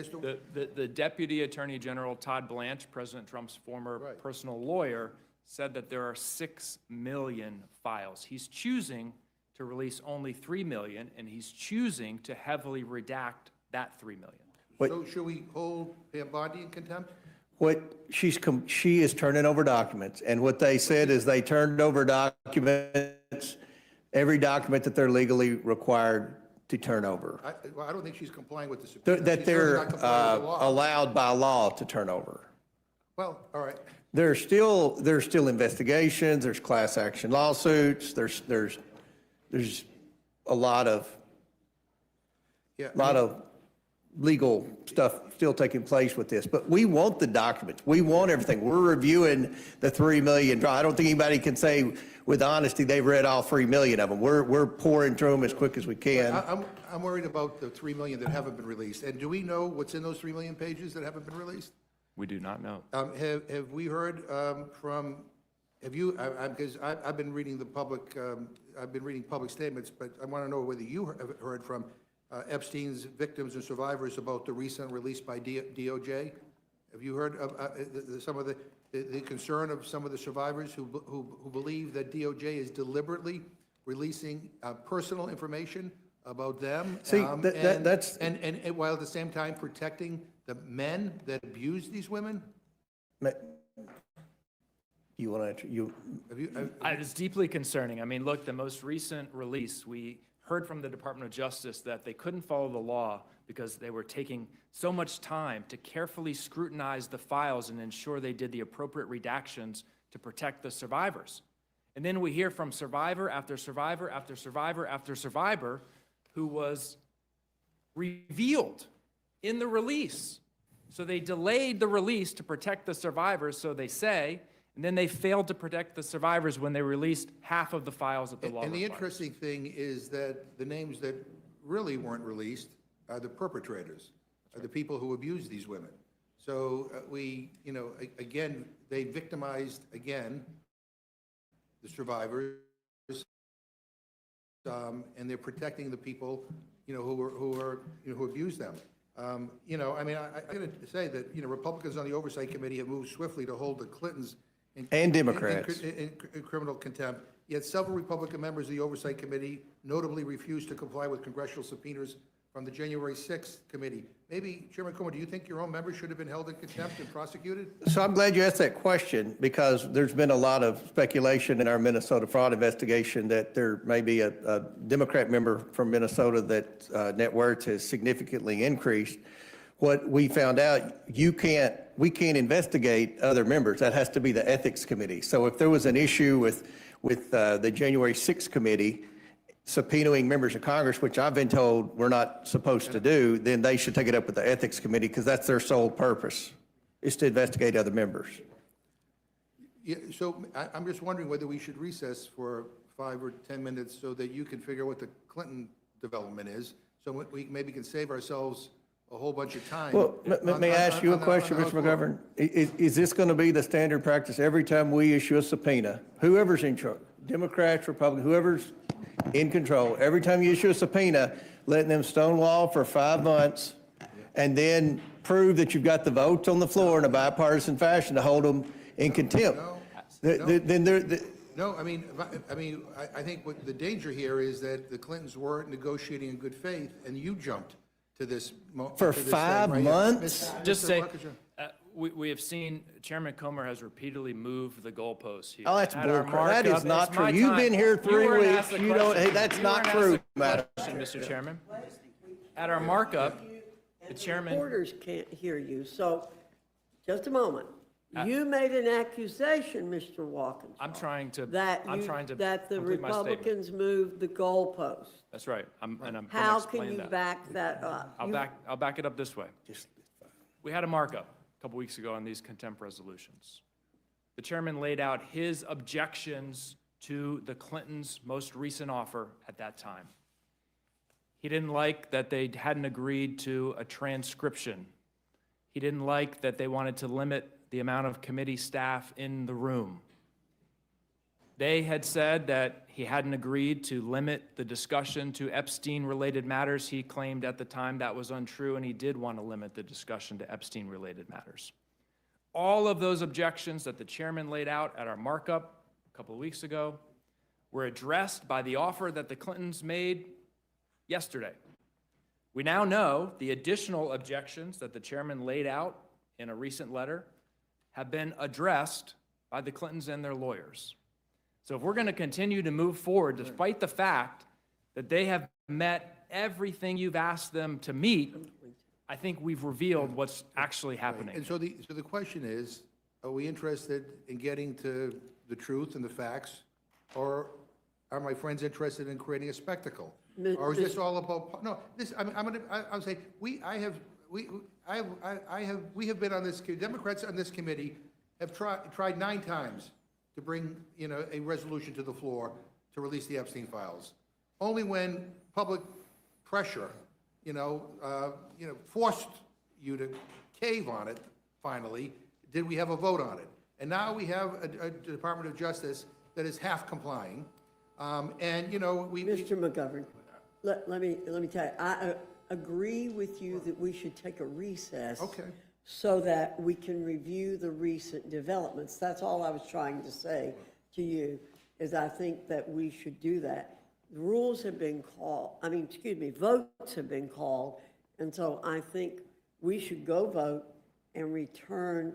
[SPEAKER 14] The Deputy Attorney General, Todd Blanche, President Trump's former personal lawyer, said that there are 6 million files. He's choosing to release only 3 million, and he's choosing to heavily redact that 3 million.
[SPEAKER 2] So should we hold Pam Bondi in contempt?
[SPEAKER 13] She is turning over documents, and what they said is they turned over documents, every document that they're legally required to turn over,
[SPEAKER 2] I don't think she's complying with the subpoena.
[SPEAKER 13] that
[SPEAKER 2] She's
[SPEAKER 13] they're
[SPEAKER 2] certainly not complying with the law.
[SPEAKER 13] allowed by law to turn over.
[SPEAKER 2] Well, all right.
[SPEAKER 13] There's still investigations, there's class action lawsuits, there's a lot of legal stuff still taking place with this, but we want the documents. We want everything. We're reviewing the 3 million. I don't think anybody can say with honesty they've read all 3 million of them. We're pouring through them as quick as we can.
[SPEAKER 2] I'm worried about the 3 million that haven't been released. And do we know what's in those 3 million pages that haven't been released?
[SPEAKER 14] We do not know.
[SPEAKER 2] Have we heard from, have you, because I've been reading the public, I've been reading public statements, but I want to know whether you have heard from Epstein's victims and survivors about the recent release by DOJ? Have you heard of some of the concern of some of the survivors who believe that DOJ is deliberately releasing personal information about them?
[SPEAKER 13] See, that's...
[SPEAKER 2] And while at the same time protecting the men that abuse these women?
[SPEAKER 13] You want to,
[SPEAKER 14] It's deeply concerning. I mean, look, the most recent release, we heard from the Department of Justice that they couldn't follow the law because they were taking so much time to carefully scrutinize the files and ensure they did the appropriate redactions to protect the survivors. And then we hear from survivor after survivor after survivor after survivor who was revealed in the release. So they delayed the release to protect the survivors, so they say, and then they failed to protect the survivors when they released half of the files that the law
[SPEAKER 2] And the
[SPEAKER 14] requires.
[SPEAKER 2] interesting thing is that the names that really weren't released are the perpetrators, are the people who abused these women. So again, they victimized, again, the survivors, and they're protecting the people, who abused them. I got to say that, Republicans on the Oversight Committee have moved swiftly to hold the Clintons
[SPEAKER 13] and Democrats
[SPEAKER 2] in criminal contempt. Yet several Republican members of the Oversight Committee notably refused to comply with congressional subpoenas from the January 6th committee. Maybe, Chairman Comer, do you think your own members should have been held in contempt and prosecuted?
[SPEAKER 13] So I'm glad you asked that question, because there's been a lot of speculation in our Minnesota fraud investigation that there may be a Democrat member from Minnesota that net worth has significantly increased. What we found out, we can't investigate other members. That has to be the ethics committee. So if there was an issue with the January 6th committee subpoenaing members of Congress, which I've been told we're not supposed to do, then they should take it up with the ethics committee, because that's their sole purpose, is to investigate other members.
[SPEAKER 2] Yeah, so I'm just wondering whether we should recess for 5 or 10 minutes so that you can figure out what the Clinton development is, so we maybe can save ourselves a whole bunch of time.
[SPEAKER 13] Well, let me ask you a question, Mr. McGovern. Is this going to be the standard practice every time we issue a subpoena? Whoever's in charge, Democrats, Republicans, whoever's in control, every time you issue a subpoena, letting them stonewall for 5 months and then prove that you've got the votes on the floor in a bipartisan fashion to hold them in contempt?
[SPEAKER 2] No, I think what the danger here is that the Clintons weren't negotiating in good faith, and you jumped. to this.
[SPEAKER 13] For
[SPEAKER 2] to this thing
[SPEAKER 13] 5
[SPEAKER 2] right here.
[SPEAKER 13] months?
[SPEAKER 14] Just
[SPEAKER 2] Mr.
[SPEAKER 14] say,
[SPEAKER 2] Waukesha?
[SPEAKER 14] we have seen Chairman Comer has repeatedly moved the goalposts here.
[SPEAKER 13] Oh, that's
[SPEAKER 14] At our
[SPEAKER 13] bullcrap. That is
[SPEAKER 14] markup-
[SPEAKER 13] not
[SPEAKER 14] it's
[SPEAKER 13] true.
[SPEAKER 14] my
[SPEAKER 13] You've
[SPEAKER 14] time.
[SPEAKER 13] been here
[SPEAKER 14] You
[SPEAKER 13] 3
[SPEAKER 14] weren't
[SPEAKER 13] weeks.
[SPEAKER 14] asked the
[SPEAKER 13] You don't,
[SPEAKER 14] question.
[SPEAKER 13] hey, that's
[SPEAKER 14] You
[SPEAKER 13] not
[SPEAKER 14] weren't asked
[SPEAKER 13] true,
[SPEAKER 14] the
[SPEAKER 13] madam.
[SPEAKER 14] question, Mr. Chairman. At our markup, the chairman,
[SPEAKER 1] Reporters can't hear you, so, just a moment. You made an accusation, Mr. Watkins,
[SPEAKER 14] I'm trying to,
[SPEAKER 1] that
[SPEAKER 14] I'm
[SPEAKER 1] you,
[SPEAKER 14] trying to
[SPEAKER 1] that the
[SPEAKER 14] complete my statement.
[SPEAKER 1] Republicans moved the goalposts.
[SPEAKER 14] That's right. I'm going to
[SPEAKER 1] How can
[SPEAKER 14] explain
[SPEAKER 1] you
[SPEAKER 14] that.
[SPEAKER 1] back that up?
[SPEAKER 14] I'll back it up this way. We had a markup a couple weeks ago on these contempt resolutions. The chairman laid out his objections to the Clintons' most recent offer at that time. He didn't like that they hadn't agreed to a transcription. He didn't like that they wanted to limit the amount of committee staff in the room. They had said that he hadn't agreed to limit the discussion to Epstein-related matters. He claimed at the time that was untrue, and he did want to limit the discussion to Epstein-related matters. All of those objections that the chairman laid out at our markup a couple of weeks ago were addressed by the offer that the Clintons made yesterday. We now know the additional objections that the chairman laid out in a recent letter have been addressed by the Clintons and their lawyers. So if we're going to continue to move forward, despite the fact that they have met everything you've asked them to meet, I think we've revealed what's actually happening.
[SPEAKER 2] And so the question is, are we interested in getting to the truth and the facts, or are my friends interested in creating a spectacle? Or is this all about, no, this, I'm saying, we have been on this, Democrats on this committee have tried 9 times to bring, a resolution to the floor to release the Epstein files. Only when public pressure, forced you to cave on it, finally, did we have a vote on it. And now we have a Department of Justice that is half complying.
[SPEAKER 1] Mr. McGovern, let me tell you, I agree with you that we should take a recess.
[SPEAKER 2] Okay.
[SPEAKER 1] So that we can review the recent developments. That's all I was trying to say to you, is I think that we should do that. The rules have been called, votes have been called, and so I think we should go vote and return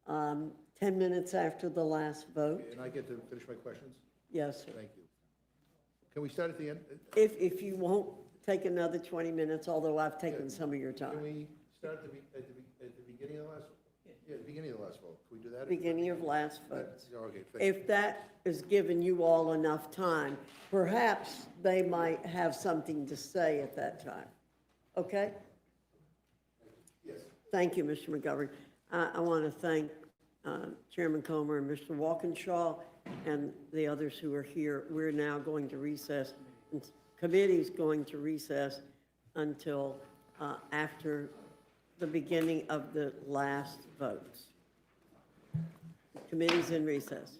[SPEAKER 1] 10 minutes after the last vote.
[SPEAKER 2] And I get to finish my questions?
[SPEAKER 1] Yes, sir.
[SPEAKER 2] Thank you. Can we start at the end?
[SPEAKER 1] If you won't take another 20 minutes, although I've taken some of your
[SPEAKER 2] Can
[SPEAKER 1] time.
[SPEAKER 2] we start at the beginning of the last, the beginning of the last vote? Can we do that?
[SPEAKER 1] Beginning of last vote.
[SPEAKER 2] Okay, thank you.
[SPEAKER 1] If that is giving you all enough time, perhaps they might have something to say at that time. Okay?
[SPEAKER 2] Yes.
[SPEAKER 1] Thank you, Mr. McGovern. I want to thank Chairman Comer and Mr. Walkinshaw and the others who are here. We're now going to recess, and committee's going to recess until after the beginning of the last votes. Committee's in recess.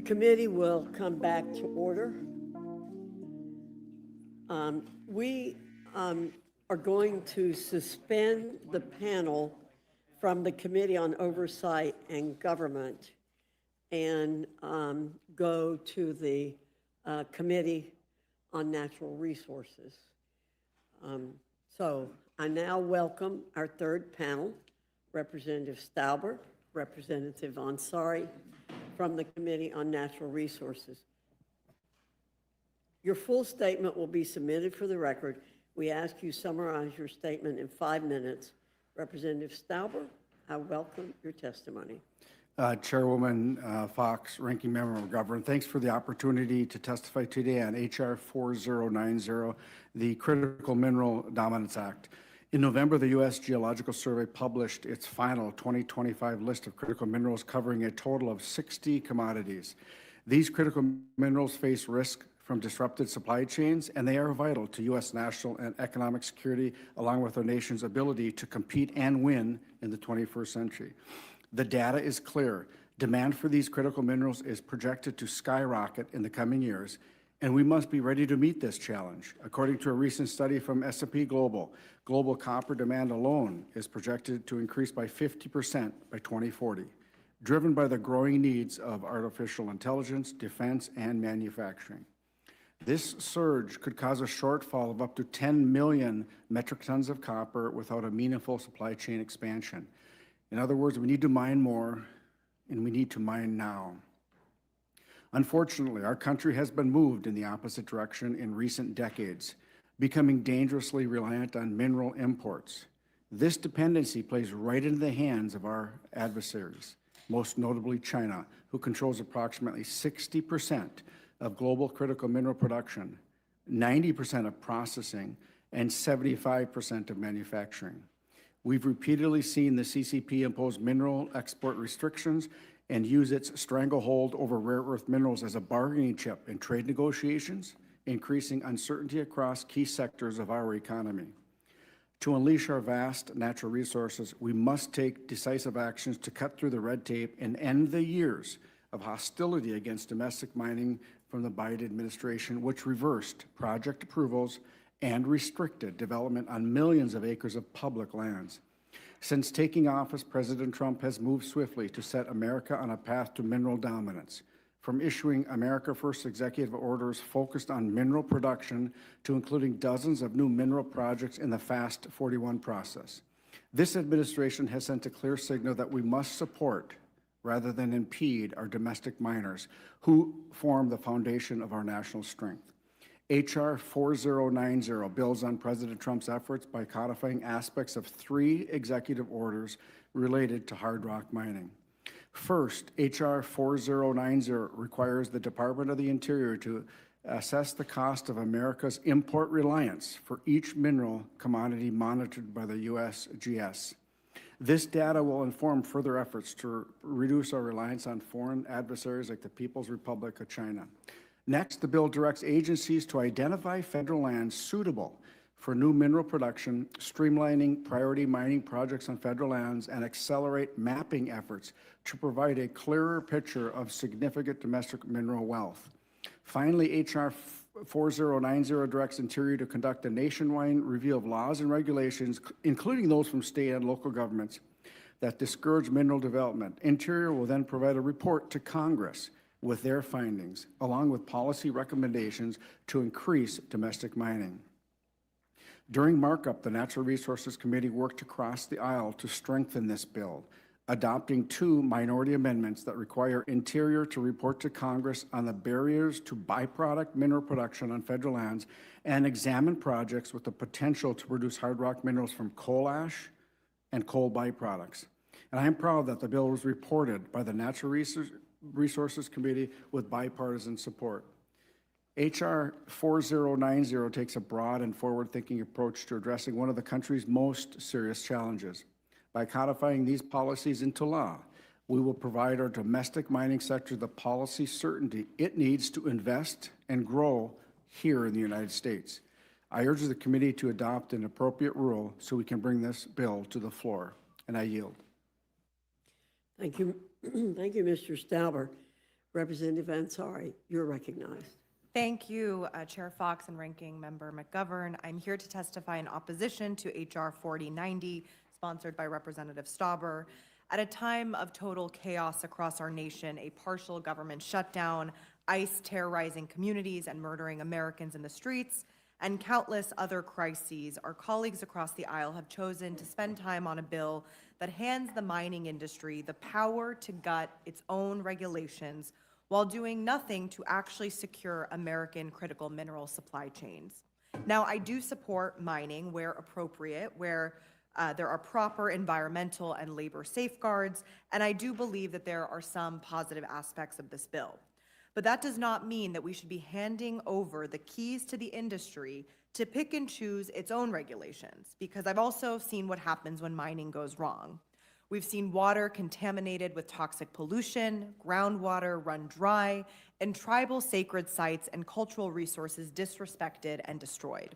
[SPEAKER 1] The committee will come back to order. We are going to suspend the panel from the Committee on Oversight and Government and go to the Committee on Natural Resources. So I now welcome our third panel, Representative Stauber, Representative Ansari from the Committee on Natural Resources. Your full statement will be submitted for the record. We ask you summarize your statement in 5 minutes. Representative Stauber, I welcome your testimony.
[SPEAKER 15] Chairwoman Fox, Ranking Member McGovern, thanks for the opportunity to testify today on H.R. 4090, the Critical Mineral Dominance Act. In November, the U.S. Geological Survey published its final 2025 list of critical minerals covering a total of 60 commodities. These critical minerals face risk from disrupted supply chains, and they are vital to U.S. national and economic security, along with our nation's ability to compete and win in the 21st century. The data is clear. Demand for these critical minerals is projected to skyrocket in the coming years, and we must be ready to meet this challenge. According to a recent study from S&P Global, global copper demand alone is projected to increase by 50% by 2040, driven by the growing needs of artificial intelligence, defense, and manufacturing. This surge could cause a shortfall of up to 10 million metric tons of copper without a meaningful supply chain expansion. In other words, we need to mine more, and we need to mine now. Unfortunately, our country has been moved in the opposite direction in recent decades, becoming dangerously reliant on mineral imports. This dependency plays right into the hands of our adversaries, most notably China, who controls approximately 60% of global critical mineral production, 90% of processing, and 75% of manufacturing. We've repeatedly seen the CCP impose mineral export restrictions and use its stranglehold over rare earth minerals as a bargaining chip in trade negotiations, increasing uncertainty across key sectors of our economy. To unleash our vast natural resources, we must take decisive actions to cut through the red tape and end the years of hostility against domestic mining from the Biden administration, which reversed project approvals and restricted development on millions of acres of public lands. Since taking office, President Trump has moved swiftly to set America on a path to mineral dominance, from issuing America First executive orders focused on mineral production to including dozens of new mineral projects in the FAST 41 process. This administration has sent a clear signal that we must support rather than impede our domestic miners, who form the foundation of our national strength. H.R. 4090 builds on President Trump's efforts by codifying aspects of 3 executive orders related to hard rock mining. First, H.R. 4090 requires the Department of the Interior to assess the cost of America's import reliance for each mineral commodity monitored by the USGS. This data will inform further efforts to reduce our reliance on foreign adversaries like the People's Republic of China. Next, the bill directs agencies to identify federal lands suitable for new mineral production, streamlining priority mining projects on federal lands, and accelerate mapping efforts to provide a clearer picture of significant domestic mineral wealth. Finally, H.R. 4090 directs Interior to conduct a nationwide review of laws and regulations, including those from state and local governments, that discourage mineral development. Interior will then provide a report to Congress with their findings, along with policy recommendations to increase domestic mining. During markup, the Natural Resources Committee worked across the aisle to strengthen this bill, adopting 2 minority amendments that require Interior to report to Congress on the barriers to byproduct mineral production on federal lands and examine projects with the potential to produce hard rock minerals from coal ash and coal byproducts. And I am proud that the bill was reported by the Natural Resources Committee with bipartisan support. H.R. 4090 takes a broad and forward-thinking approach to addressing one of the country's most serious challenges. By codifying these policies into law, we will provide our domestic mining sector the policy certainty it needs to invest and grow here in the United States. I urge the committee to adopt an appropriate rule so we can bring this bill to the floor, and I yield.
[SPEAKER 1] Thank you. Thank you, Mr. Stauber. Representative Ansari, you're recognized.
[SPEAKER 16] Thank you, Chair Fox and Ranking Member McGovern. I'm here to testify in opposition to H.R. 4090, sponsored by Representative Stauber. At a time of total chaos across our nation, a partial government shutdown, ICE terrorizing communities and murdering Americans in the streets, and countless other crises, our colleagues across the aisle have chosen to spend time on a bill that hands the mining industry the power to gut its own regulations while doing nothing to actually secure American critical mineral supply chains. Now, I do support mining where appropriate, where there are proper environmental and labor safeguards, and I do believe that there are some positive aspects of this bill. But that does not mean that we should be handing over the keys to the industry to pick and choose its own regulations, because I've also seen what happens when mining goes wrong. We've seen water contaminated with toxic pollution, groundwater run dry, and tribal sacred sites and cultural resources disrespected and destroyed.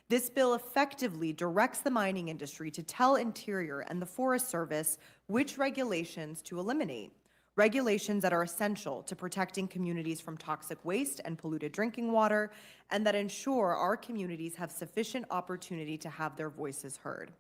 [SPEAKER 16] This bill effectively directs the mining industry to tell Interior and the Forest Service which regulations to eliminate, regulations that are essential to protecting communities from toxic waste and polluted drinking water, and that ensure our communities have sufficient opportunity to have their voices heard.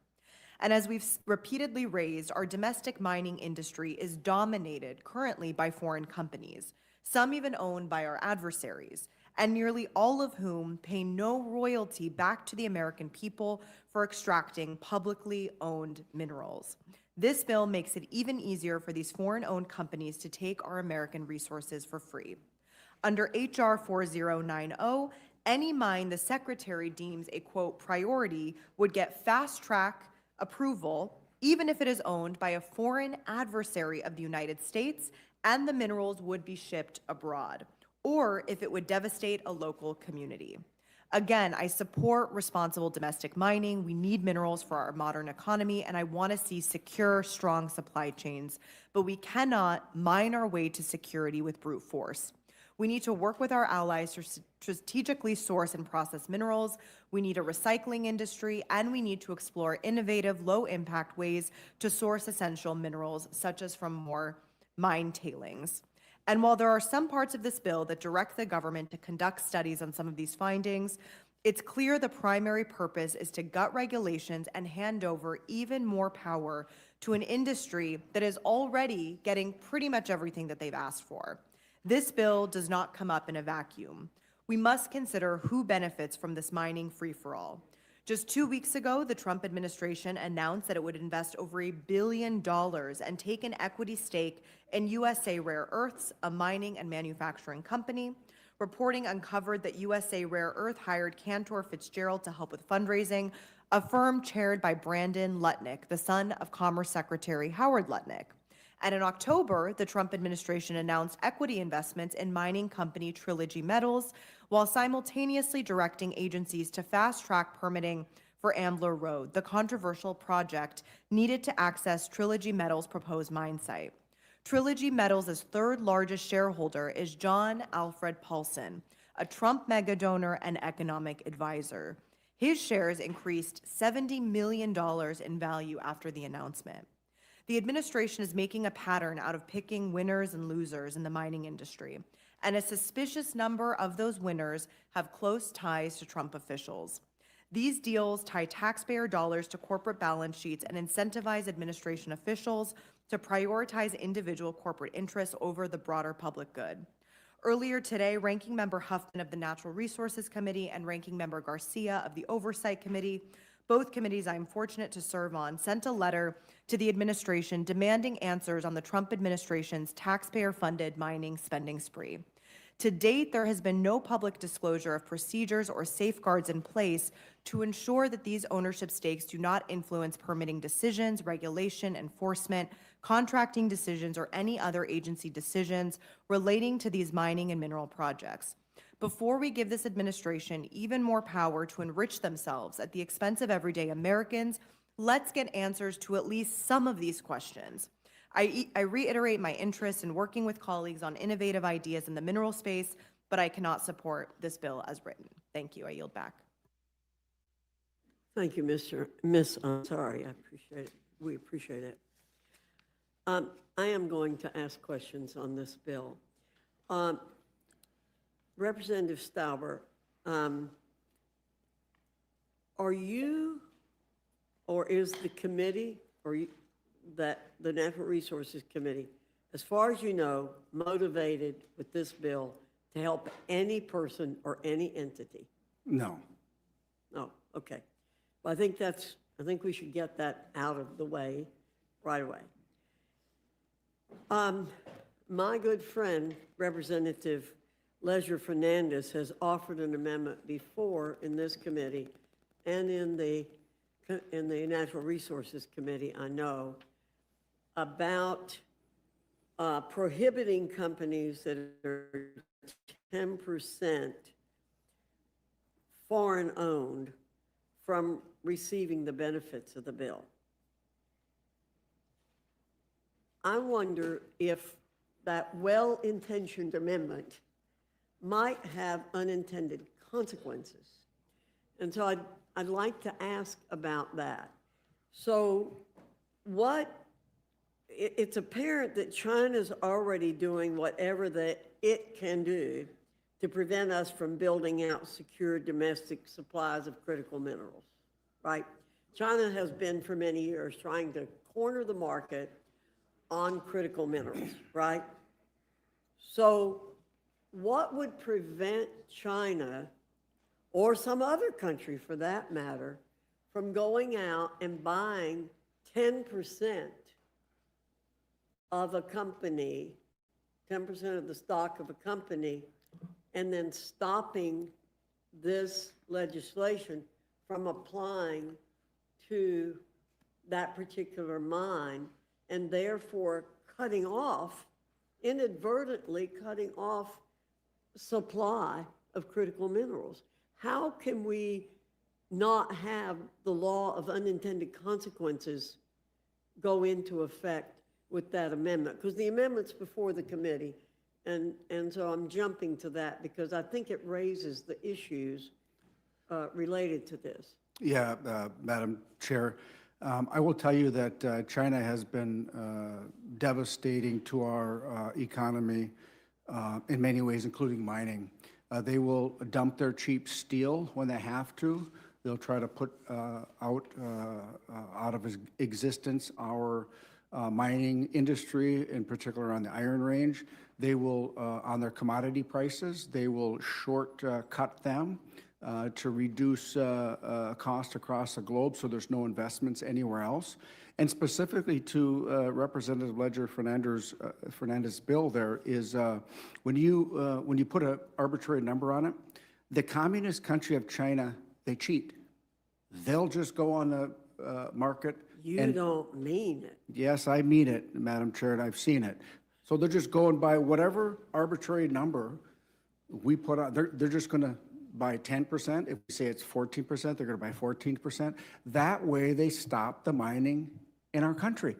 [SPEAKER 16] And as we've repeatedly raised, our domestic mining industry is dominated currently by foreign companies, some even owned by our adversaries, and nearly all of whom pay no royalty back to the American people for extracting publicly owned minerals. This bill makes it even easier for these foreign-owned companies to take our American resources for free. Under H.R. 4090, any mine the Secretary deems a, quote, priority would get fast-track approval, even if it is owned by a foreign adversary of the United States and the minerals would be shipped abroad, or if it would devastate a local community. Again, I support responsible domestic mining. We need minerals for our modern economy, and I want to see secure, strong supply chains, but we cannot mine our way to security with brute force. We need to work with our allies to strategically source and process minerals. We need a recycling industry, and we need to explore innovative, low-impact ways to source essential minerals, such as from more mine tailings. And while there are some parts of this bill that direct the government to conduct studies on some of these findings, it's clear the primary purpose is to gut regulations and hand over even more power to an industry that is already getting pretty much everything that they've asked for. This bill does not come up in a vacuum. We must consider who benefits from this mining free-for-all. Just 2 weeks ago, the Trump administration announced that it would invest over $1 billion and take an equity stake in USA Rare Earths, a mining and manufacturing company. Reporting uncovered that USA Rare Earth hired Cantor Fitzgerald to help with fundraising, a firm chaired by Brandon Lutnick, the son of Commerce Secretary Howard Lutnick. And in October, the Trump administration announced equity investments in mining company Trilogy Metals, while simultaneously directing agencies to fast-track permitting for Ambler Road, the controversial project needed to access Trilogy Metals' proposed mine site. Trilogy Metals' third largest shareholder is John Alfred Paulson, a Trump mega donor and economic advisor. His shares increased $70 million in value after the announcement. The administration is making a pattern out of picking winners and losers in the mining industry, and a suspicious number of those winners have close ties to Trump officials. These deals tie taxpayer dollars to corporate balance sheets and incentivize administration officials to prioritize individual corporate interests over the broader public good. Earlier today, Ranking Member Huffman of the Natural Resources Committee and Ranking Member Garcia of the Oversight Committee, both committees I am fortunate to serve on, sent a letter to the administration demanding answers on the Trump administration's taxpayer-funded mining spending spree. To date, there has been no public disclosure of procedures or safeguards in place to ensure that these ownership stakes do not influence permitting decisions, regulation, enforcement, contracting decisions, or any other agency decisions relating to these mining and mineral projects. Before we give this administration even more power to enrich themselves at the expense of everyday Americans, let's get answers to at least some of these questions. I reiterate my interest in working with colleagues on innovative ideas in the mineral space, but I cannot support this bill as written. Thank you. I yield back.
[SPEAKER 1] Thank you, Miss Ansari. I appreciate it. We appreciate it. I am going to ask questions on this bill. Representative Stauber, are you, or is the committee, the Natural Resources Committee, as far as you know, motivated with this bill to help any person or any entity?
[SPEAKER 15] No.
[SPEAKER 1] No, okay. Well, I think we should get that out of the way right away. My good friend, Representative Leisure Fernandez, has offered an amendment before in this committee and in the Natural Resources Committee, I know, about prohibiting companies that are 10% foreign-owned from receiving the benefits of the bill. I wonder if that well-intentioned amendment might have unintended consequences. And so I'd like to ask about that. So it's apparent that China's already doing whatever that it can do to prevent us from building out secure domestic supplies of critical minerals, right? China has been for many years trying to corner the market on critical minerals, right? So what would prevent China, or some other country for that matter, from going out and buying 10% of a company, 10% of the stock of a company, and then stopping this legislation from applying to that particular mine, and therefore inadvertently cutting off supply of critical minerals? How can we not have the law of unintended consequences go into effect with that amendment? Because the amendment's before the committee, and so I'm jumping to that because I think it raises the issues related to this.
[SPEAKER 15] Yeah, Madam Chair, I will tell you that China has been devastating to our economy in many ways, including mining. They will dump their cheap steel when they have to. They'll try to put out of existence our mining industry, in particular on the Iron Range. They will, on their commodity prices, they will cut them to reduce cost across the globe, so there's no investments anywhere else. And specifically to Representative Leisure Fernandez's bill, there is when you put an arbitrary number on it, the communist country of China, they cheat. They'll just go on the market.
[SPEAKER 1] You don't mean it.
[SPEAKER 15] Yes, I mean it, Madam Chair, and I've seen it. So they're just going by whatever arbitrary number we put on. They're just going to buy 10%. If we say it's 14%, they're going to buy 14%. That way they stop the mining in our country.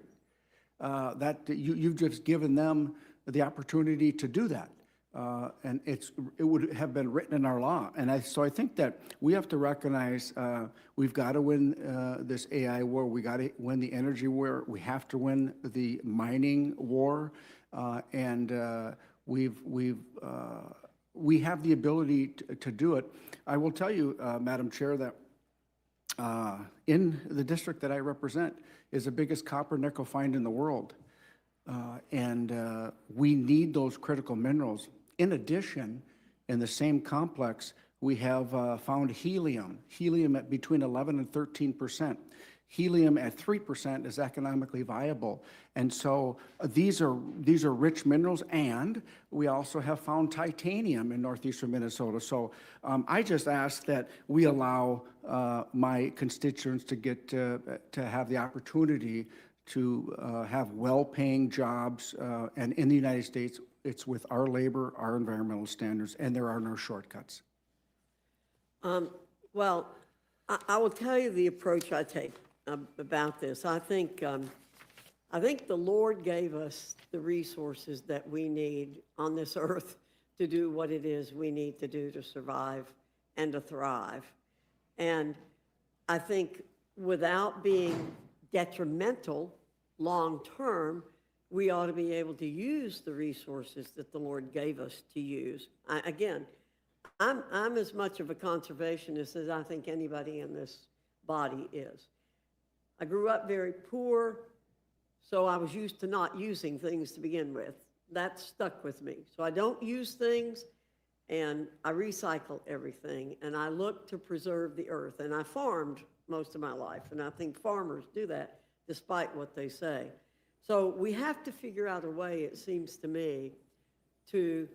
[SPEAKER 15] You've just given them the opportunity to do that. And it would have been written in our law. And so I think that we have to recognize we've got to win this AI war. We got to win the energy war. We have to win the mining war. We have the ability to do it. I will tell you, Madam Chair, that in the district that I represent is the biggest copper nickel find in the world. We need those critical minerals. In addition, in the same complex, we have found helium at between 11 and 13%. Helium at 3% is economically viable. And so these are rich minerals, and we also have found titanium in northeastern Minnesota. So I just ask that we allow my constituents to have the opportunity to have well-paying jobs. And in the United States, it's with our labor, our environmental standards, and there are no shortcuts.
[SPEAKER 1] Well, I will tell you the approach I take about this. I think the Lord gave us the resources that we need on this earth to do what it is we need to do to survive and to thrive. And I think without being detrimental long-term we ought to be able to use the resources that the Lord gave us to use. Again, I'm as much of a conservationist as I think anybody in this body is. I grew up very poor, so I was used to not using things to begin with. That stuck with me. So I don't use things, and I recycle everything, and I look to preserve the earth. And I farmed most of my life, and I think farmers do that despite what they say. So we have to figure out a way, it seems to me, to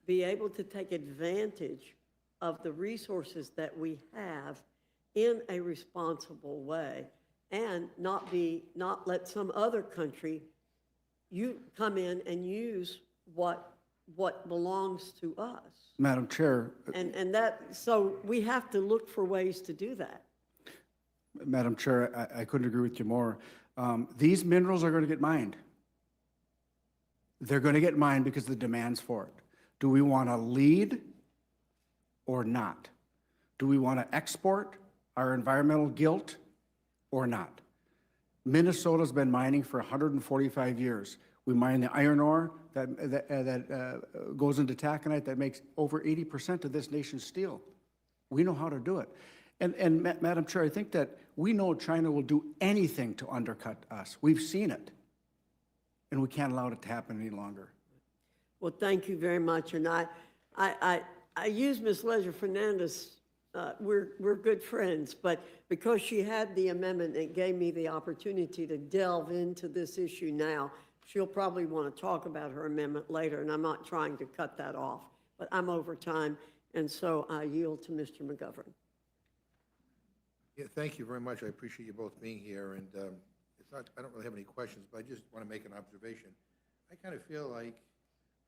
[SPEAKER 1] be able to take advantage of the resources that we have in a responsible way, and not let some other country come in and use what belongs to us.
[SPEAKER 15] Madam Chair,
[SPEAKER 1] So we have to look for ways to do that.
[SPEAKER 15] Madam Chair, I couldn't agree with you more. These minerals are going to get mined. They're going to get mined because of the demands for it. Do we want to lead or not? Do we want to export our environmental guilt or not? Minnesota's been mining for 145 years. We mine the iron ore that goes into taconite that makes over 80% of this nation's steel. We know how to do it. And Madam Chair, I think that we know China will do anything to undercut us. We've seen it. And we can't allow it to happen any longer.
[SPEAKER 1] Well, thank you very much. And I use Ms. Leisure-Fernandez, we're good friends, but because she had the amendment, it gave me the opportunity to delve into this issue now. She'll probably want to talk about her amendment later, and I'm not trying to cut that off, but I'm over time, and so I yield to Mr. McGovern.
[SPEAKER 2] Yeah, thank you very much. I appreciate you both being here, and I don't really have any questions, but I just want to make an observation. I kind of feel like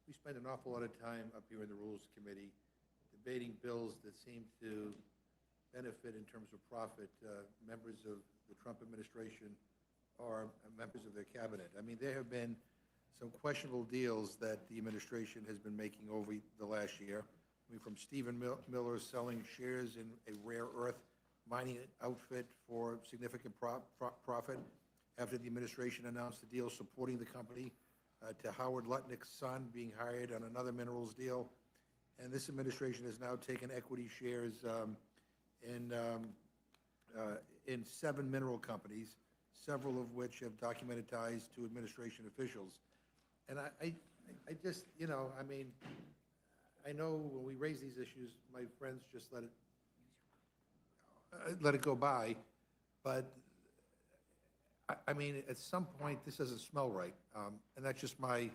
[SPEAKER 2] we spend an awful lot of time up here in the Rules Committee debating bills that seem to benefit in terms of profit members of the Trump administration or members of their cabinet. I mean, there have been some questionable deals that the administration has been making over the last year. I mean, from Stephen Miller selling shares in a rare earth mining outfit for significant profit after the administration announced a deal supporting the company, to Howard Lutnick's son being hired on another minerals deal. And this administration has now taken equity shares in 7 mineral companies, several of which have documented ties to administration officials. And I just, I mean, I know when we raise these issues, my friends just let it go by, but I mean, at some point, this doesn't smell right, and that's just my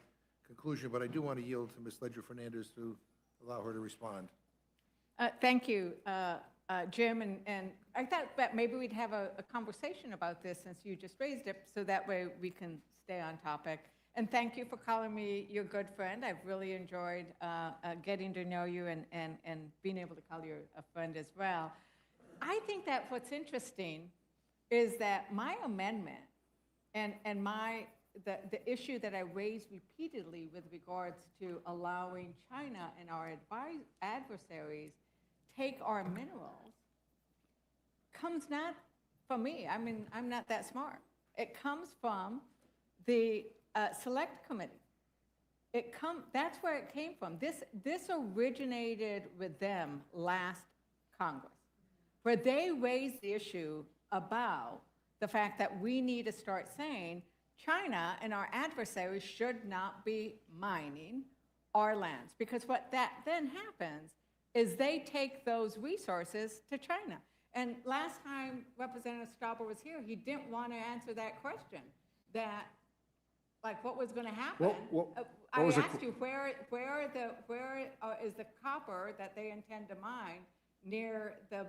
[SPEAKER 2] conclusion, but I do want to yield to Ms. Leisure-Fernandez to allow her to respond.
[SPEAKER 12] Thank you, Jim, and I thought that maybe we'd have a conversation about this since you just raised it, so that way we can stay on topic. And thank you for calling me your good friend. I've really enjoyed getting to know you and being able to call you a friend as well. I think that what's interesting is that my amendment and the issue that I raised repeatedly with regards to allowing China and our adversaries take our minerals comes not from me. I mean, I'm not that smart. It comes from the Select Committee. That's where it came from. This originated with them last Congress, where they raised the issue about the fact that we need to start saying China and our adversaries should not be mining our lands, because what that then happens is they take those resources to China. And last time Representative Stauber was here, he didn't want to answer that question, that, like, what was going to happen. I asked you, where is the copper that they intend to mine near the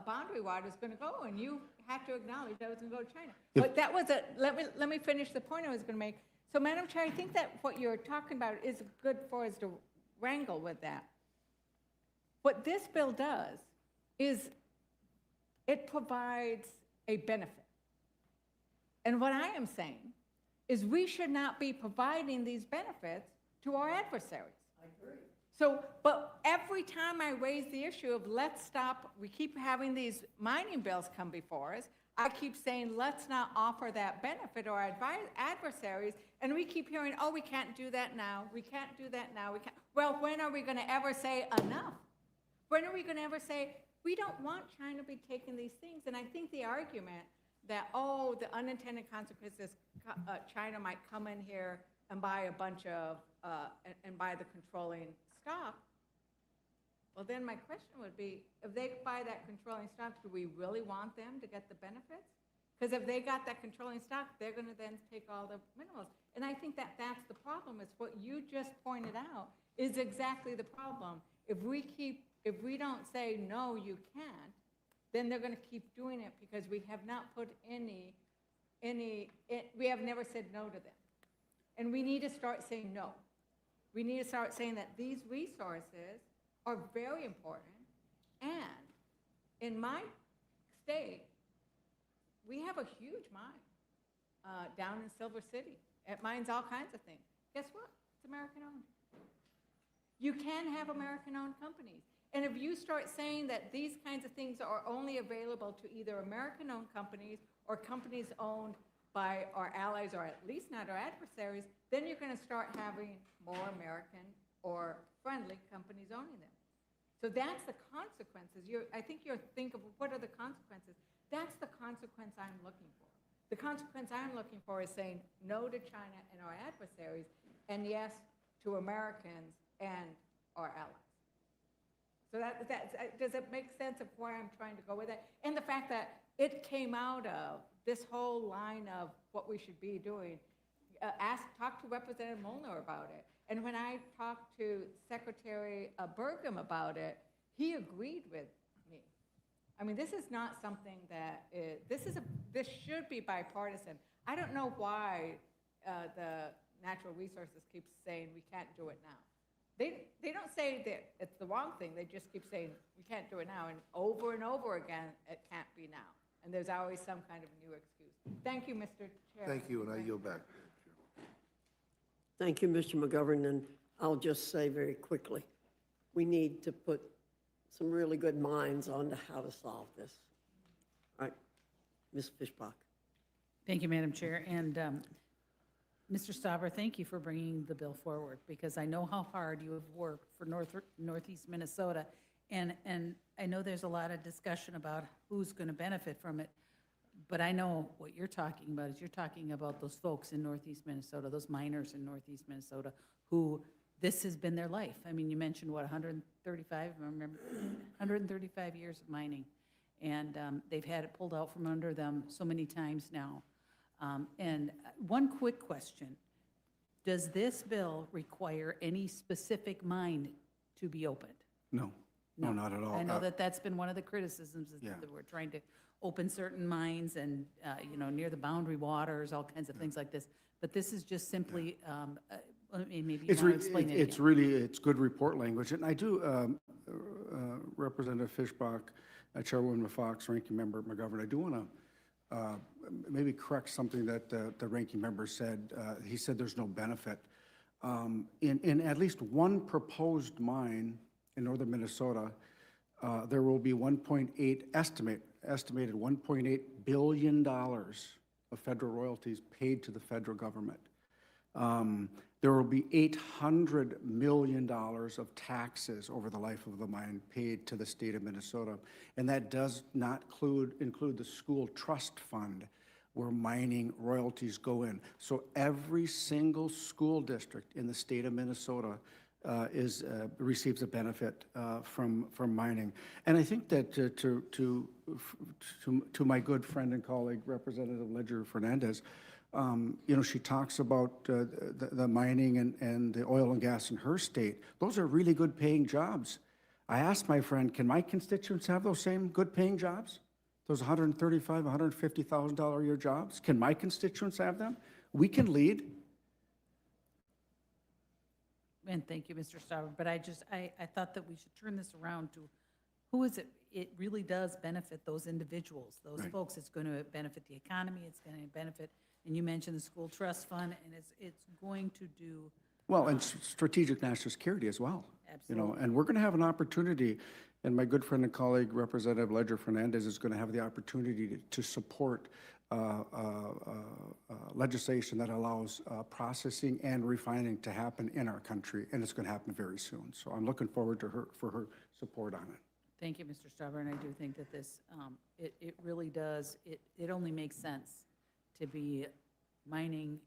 [SPEAKER 12] boundary water is going to go, and you have to acknowledge that was going to go to China. But that was let me finish the point I was going to make. So, Madam Chair, I think that what you're talking about is good for us to wrangle with that. What this bill does is it provides a benefit. And what I am saying is we should not be providing these benefits to our adversaries. I agree. So, but every time I raise the issue of let's stop, we keep having these mining bills come before us, I keep saying, let's not offer that benefit to our adversaries, and we keep hearing, oh, we can't do that now, we can't do that now, we can't. Well, when are we gonna ever say enough? When are we gonna ever say, we don't want China to be taking these things? And I think the argument that, oh, the unintended consequences, China might come in here and buy a bunch of, and buy the controlling stock. Well, then my question would be, if they buy that controlling stock, do we really want them to get the benefits? Because if they got that controlling stock, they're gonna then take all the minerals. And I think that that's the problem, is what you just pointed out is exactly the problem. If we don't say, no, you can't, then they're gonna keep doing it because we have not put we have never said no to them. And we need to start saying no. We need to start saying that these resources are very important. And in my state, we have a huge mine down in Silver City. It mines all kinds of things. Guess what? It's American owned. You can have American owned companies. And if you start saying that these kinds of things are only available to either American owned companies or companies owned by our allies, or at least not our adversaries, then you're going to start having more American or friendly companies owning them. So that's the consequences. I think you're thinking of what are the consequences. That's the consequence I'm looking for. The consequence I'm looking for is saying no to China and our adversaries, and yes to Americans and our allies. So does it make sense of where I'm trying to go with it? And the fact that it came out of this whole line of what we should be doing. Talk to Representative Molnar about it. And when I talked to Secretary Burgum about it, he agreed with me. I mean, this is not something that this should be bipartisan. I don't know why the Natural Resources keeps saying we can't do it now. They don't say that it's the wrong thing. They just keep saying we can't do it now, and over again, it can't be now. And there's always some kind of new excuse. Thank you, Mr. Chair.
[SPEAKER 2] Thank you, and I yield back.
[SPEAKER 1] Thank you, Mr. McGovern, and I'll just say very quickly, we need to put some really good minds on to how to solve this. All right, Ms. Fishbach.
[SPEAKER 5] Thank you, Madam Chair. And Mr. Stauber, thank you for bringing the bill forward, because I know how hard you have worked for Northeast Minnesota. And I know there's a lot of discussion about who's going to benefit from it. But I know what you're talking about is you're talking about those folks in Northeast Minnesota, those miners in Northeast Minnesota, who this has been their life. I mean, you mentioned, what, 135, remember, 135 years of mining. And they've had it pulled out from under them so many times now. And one quick question. Does this bill require any specific mine to be opened?
[SPEAKER 15] No, no, not at all.
[SPEAKER 5] I know that that's been one of the criticisms, is that we're trying to open certain mines and, near the boundary waters, all kinds of things like this. But this is just simply, maybe you want to explain it again.
[SPEAKER 15] It's good report language. And I do, Representative Fishbach, Chairwoman Fox, Ranking Member McGovern, I do want to maybe correct something that the ranking member said. He said there's no benefit. In at least one proposed mine in northern Minnesota, there will be estimated $1.8 billion of federal royalties paid to the federal government. There will be $800 million of taxes over the life of the mine paid to the state of Minnesota. And that does not include the school trust fund where mining royalties go in. So every single school district in the state of Minnesota receives a benefit from mining. And I think that to my good friend and colleague, Representative Ledger Fernandez, she talks about the mining and the oil and gas in her state. Those are really good paying jobs. I asked my friend, can my constituents have those same good paying jobs? Those $135,000, $150,000 a year jobs? Can my constituents have them? We can lead.
[SPEAKER 5] And thank you, Mr. Stauber. But I thought that we should turn this around to who is it? It really does benefit those individuals, those
[SPEAKER 15] Right.
[SPEAKER 5] folks. It's going to benefit the economy. It's going to benefit, and you mentioned the school trust fund, and it's going to do
[SPEAKER 15] Well, and strategic national security as well. You know,
[SPEAKER 5] Absolutely.
[SPEAKER 15] and we're going to have an opportunity, and my good friend and colleague, Representative Ledger Fernandez, is going to have the opportunity to support legislation that allows processing and refining to happen in our country, and it's going to happen very soon. So I'm looking forward to her support on it.
[SPEAKER 5] Thank you, Mr. Stauber, and I do think that this, it really does, it only makes sense to be mining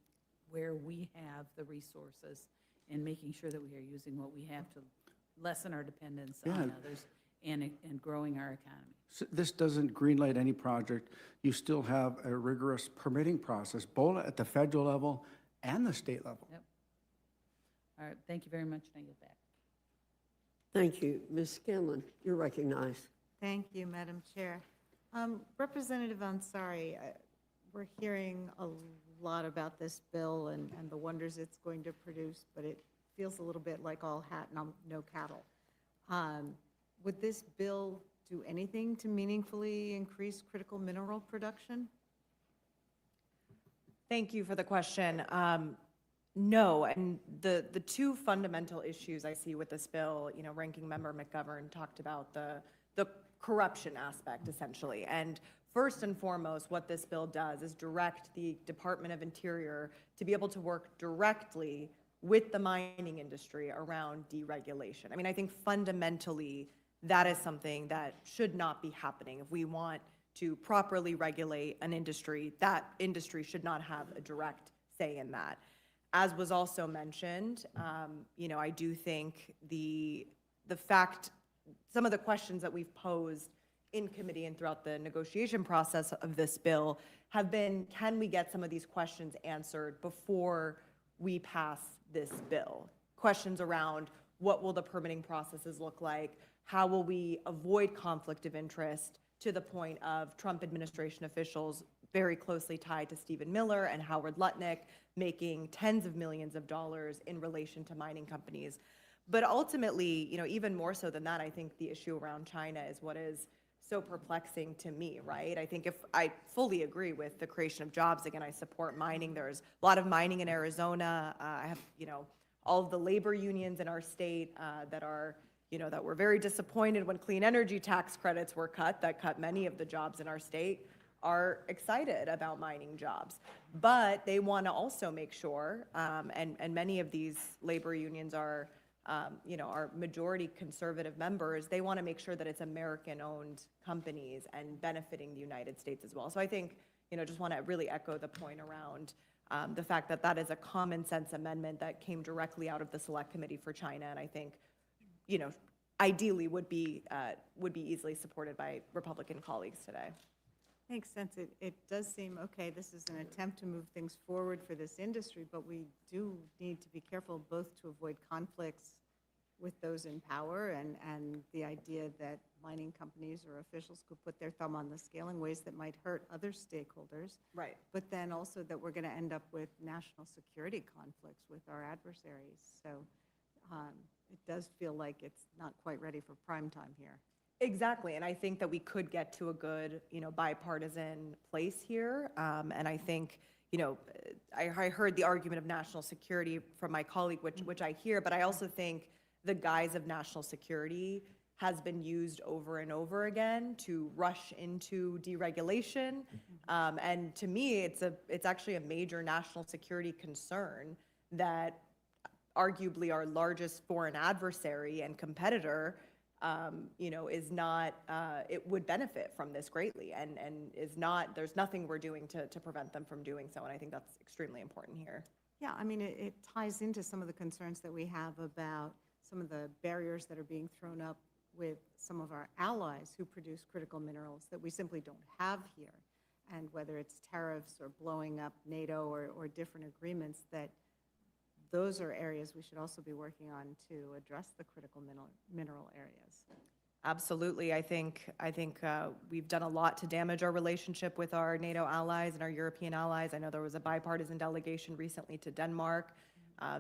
[SPEAKER 5] where we have the resources and making sure that we are using what we have to lessen our dependence on others and growing our economy.
[SPEAKER 15] So this doesn't greenlight any project. You still have a rigorous permitting process, both at the federal level and the state level.
[SPEAKER 5] Yep. All right, thank you very much, and I yield back.
[SPEAKER 1] Thank you. Ms. Scanlon, you're recognized.
[SPEAKER 7] Thank you, Madam Chair. Representative Ansari, we're hearing a lot about this bill and the wonders it's going to produce, but it feels a little bit like all hat, no cattle. Would this bill do anything to meaningfully increase critical mineral production?
[SPEAKER 16] Thank you for the question. No, and the two fundamental issues I see with this bill, you know, Ranking Member McGovern talked about the corruption aspect, essentially. And first and foremost, what this bill does is direct the Department of Interior to be able to work directly with the mining industry around deregulation. I mean, I think fundamentally that is something that should not be happening. If we want to properly regulate an industry, that industry should not have a direct say in that. As was also mentioned, you know, I do think the fact, some of the questions that we've posed in committee and throughout the negotiation process of this bill have been, can we get some of these questions answered before we pass this bill? Questions around what will the permitting processes look like? How will we avoid conflict of interest to the point of Trump administration officials very closely tied to Stephen Miller and Howard Lutnick making tens of millions of dollars in relation to mining companies? But ultimately, you know, even more so than that, I think the issue around China is what is so perplexing to me, right? I think if I fully agree with the creation of jobs, again, I support mining. There's a lot of mining in Arizona. I have, you know, all of the labor unions in our state that are, you know, that were very disappointed when clean energy tax credits were cut, that cut many of the jobs in our state, are excited about mining jobs. But they want to also make sure, and many of these labor unions are, you know, are majority conservative members, they want to make sure that it's American-owned companies and benefiting the United States as well. So I think, you know, just want to really echo the point around the fact that that is a common sense amendment that came directly out of the Select Committee for China, and I think, you know, ideally would be easily supported by Republican colleagues today.
[SPEAKER 7] Makes sense. It does seem, okay, this is an attempt to move things forward for this industry, but we do need to be careful both to avoid conflicts with those in power and the idea that mining companies or officials could put their thumb on the scale in ways that might hurt other stakeholders.
[SPEAKER 16] Right.
[SPEAKER 7] But then also that we're going to end up with national security conflicts with our adversaries. So it does feel like it's not quite ready for prime time here.
[SPEAKER 16] Exactly, and I think that we could get to a good, you know, bipartisan place here. And I think, you know, I heard the argument of national security from my colleague, which I hear, but I also think the guise of national security has been used over and over again to rush into deregulation. And to me, it's actually a major national security concern that arguably our largest foreign adversary and competitor, you know, is not, it would benefit from this greatly and is not, there's nothing we're doing to prevent them from doing so. And I think that's extremely important here.
[SPEAKER 7] Yeah, I mean, it ties into some of the concerns that we have about some of the barriers that are being thrown up with some of our allies who produce critical minerals that we simply don't have here. And whether it's tariffs or blowing up NATO or different agreements, that those are areas we should also be working on to address the critical mineral areas.
[SPEAKER 16] Absolutely. I think we've done a lot to damage our relationship with our NATO allies and our European allies. I know there was a bipartisan delegation recently to Denmark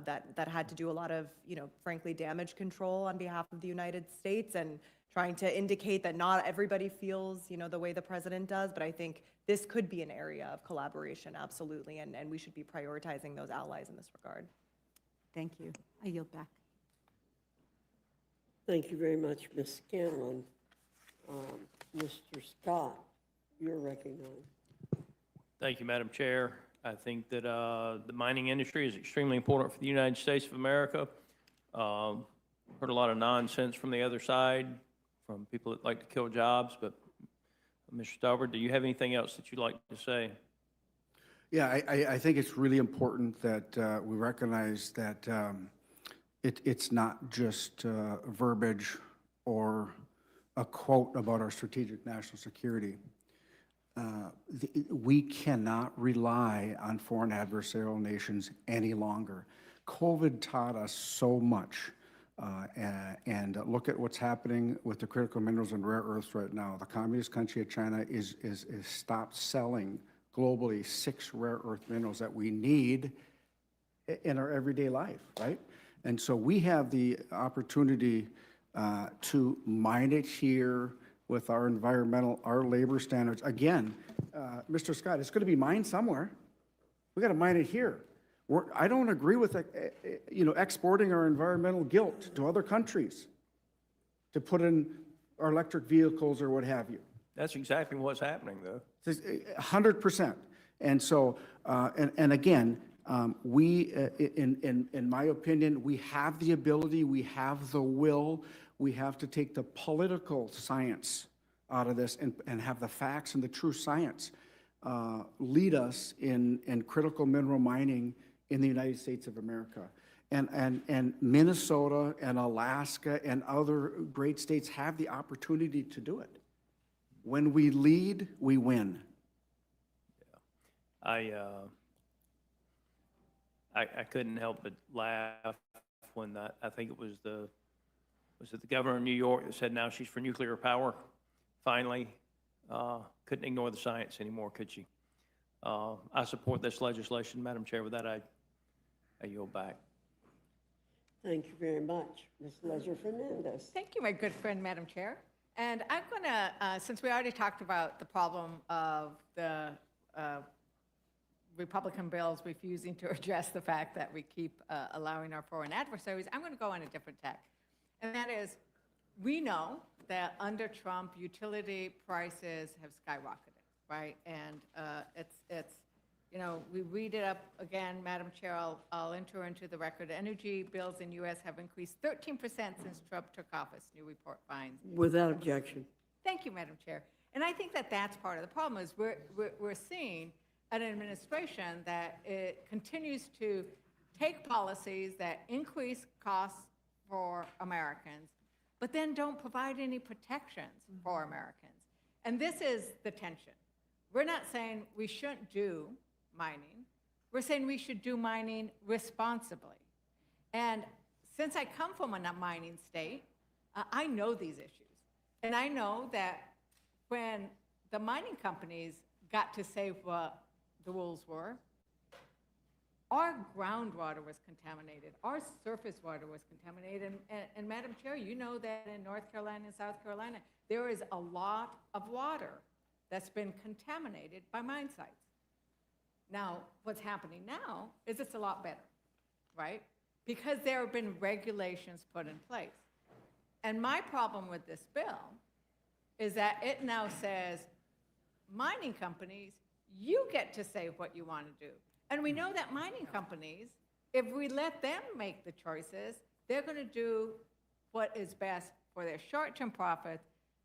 [SPEAKER 16] that had to do a lot of, you know, frankly, damage control on behalf of the United States and trying to indicate that not everybody feels, you know, the way the president does. But I think this could be an area of collaboration, absolutely, and we should be prioritizing those allies in this regard.
[SPEAKER 12] Thank you. I yield back.
[SPEAKER 1] Thank you very much, Ms. Scanlon. Mr. Scott, you're recognized.
[SPEAKER 8] Thank you, Madam Chair. I think that the mining industry is extremely important for the United States of America. Heard a lot of nonsense from the other side, from people that like to kill jobs, but Mr. Stauber, do you have anything else that you'd like to say?
[SPEAKER 15] Yeah, I think it's really important that we recognize that it's not just verbiage or a quote about our strategic national security. We cannot rely on foreign adversarial nations any longer. COVID taught us so much. And look at what's happening with the critical minerals and rare earths right now. The Communist country of China is stopped selling globally 6 rare earth minerals that we need in our everyday life, right? And so we have the opportunity to mine it here with our environmental, our labor standards. Again, Mr. Scott, it's going to be mined somewhere. We got to mine it here. I don't agree with exporting our environmental guilt to other countries to put in our electric vehicles or what have you.
[SPEAKER 8] That's exactly what's happening, though.
[SPEAKER 15] 100%. And so, and again, we, in my opinion, we have the ability, we have the will, we have to take the political science out of this and have the facts and the true science lead us in critical mineral mining in the United States of America. And Minnesota and Alaska and other great states have the opportunity to do it. When we lead, we win.
[SPEAKER 8] I couldn't help but laugh when I think it was the governor of New York that said now she's for nuclear power. Finally, couldn't ignore the science anymore, could she? I support this legislation, Madam Chair. With that, I yield back.
[SPEAKER 1] Thank you very much. Ms. Leisure-Fernandez.
[SPEAKER 12] Thank you, my good friend, Madam Chair. And I'm going to, since we already talked about the problem of the Republican bills refusing to address the fact that we keep allowing our foreign adversaries, I'm going to go on a different tack. And that is, we know that under Trump, utility prices have skyrocketed, right? And it's you know, we read it up again, Madam Chair, I'll enter into the record. Energy bills in U.S. have increased 13% since Trump took office, new report finds.
[SPEAKER 1] Without objection.
[SPEAKER 12] Thank you, Madam Chair. And I think that that's part of the problem is we're seeing an administration that it continues to take policies that increase costs for Americans, but then don't provide any protections for Americans. And this is the tension. We're not saying we shouldn't do mining. We're saying we should do mining responsibly. And since I come from a mining state, I know these issues. And I know that when the mining companies got to say what the rules were, our groundwater was contaminated, our surface water was contaminated, and Madam Chair, you know that in North Carolina and South Carolina, there is a lot of water that's been contaminated by mine sites. Now, what's happening now is it's a lot better, right? Because there have been regulations put in place. And my problem with this bill is that it now says, mining companies, you get to say what you want to do. And we know that mining companies, if we let them make the choices, they're going to do what is best for their short-term profits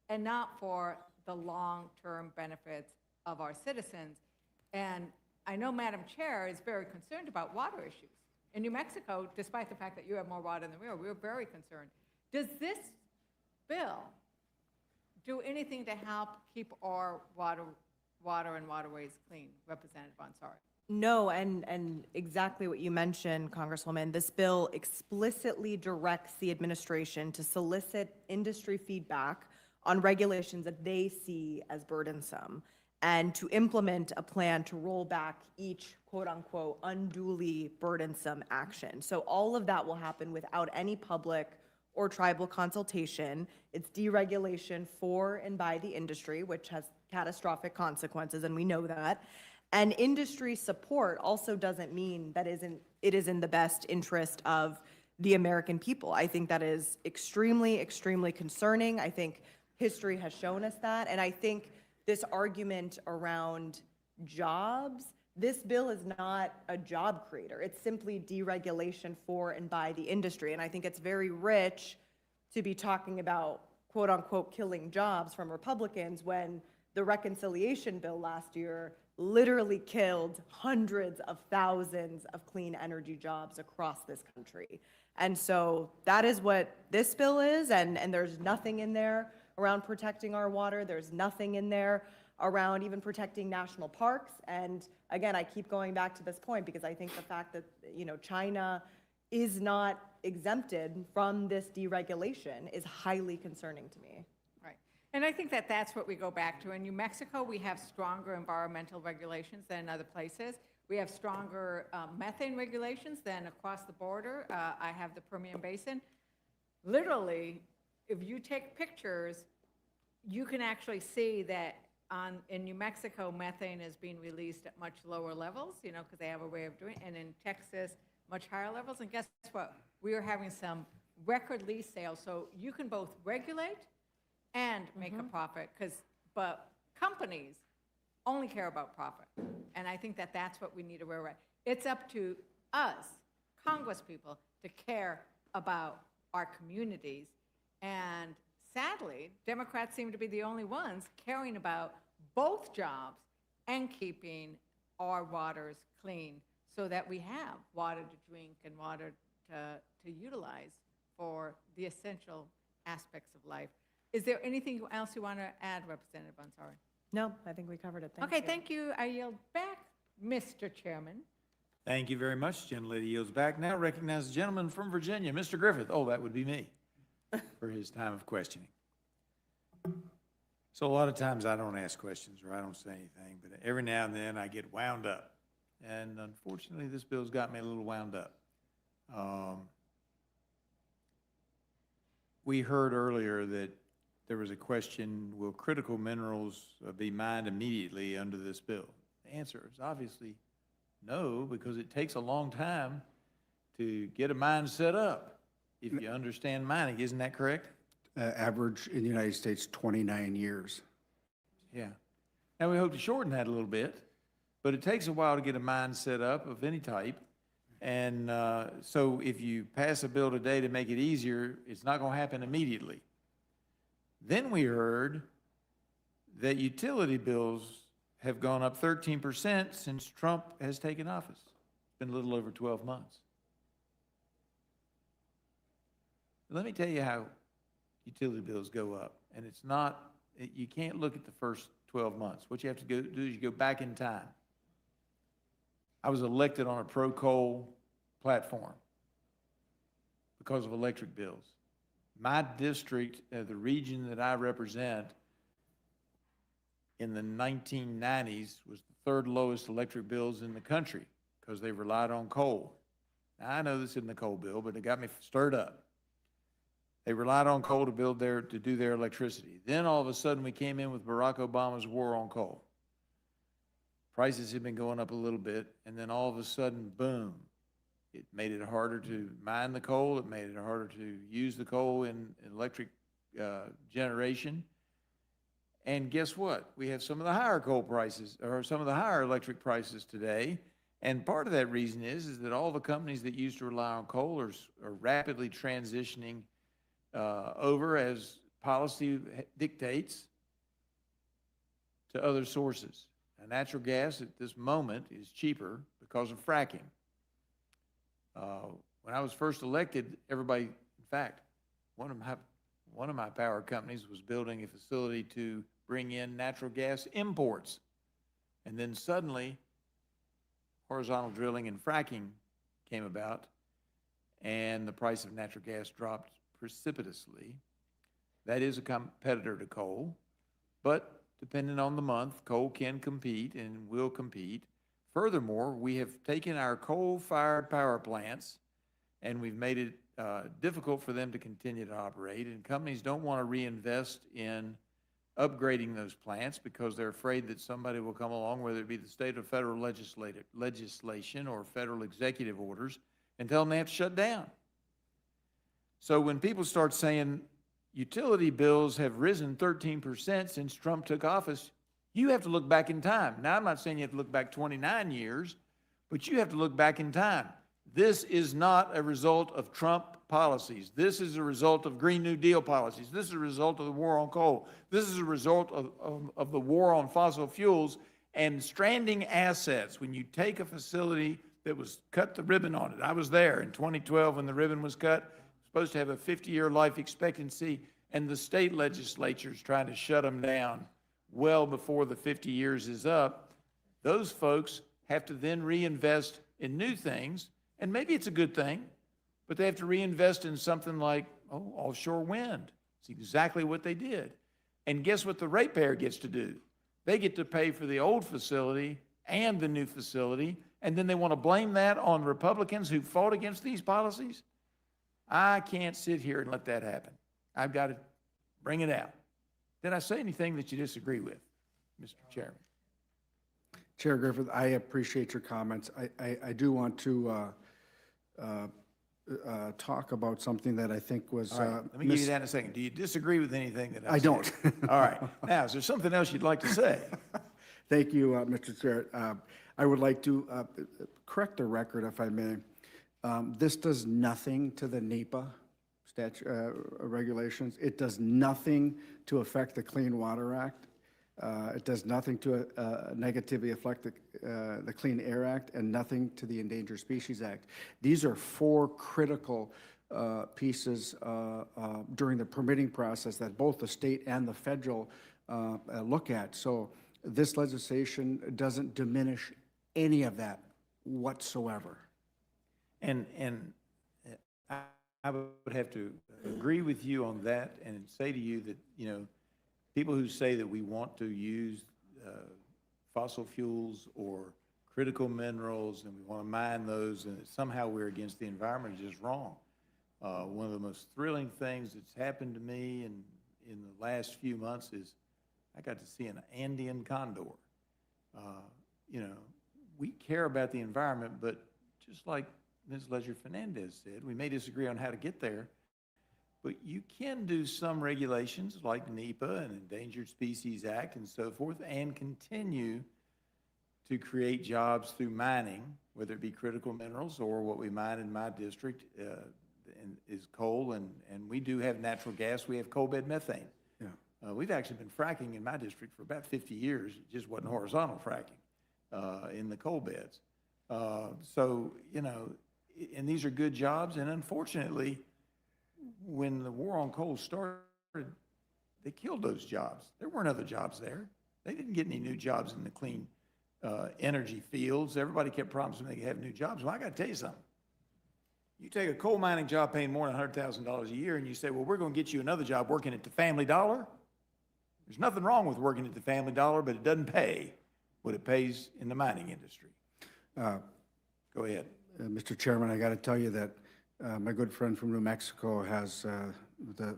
[SPEAKER 12] and not for the long-term benefits of our citizens. And I know Madam Chair is very concerned about water issues. In New Mexico, despite the fact that you have more water than we are, we're very concerned. Does this bill do anything to help keep our water and waterways clean? Representative Ansari.
[SPEAKER 16] No, and exactly what you mentioned, Congresswoman, this bill explicitly directs the administration to solicit industry feedback on regulations that they see as burdensome and to implement a plan to roll back each quote-unquote unduly burdensome action. So all of that will happen without any public or tribal consultation. It's deregulation for and by the industry, which has catastrophic consequences, and we know that. And industry support also doesn't mean that it is in the best interest of the American people. I think that is extremely, extremely concerning. I think history has shown us that. And I think this argument around jobs, this bill is not a job creator. It's simply deregulation for and by the industry. And I think it's very rich to be talking about quote unquote killing jobs from Republicans when the reconciliation bill last year literally killed hundreds of thousands of clean energy jobs across this country. And so that is what this bill is, and there's nothing in there around protecting our water. There's nothing in there around even protecting national parks. And again, I keep going back to this point because I think the fact that, China is not exempted from this deregulation is highly concerning to me.
[SPEAKER 12] Right. And I think that that's what we go back to. In New Mexico, we have stronger environmental regulations than other places. We have stronger methane regulations than across the border. I have the Permian Basin. Literally, if you take pictures, you can actually see that in New Mexico, methane is being released at much lower levels, because they have a way of doing it. And in Texas, much higher levels. And guess what? We are having some record lease sales. So you can both regulate and make a profit, but companies only care about profit. And I think that that's what we need to wear right. It's up to us, Congress people, to care about our communities. And sadly, Democrats seem to be the only ones caring about both jobs and keeping our waters clean so that we have water to drink and water to utilize for the essential aspects of life. Is there anything else you want to add, Representative Ansari?
[SPEAKER 16] No, I think we covered it. Thank
[SPEAKER 12] Okay,
[SPEAKER 16] you.
[SPEAKER 12] thank you. I yield back, Mr. Chairman.
[SPEAKER 3] Thank you very much. Gentlelady yields back. Now recognize the gentleman from Virginia, Mr. Griffith. Oh, that would be me for his time of questioning. So a lot of times I don't ask questions or I don't say anything, but every now and then I get wound up. And unfortunately, this bill's got me a little wound up. We heard earlier that there was a question, will critical minerals be mined immediately under this bill? The answer is obviously no, because it takes a long time to get a mine set up, if you understand mining. Isn't that correct?
[SPEAKER 15] Average in the United States, 29 years.
[SPEAKER 3] Yeah. Now, we hope to shorten that a little bit, but it takes a while to get a mine set up of any type. And so if you pass a bill today to make it easier, it's not going to happen immediately. Then we heard that utility bills have gone up 13% since Trump has taken office. It's been a little over 12 months. Let me tell you how utility bills go up. And it's not, you can't look at the first 12 months. What you have to do is you go back in time. I was elected on a pro-coal platform because of electric bills. My district, the region that I represent, in the 1990s was the third lowest electric bills in the country because they relied on coal. Now, I know this isn't the coal bill, but it got me stirred up. They relied on coal to do their electricity. Then all of a sudden we came in with Barack Obama's war on coal. Prices had been going up a little bit, and then all of a sudden, boom, it made it harder to mine the coal. It made it harder to use the coal in electric generation. And guess what? We have some of the higher coal prices, or some of the higher electric prices today. And part of that reason is that all the companies that used to rely on coal are rapidly transitioning over, as policy dictates, to other sources. And natural gas at this moment is cheaper because of fracking. When I was first elected, everybody, in fact, one of my power companies was building a facility to bring in natural gas imports. And then suddenly, horizontal drilling and fracking came about, and the price of natural gas dropped precipitously. That is a competitor to coal, but depending on the month, coal can compete and will compete. Furthermore, we have taken our coal-fired power plants and we've made it difficult for them to continue to operate, and companies don't want to reinvest in upgrading those plants because they're afraid that somebody will come along, whether it be the state or federal legislation or federal executive orders, and tell them they have to shut down. So when people start saying utility bills have risen 13% since Trump took office, you have to look back in time. Now, I'm not saying you have to look back 29 years, but you have to look back in time. This is not a result of Trump policies. This is a result of Green New Deal policies. This is a result of the war on coal. This is a result of the war on fossil fuels and stranding assets. When you take a facility that was cut the ribbon on it, I was there in 2012 when the ribbon was cut, supposed to have a 50-year life expectancy, and the state legislature is trying to shut them down well before the 50 years is up. Those folks have to then reinvest in new things, and maybe it's a good thing, but they have to reinvest in something like, offshore wind. It's exactly what they did. And guess what the ratepayer gets to do? They get to pay for the old facility and the new facility, and then they want to blame that on Republicans who fought against these policies? I can't sit here and let that happen. I've got to bring it out. Did I say anything that you disagree with, Mr. Chairman?
[SPEAKER 15] Chair Griffith, I appreciate your comments. I do want to talk about something that I think was.
[SPEAKER 3] All right, let me give you that in a second. Do you disagree with anything that I said?
[SPEAKER 15] I don't.
[SPEAKER 3] All right. Now, is there something else you'd like to say?
[SPEAKER 15] Thank you, Mr. Chair. I would like to correct the record, if I may. This does nothing to the NEPA regulations. It does nothing to affect the Clean Water Act. It does nothing to negatively affect the Clean Air Act, and nothing to the Endangered Species Act. These are four critical pieces during the permitting process that both the state and the federal look at. So this legislation doesn't diminish any of that whatsoever.
[SPEAKER 3] And I would have to agree with you on that and say to you that, people who say that we want to use fossil fuels or critical minerals and we want to mine those and that somehow we're against the environment is just wrong. One of the most thrilling things that's happened to me in the last few months is I got to see an Andean condor. We care about the environment, but just like Ms. Ledger-Fernandez said, we may disagree on how to get there, but you can do some regulations like NEPA and Endangered Species Act and so forth and continue to create jobs through mining, whether it be critical minerals or what we mine in my district is coal, and we do have natural gas. We have coal bed methane. Yeah. We've actually been fracking in my district for about 50 years. It just wasn't horizontal fracking in the coal beds. And these are good jobs, and unfortunately, when the war on coal started, they killed those jobs. There weren't other jobs there. They didn't get any new jobs in the clean energy fields. Everybody kept promising they could have new jobs. Well, I got to tell you something. You take a coal mining job paying more than $100,000 a year, and you say, well, we're going to get you another job working at the Family Dollar. There's nothing wrong with working at the Family Dollar, but it doesn't pay what it pays in the mining industry. Go ahead.
[SPEAKER 15] Mr. Chairman, I got to tell you that my good friend from New Mexico has the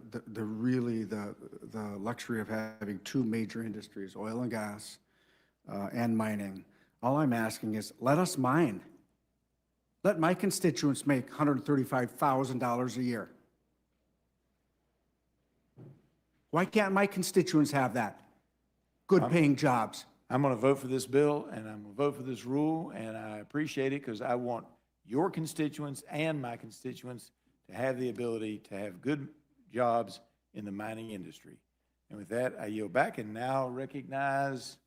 [SPEAKER 15] luxury of having two major industries, oil and gas and mining. All I'm asking is, let us mine. Let my constituents make $135,000 a year. Why can't my constituents have that? Good-paying jobs.
[SPEAKER 3] I'm going to vote for this bill, and I'm going to vote for this rule, and I appreciate it because I want your constituents and my constituents to have the ability to have good jobs in the mining industry. And with that, I yield back and now recognize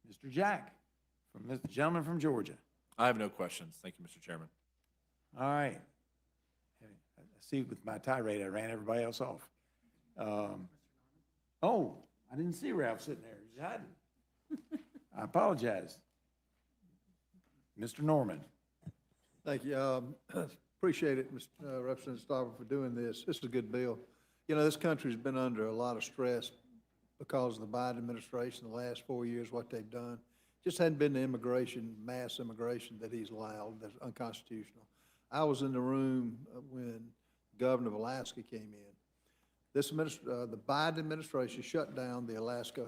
[SPEAKER 3] Mr. Jack, the gentleman from Georgia.
[SPEAKER 11] I have no questions. Thank you, Mr. Chairman.
[SPEAKER 3] All right. I see with my tirade, I ran everybody else off. I didn't see Ralph sitting there. He's hiding. I apologize. Mr. Norman.
[SPEAKER 9] Thank you. Appreciate it, Mr. Representative Stauber, for doing this. This is a good bill. This country's been under a lot of stress because of the Biden administration the last 4 years, what they've done. Just hadn't been the mass immigration that he's allowed. That's unconstitutional. I was in the room when the governor of Alaska came in. The Biden administration shut down the Alaska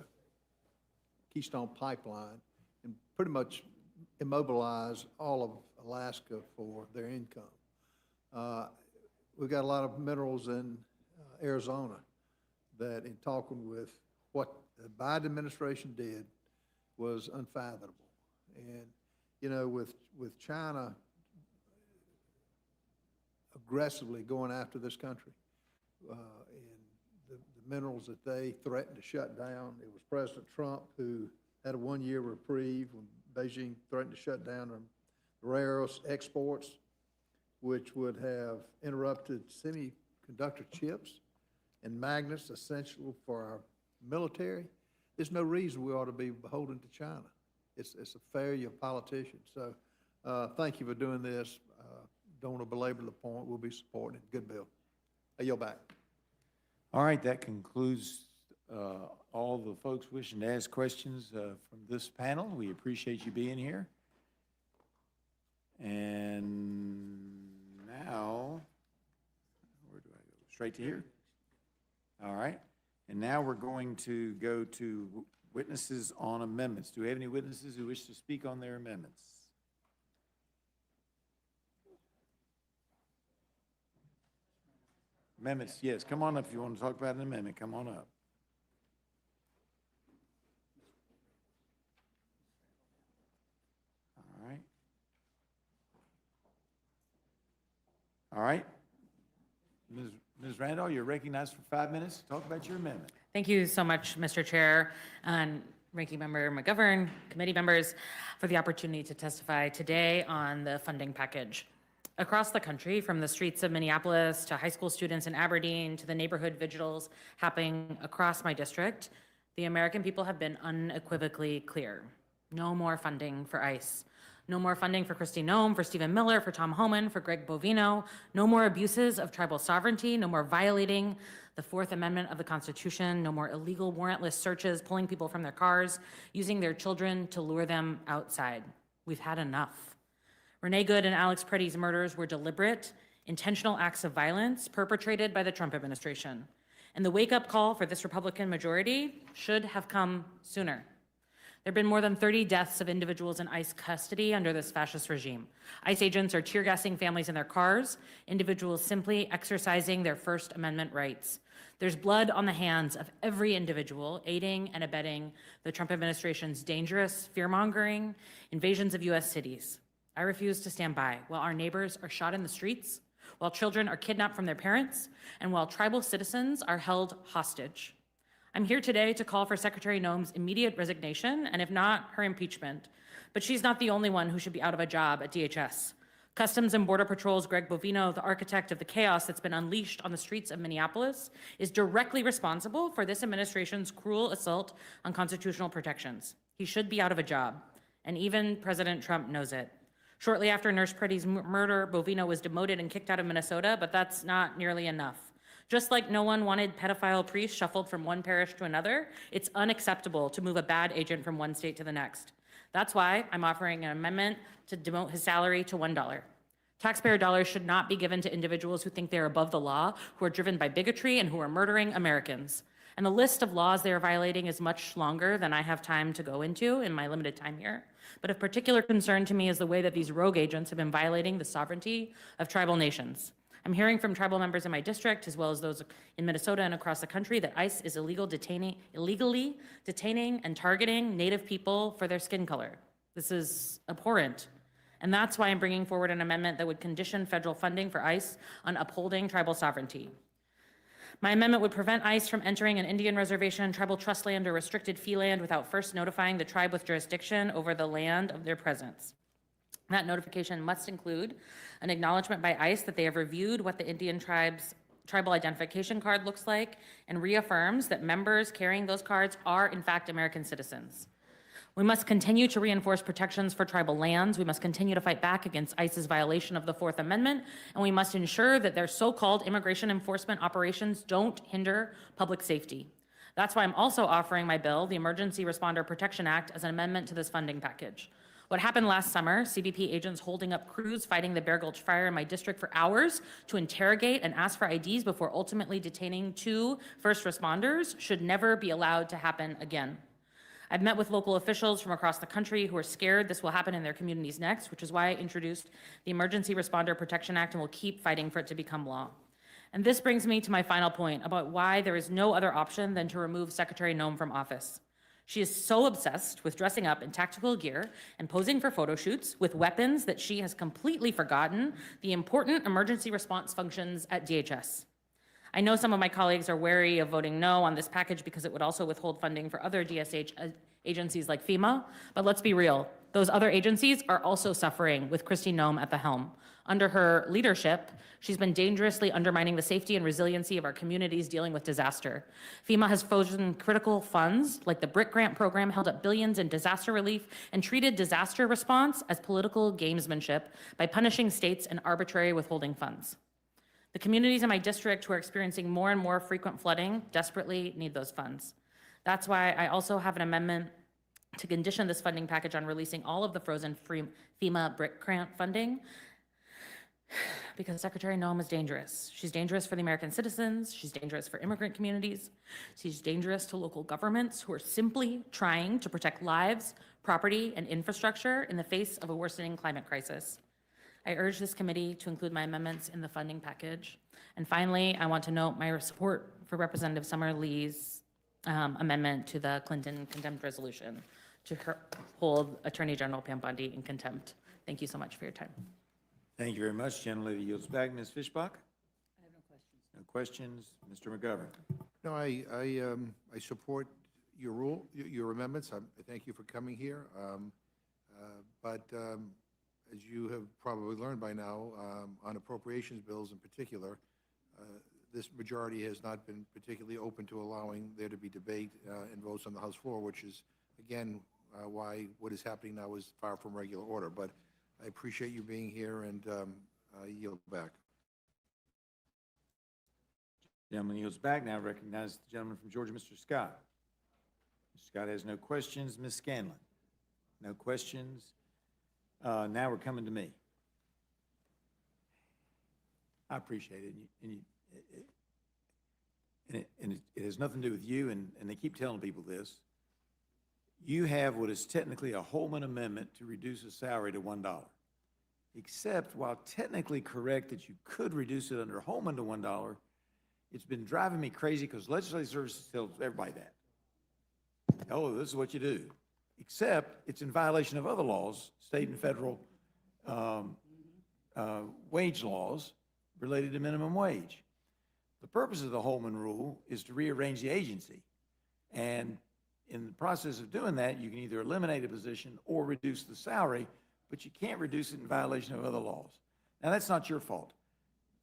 [SPEAKER 9] Keystone Pipeline and pretty much immobilized all of Alaska for their income. We've got a lot of minerals in Arizona that, in talking with what the Biden administration did, was unfathomable. And, you know, with China aggressively going after this country, and the minerals that they threatened to shut down, it was President Trump who had a one-year reprieve when Beijing threatened to shut down the rare earth exports, which would have interrupted semiconductor chips and magnets essential for our military. There's no reason we ought to be beholden to China. It's a failure of politicians. So thank you for doing this. Don't want to belabor the point. We'll be supporting it. Good bill. I yield back.
[SPEAKER 3] All right, that concludes all the folks wishing to ask questions from this panel. We appreciate you being here. And now, where do I go? Straight to here? All right. And now we're going to go to witnesses on amendments. Do we have any witnesses who wish to speak on their amendments? Amendments, yes. Come on up if you want to talk about an amendment. Come on up. All right. All right. Ms. Randall, you're recognized for 5 minutes to talk about your amendment.
[SPEAKER 17] Thank you so much, Mr. Chair, and Ranking Member McGovern, committee members, for the opportunity to testify today on the funding package. Across the country, from the streets of Minneapolis to high school students in Aberdeen to the neighborhood vigils happening across my district, the American people have been unequivocally clear. No more funding for ICE. No more funding for Kristi Noem, for Stephen Miller, for Tom Homan, for Greg Bovino. No more abuses of tribal sovereignty. No more violating the Fourth Amendment of the Constitution. No more illegal warrantless searches, pulling people from their cars, using their children to lure them outside. We've had enough. Renee Good and Alex Preddy's murders were deliberate, intentional acts of violence perpetrated by the Trump administration. And the wake-up call for this Republican majority should have come sooner. There have been more than 30 deaths of individuals in ICE custody under this fascist regime. ICE agents are tear gassing families in their cars, individuals simply exercising their First Amendment rights. There's blood on the hands of every individual aiding and abetting the Trump administration's dangerous, fear-mongering invasions of US cities. I refuse to stand by while our neighbors are shot in the streets, while children are kidnapped from their parents, and while tribal citizens are held hostage. I'm here today to call for Secretary Noem's immediate resignation, and if not, her impeachment. But she's not the only one who should be out of a job at DHS. Customs and Border Patrol's Greg Bovino, the architect of the chaos that's been unleashed on the streets of Minneapolis, is directly responsible for this administration's cruel assault on constitutional protections. He should be out of a job, and even President Trump knows it. Shortly after Nurse Preddy's murder, Bovino was demoted and kicked out of Minnesota, but that's not nearly enough. Just like no one wanted pedophile priests shuffled from one parish to another, it's unacceptable to move a bad agent from one state to the next. That's why I'm offering an amendment to demote his salary to $1. Taxpayer dollars should not be given to individuals who think they're above the law, who are driven by bigotry, and who are murdering Americans. And the list of laws they are violating is much longer than I have time to go into in my limited time here. But of particular concern to me is the way that these rogue agents have been violating the sovereignty of tribal nations. I'm hearing from tribal members in my district, as well as those in Minnesota and across the country, that ICE is illegally detaining and targeting Native people for their skin color. This is abhorrent. And that's why I'm bringing forward an amendment that would condition federal funding for ICE on upholding tribal sovereignty. My amendment would prevent ICE from entering an Indian reservation, tribal trust land, or restricted fee land without first notifying the tribe with jurisdiction over the land of their presence. That notification must include an acknowledgement by ICE that they have reviewed what the Indian tribe's tribal identification card looks like and reaffirms that members carrying those cards are in fact American citizens. We must continue to reinforce protections for tribal lands. We must continue to fight back against ICE's violation of the Fourth Amendment, and we must ensure that their so-called immigration enforcement operations don't hinder public safety. That's why I'm also offering my bill, the Emergency Responder Protection Act, as an amendment to this funding package. What happened last summer, CBP agents holding up crews fighting the Bear Gulch fire in my district for hours to interrogate and ask for IDs before ultimately detaining 2 first responders, should never be allowed to happen again. I've met with local officials from across the country who are scared this will happen in their communities next, which is why I introduced the Emergency Responder Protection Act and will keep fighting for it to become law. And this brings me to my final point about why there is no other option than to remove Secretary Noem from office. She is so obsessed with dressing up in tactical gear and posing for photo shoots with weapons that she has completely forgotten the important emergency response functions at DHS. I know some of my colleagues are wary of voting no on this package because it would also withhold funding for other DSH agencies like FEMA, but let's be real. Those other agencies are also suffering with Kristi Noem at the helm. Under her leadership, she's been dangerously undermining the safety and resiliency of our communities dealing with disaster. FEMA has frozen critical funds like the BRIC grant program, held up billions in disaster relief, and treated disaster response as political gamesmanship by punishing states and arbitrary withholding funds. The communities in my district who are experiencing more and more frequent flooding desperately need those funds. That's why I also have an amendment to condition this funding package on releasing all of the frozen FEMA BRIC grant funding, because Secretary Noem is dangerous. She's dangerous for the American citizens. She's dangerous for immigrant communities. She's dangerous to local governments who are simply trying to protect lives, property, and infrastructure in the face of a worsening climate crisis. I urge this committee to include my amendments in the funding package. And finally, I want to note my support for Representative Summer Lee's amendment to the Clinton contempt resolution to hold Attorney General Pam Bondi in contempt. Thank you so much for your time.
[SPEAKER 3] Thank you very much. Gentlelady yields back. Ms. Fishbach?
[SPEAKER 5] I have no questions.
[SPEAKER 3] No questions. Mr. McGovern?
[SPEAKER 2] No, I support your amendments. I thank you for coming here. But as you have probably learned by now, on appropriations bills in particular, this majority has not been particularly open to allowing there to be debate and votes on the House floor, which is, again, why what is happening now is far from regular order. But I appreciate you being here, and I yield back.
[SPEAKER 3] Gentleman yields back. Now recognize the gentleman from Georgia, Mr. Scott. Mr. Scott has no questions. Ms. Scanlon? No questions. Now we're coming to me. I appreciate it. And it has nothing to do with you, and they keep telling people this. You have what is technically a Holman amendment to reduce a salary to $1. Except, while technically correct that you could reduce it under Holman to $1, it's been driving me crazy because legislative services tells everybody that. Oh, this is what you do. Except it's in violation of other laws, state and federal wage laws related to minimum wage. The purpose of the Holman rule is to rearrange the agency. And in the process of doing that, you can either eliminate a position or reduce the salary, but you can't reduce it in violation of other laws. Now, that's not your fault.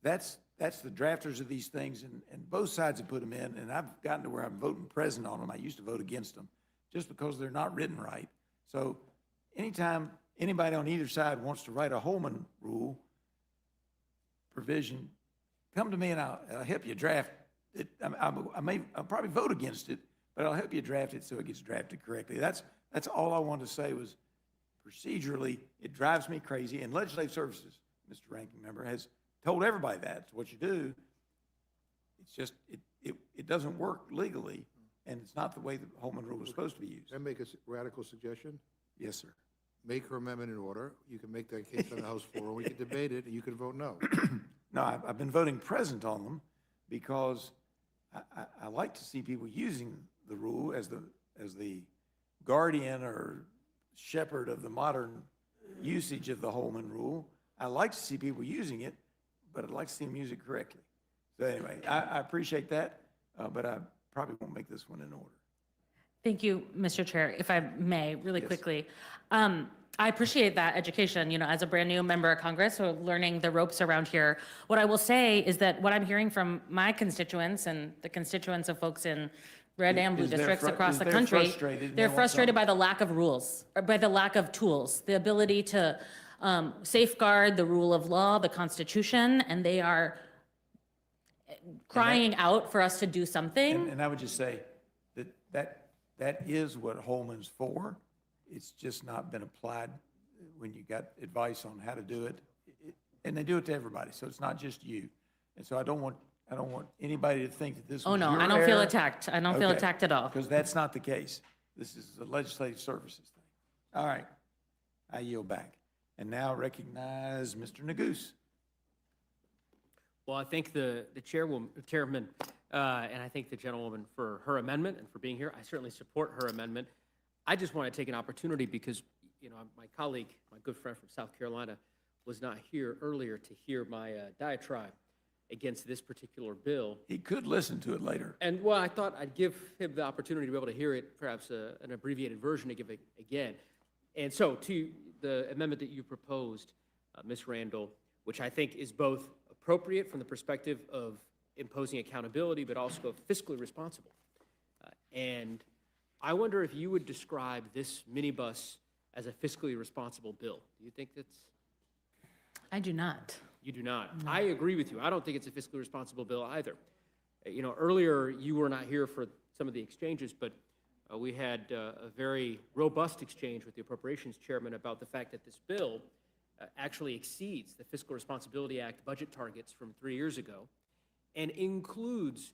[SPEAKER 3] That's the drafters of these things, and both sides have put them in, and I've gotten to where I'm voting present on them. I used to vote against them just because they're not written right. So anytime anybody on either side wants to write a Holman rule provision, come to me and I'll help you draft it. I'll probably vote against it, but I'll help you draft it so it gets drafted correctly. That's all I wanted to say was procedurally, it drives me crazy. And Legislative Services, Mr. Ranking Member, has told everybody that's what you do. It's just, it doesn't work legally, and it's not the way the Holman rule is supposed to be used.
[SPEAKER 2] Can I make a radical suggestion?
[SPEAKER 3] Yes, sir.
[SPEAKER 2] Make her amendment in order. You can make that case on the House floor, and we can debate it, and you can vote no.
[SPEAKER 3] No, I've been voting present on them because I like to see people using the rule as the guardian or shepherd of the modern usage of the Holman rule. I like to see people using it, but I'd like to see them use it correctly. So anyway, I appreciate that, but I probably won't make this one in order.
[SPEAKER 17] Thank you, Mr. Chair. If I may, really
[SPEAKER 3] Yes.
[SPEAKER 17] quickly. I appreciate that education, as a brand new member of Congress, so learning the ropes around here. What I will say is that what I'm hearing from my constituents and the constituents of folks in red and blue districts across the country, they're frustrated by the lack of rules, or by the lack of tools, the ability to safeguard the rule of law, the Constitution, and they are crying out for us to do something.
[SPEAKER 3] And I would just say that is what Holman's for. It's just not been applied when you got advice on how to do it, and they do it to everybody, so it's not just you. And so I don't want anybody to think that this was
[SPEAKER 17] Oh, no,
[SPEAKER 3] your
[SPEAKER 17] I don't feel
[SPEAKER 3] error.
[SPEAKER 17] attacked. I don't feel
[SPEAKER 3] Okay,
[SPEAKER 17] attacked at all.
[SPEAKER 3] because that's not the case. This is the legislative services thing. All right, I yield back. And now recognize Mr. Nagus.
[SPEAKER 10] Well, I thank the chairman, and I thank the gentlewoman for her amendment and for being here. I certainly support her amendment. I just want to take an opportunity because, you know, my colleague, my good friend from South Carolina, was not here earlier to hear my diatribe against this particular bill.
[SPEAKER 3] He could listen to it later.
[SPEAKER 10] And, well, I thought I'd give him the opportunity to be able to hear it, perhaps an abbreviated version to give it again. And so to the amendment that you proposed, Ms. Randall, which I think is both appropriate from the perspective of imposing accountability, but also fiscally responsible. And I wonder if you would describe this minibus as a fiscally responsible bill. Do you think that's?
[SPEAKER 17] I do not.
[SPEAKER 10] You do not. I agree with you. I don't think it's a fiscally responsible bill either. You know, earlier you were not here for some of the exchanges, but we had a very robust exchange with the Appropriations Chairman about the fact that this bill actually exceeds the Fiscal Responsibility Act budget targets from 3 years ago and includes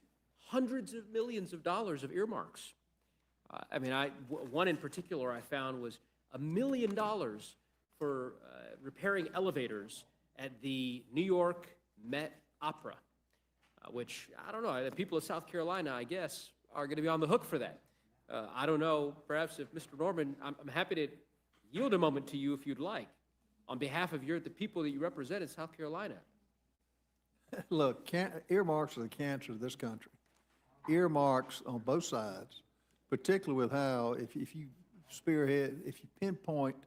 [SPEAKER 10] hundreds of millions of dollars of earmarks. I mean, one in particular I found was $1 million for repairing elevators at the New York Met Opera, which, I don't know, the people of South Carolina, I guess, are going to be on the hook for that. I don't know, perhaps if Mr. Norman, I'm happy to yield a moment to you if you'd like, on behalf of the people that you represent in South Carolina.
[SPEAKER 9] Look, earmarks are the cancer of this country. Earmarks on both sides, particularly with how, if you spearhead, if you pinpoint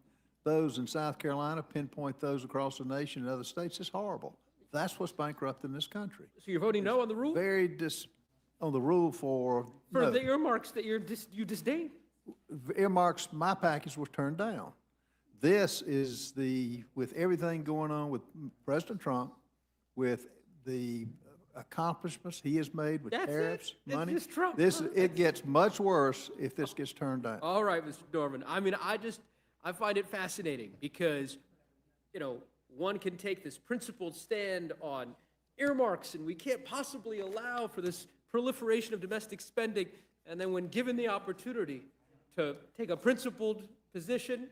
[SPEAKER 9] those in South Carolina, pinpoint those across the nation and other states, it's horrible. That's what's bankrupting this country.
[SPEAKER 10] So you're voting no on the rule?
[SPEAKER 9] On the rule for no.
[SPEAKER 10] The earmarks that you disdain?
[SPEAKER 9] Earmarks, my package was turned down. This is with everything going on with President Trump, with the accomplishments he has made with tariffs, money.
[SPEAKER 10] It's just Trump.
[SPEAKER 9] It gets much worse if this gets turned down.
[SPEAKER 10] All right, Mr. Norman. I mean, I find it fascinating because, you know, one can take this principled stand on earmarks and we can't possibly allow for this proliferation of domestic spending. And then when given the opportunity to take a principled position,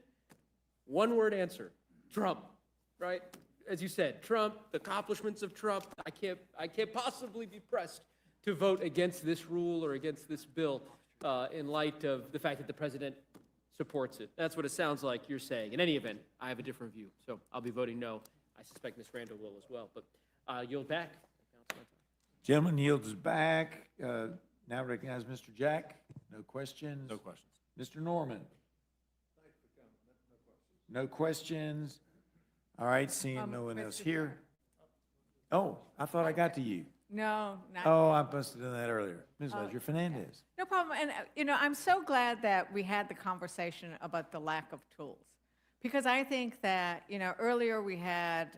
[SPEAKER 10] one-word answer, Trump, right? As you said, Trump, the accomplishments of Trump. I can't possibly be pressed to vote against this rule or against this bill in light of the fact that the president supports it. That's what it sounds like you're saying. In any event, I have a different view, so I'll be voting no. I suspect Ms. Randall will as well, but yield back.
[SPEAKER 3] Gentleman yields back. Now recognize Mr. Jack. No questions?
[SPEAKER 11] No questions.
[SPEAKER 3] Mr. Norman? No questions? All right, seeing no one else here. Oh, I thought I got to you.
[SPEAKER 12] No, not.
[SPEAKER 3] Oh, I must have done that earlier. Ms. Ledger Fernandez.
[SPEAKER 12] No problem. And, you know, I'm so glad that we had the conversation about the lack of tools. Because I think that, you know, earlier we had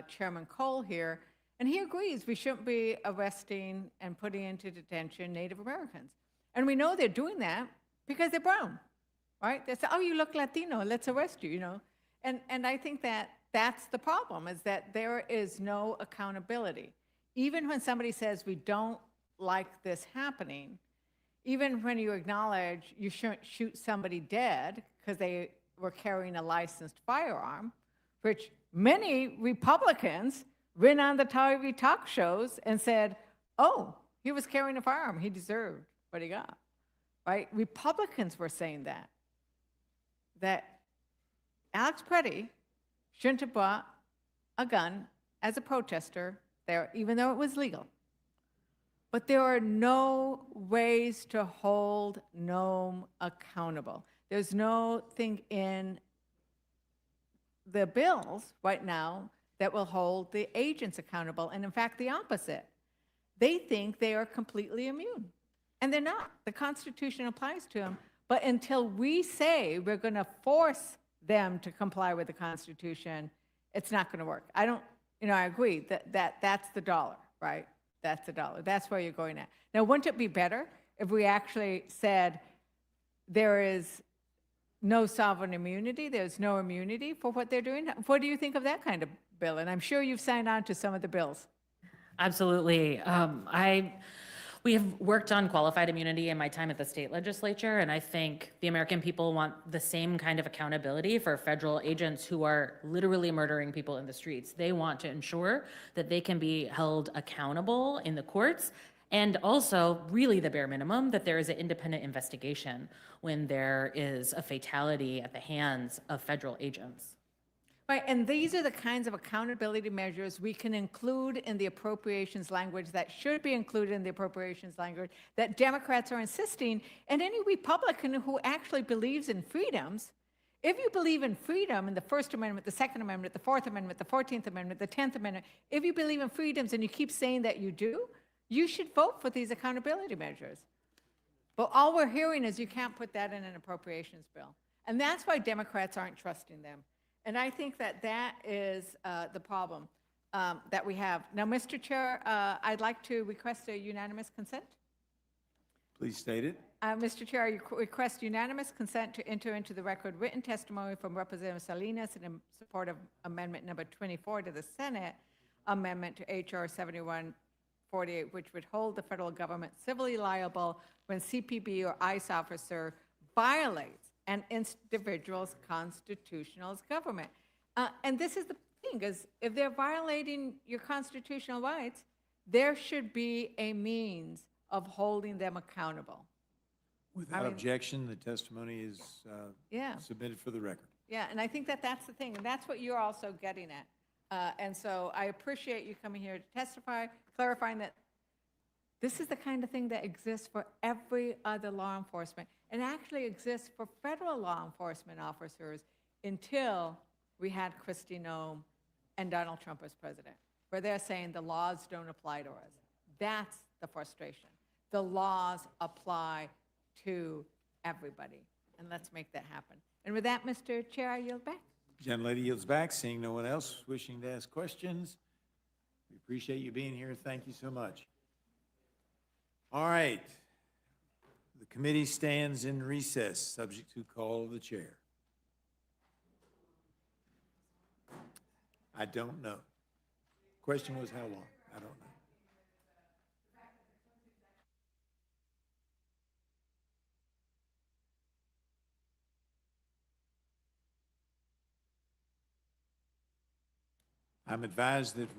[SPEAKER 12] Chairman Cole here, and he agrees we shouldn't be arresting and putting into detention Native Americans. And we know they're doing that because they're brown, right? They say, oh, you look Latino, let's arrest you, you know. And I think that that's the problem, is that there is no accountability. Even when somebody says we don't like this happening, even when you acknowledge you shouldn't shoot somebody dead because they were carrying a licensed firearm, which many Republicans went on the TV talk shows and said, oh, he was carrying a firearm, he deserved what he got, right? Republicans were saying that Alex Preddy shouldn't have brought a gun as a protester there, even though it was legal. But there are no ways to hold Noam accountable. There's nothing in the bills right now that will hold the agents accountable, and in fact, the opposite. They think they are completely immune, and they're not. The Constitution applies to them, but until we say we're going to force them to comply with the Constitution, it's not going to work. I agree that that's the dollar, right? That's the dollar. That's where you're going at. Now, wouldn't it be better if we actually said there is no sovereign immunity, there's no immunity for what they're doing. What do you think of that kind of bill? And I'm sure you've signed on to some of the bills.
[SPEAKER 17] Absolutely. We have worked on qualified immunity in my time at the state legislature, and I think the American people want the same kind of accountability for federal agents who are literally murdering people in the streets. They want to ensure that they can be held accountable in the courts, and also, really the bare minimum, that there is an independent investigation when there is a fatality at the hands of federal agents.
[SPEAKER 12] Right, and these are the kinds of accountability measures we can include in the appropriations language that should be included in the appropriations language that Democrats are insisting, and any Republican who actually believes in freedoms, if you believe in freedom in the First Amendment, the Second Amendment, the Fourth Amendment, the 14th Amendment, the 10th Amendment, if you believe in freedoms and you keep saying that you do, you should vote for these accountability measures. But all we're hearing is you can't put that in an appropriations bill. And that's why Democrats aren't trusting them. And I think that that is the problem that we have. Now, Mr. Chair, I'd like to request a unanimous consent.
[SPEAKER 3] Please state it.
[SPEAKER 12] Mr. Chair, I request unanimous consent to enter into the record written testimony from Representative Salinas in support of Amendment Number 24 to the Senate Amendment to H.R. 7148, which would hold the federal government civilly liable when CPB or ICE officer violates an individual's constitutional government. And this is the thing, is if they're violating your constitutional rights, there should be a means of holding them accountable.
[SPEAKER 3] Without objection, the testimony is
[SPEAKER 12] Yeah.
[SPEAKER 3] submitted for the record.
[SPEAKER 12] Yeah, and I think that that's the thing, and that's what you're also getting at. And so I appreciate you coming here to testify, clarifying that this is the kind of thing that exists for every other law enforcement, and actually exists for federal law enforcement officers until we had Kristi Noem and Donald Trump as president, where they're saying the laws don't apply to us. That's the frustration. The laws apply to everybody, and let's make that happen. And with that, Mr. Chair, I yield back.
[SPEAKER 3] Gentlelady yields back, seeing no one else wishing to ask questions. We appreciate you being here. Thank you so much. All right. The committee stands in recess, subject to call of the chair. I don't know. Question was how long? I don't know. I'm advised that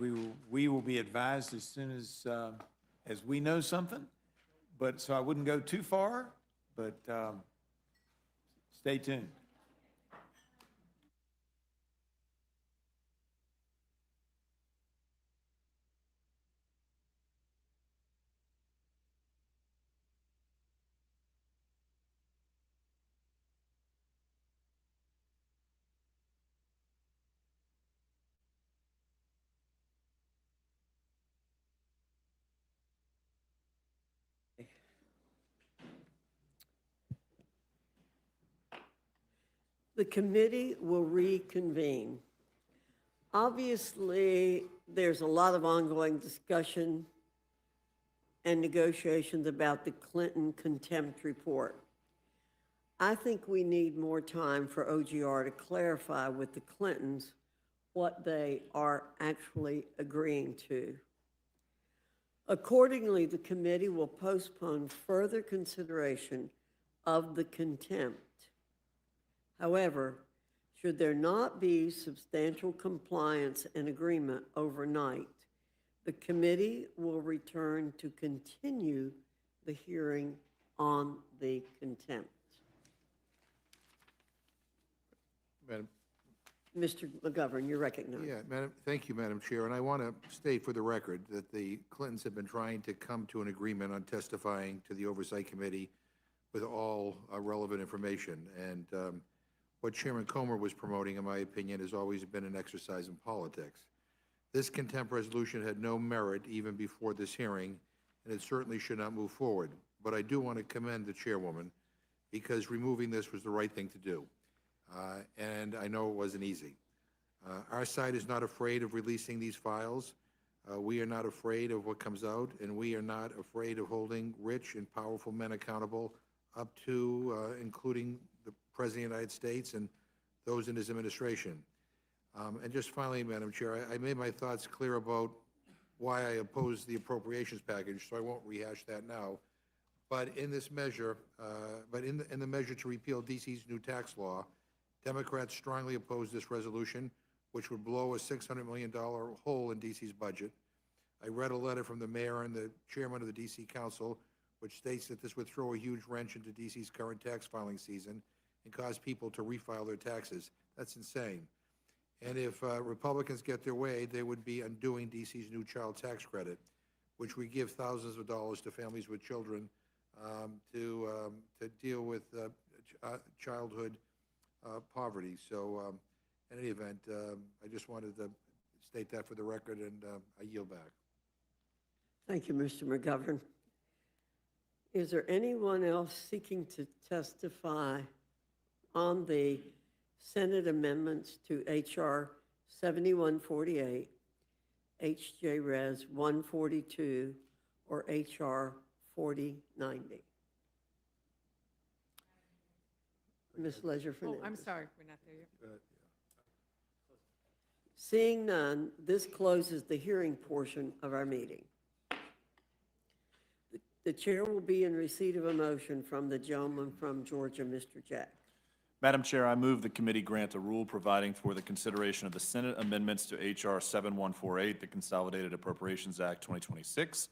[SPEAKER 3] we will be advised as soon as we know something. But so I wouldn't go too far, but stay tuned.
[SPEAKER 1] The committee will reconvene. Obviously, there's a lot of ongoing discussion and negotiations about the Clinton contempt report. I think we need more time for OGR to clarify with the Clintons what they are actually agreeing to. Accordingly, the committee will postpone further consideration of the contempt. However, should there not be substantial compliance and agreement overnight, the committee will return to continue the hearing on the contempt.
[SPEAKER 2] Madam.
[SPEAKER 1] Mr. McGovern, you're recognized.
[SPEAKER 2] Yeah, thank you, Madam Chair. And I want to state for the record that the Clintons have been trying to come to an agreement on testifying to the Oversight Committee with all relevant information. And what Chairman Comer was promoting, in my opinion, has always been an exercise in politics. This contempt resolution had no merit even before this hearing, and it certainly should not move forward. But I do want to commend the chairwoman because removing this was the right thing to do. And I know it wasn't easy. Our side is not afraid of releasing these files. We are not afraid of what comes out, and we are not afraid of holding rich and powerful men accountable up to, including the President of the United States and those in his administration. And just finally, Madam Chair, I made my thoughts clear about why I oppose the appropriations package, so I won't rehash that now. But in this measure, in the measure to repeal D.C.'s new tax law, Democrats strongly oppose this resolution, which would blow a $600 million hole in D.C.'s budget. I read a letter from the mayor and the chairman of the D.C. Council, which states that this would throw a huge wrench into D.C.'s current tax filing season and cause people to refile their taxes. That's insane. And if Republicans get their way, they would be undoing D.C.'s new child tax credit, which would give thousands of dollars to families with children to deal with childhood poverty. So in any event, I just wanted to state that for the record, and I yield back.
[SPEAKER 1] Thank you, Mr. McGovern. Is there anyone else seeking to testify on the Senate amendments to H.R. 7148, H.J. Res. 142, or H.R. 4090? Ms. Leisure
[SPEAKER 12] Oh,
[SPEAKER 1] Fernandez.
[SPEAKER 12] I'm sorry, we're not there yet.
[SPEAKER 1] Seeing none, this closes the hearing portion of our meeting. The chair will be in receipt of a motion from the gentleman from Georgia, Mr. Jack.
[SPEAKER 11] Madam Chair, I move the committee grant a rule providing for the consideration of the Senate amendments to H.R. 7148, the Consolidated Appropriations Act 2026.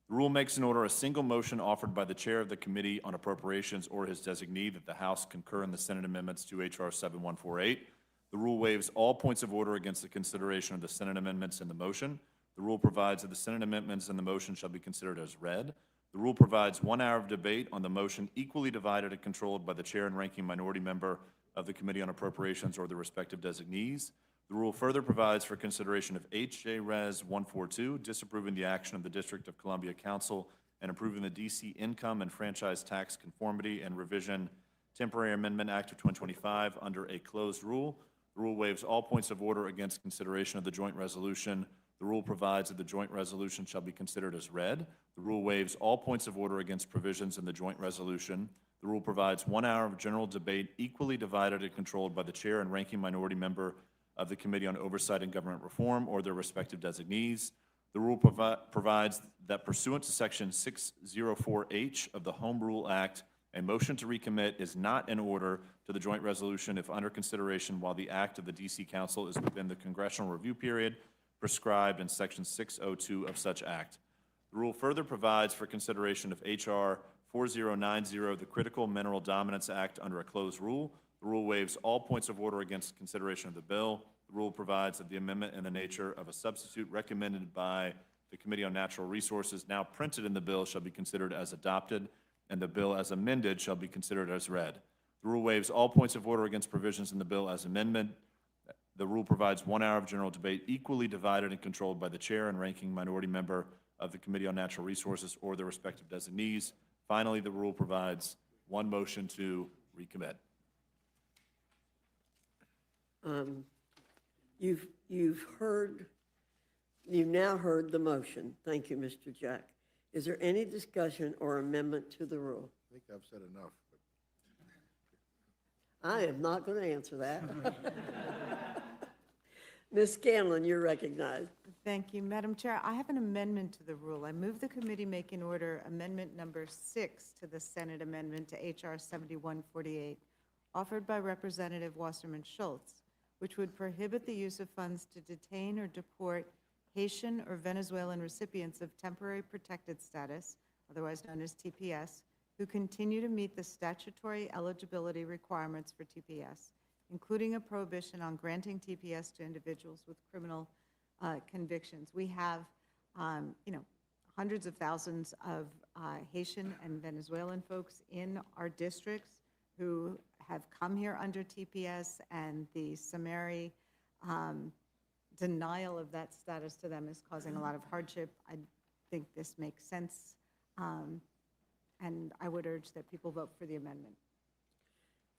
[SPEAKER 11] The rule makes in order a single motion offered by the chair of the Committee on Appropriations or his designee that the House concur in the Senate amendments to H.R. 7148. The rule waives all points of order against the consideration of the Senate amendments in the motion. The rule provides that the Senate amendments in the motion shall be considered as read. The rule provides 1 hour of debate on the motion equally divided and controlled by the chair and ranking minority member of the Committee on Appropriations or the respective designees. The rule further provides for consideration of H.J. Res. 142, disapproving the action of the District of Columbia Council and approving the D.C. Income and Franchise Tax Conformity and Revision Temporary Amendment Act of 2025 under a closed rule. The rule waives all points of order against consideration of the joint resolution. The rule provides that the joint resolution shall be considered as read. The rule waives all points of order against provisions in the joint resolution. The rule provides 1 hour of general debate equally divided and controlled by the chair and ranking minority member of the Committee on Oversight and Government Reform or their respective designees. The rule provides that pursuant to Section 604H of the Home Rule Act, a motion to recommit is not in order to the joint resolution if under consideration while the act of the D.C. Council is within the congressional review period prescribed in Section 602 of such act. The rule further provides for consideration of H.R. 4090, the Critical Mineral Dominance Act, under a closed rule. The rule waives all points of order against consideration of the bill. The rule provides that the amendment in the nature of a substitute recommended by the Committee on Natural Resources now printed in the bill shall be considered as adopted, and the bill as amended shall be considered as read. The rule waives all points of order against provisions in the bill as amendment. The rule provides 1 hour of general debate equally divided and controlled by the chair and ranking minority member of the Committee on Natural Resources or their respective designees. Finally, the rule provides 1 motion to recommit.
[SPEAKER 1] You've now heard the motion. Thank you, Mr. Jack. Is there any discussion or amendment to the rule?
[SPEAKER 2] I think I've said enough.
[SPEAKER 1] I am not going to answer that. Ms. Scanlon, you're recognized.
[SPEAKER 7] Thank you, Madam Chair. I have an amendment to the rule. I move the committee make in order amendment number 6 to the Senate amendment to H.R. 7148, offered by Representative Wasserman Schultz, which would prohibit the use of funds to detain or deport Haitian or Venezuelan recipients of temporary protected status, otherwise known as TPS, who continue to meet the statutory eligibility requirements for TPS, including a prohibition on granting TPS to individuals with criminal convictions. We have, hundreds of thousands of Haitian and Venezuelan folks in our districts who have come here under TPS, and the summary denial of that status to them is causing a lot of hardship. I think this makes sense, and I would urge that people vote for the amendment.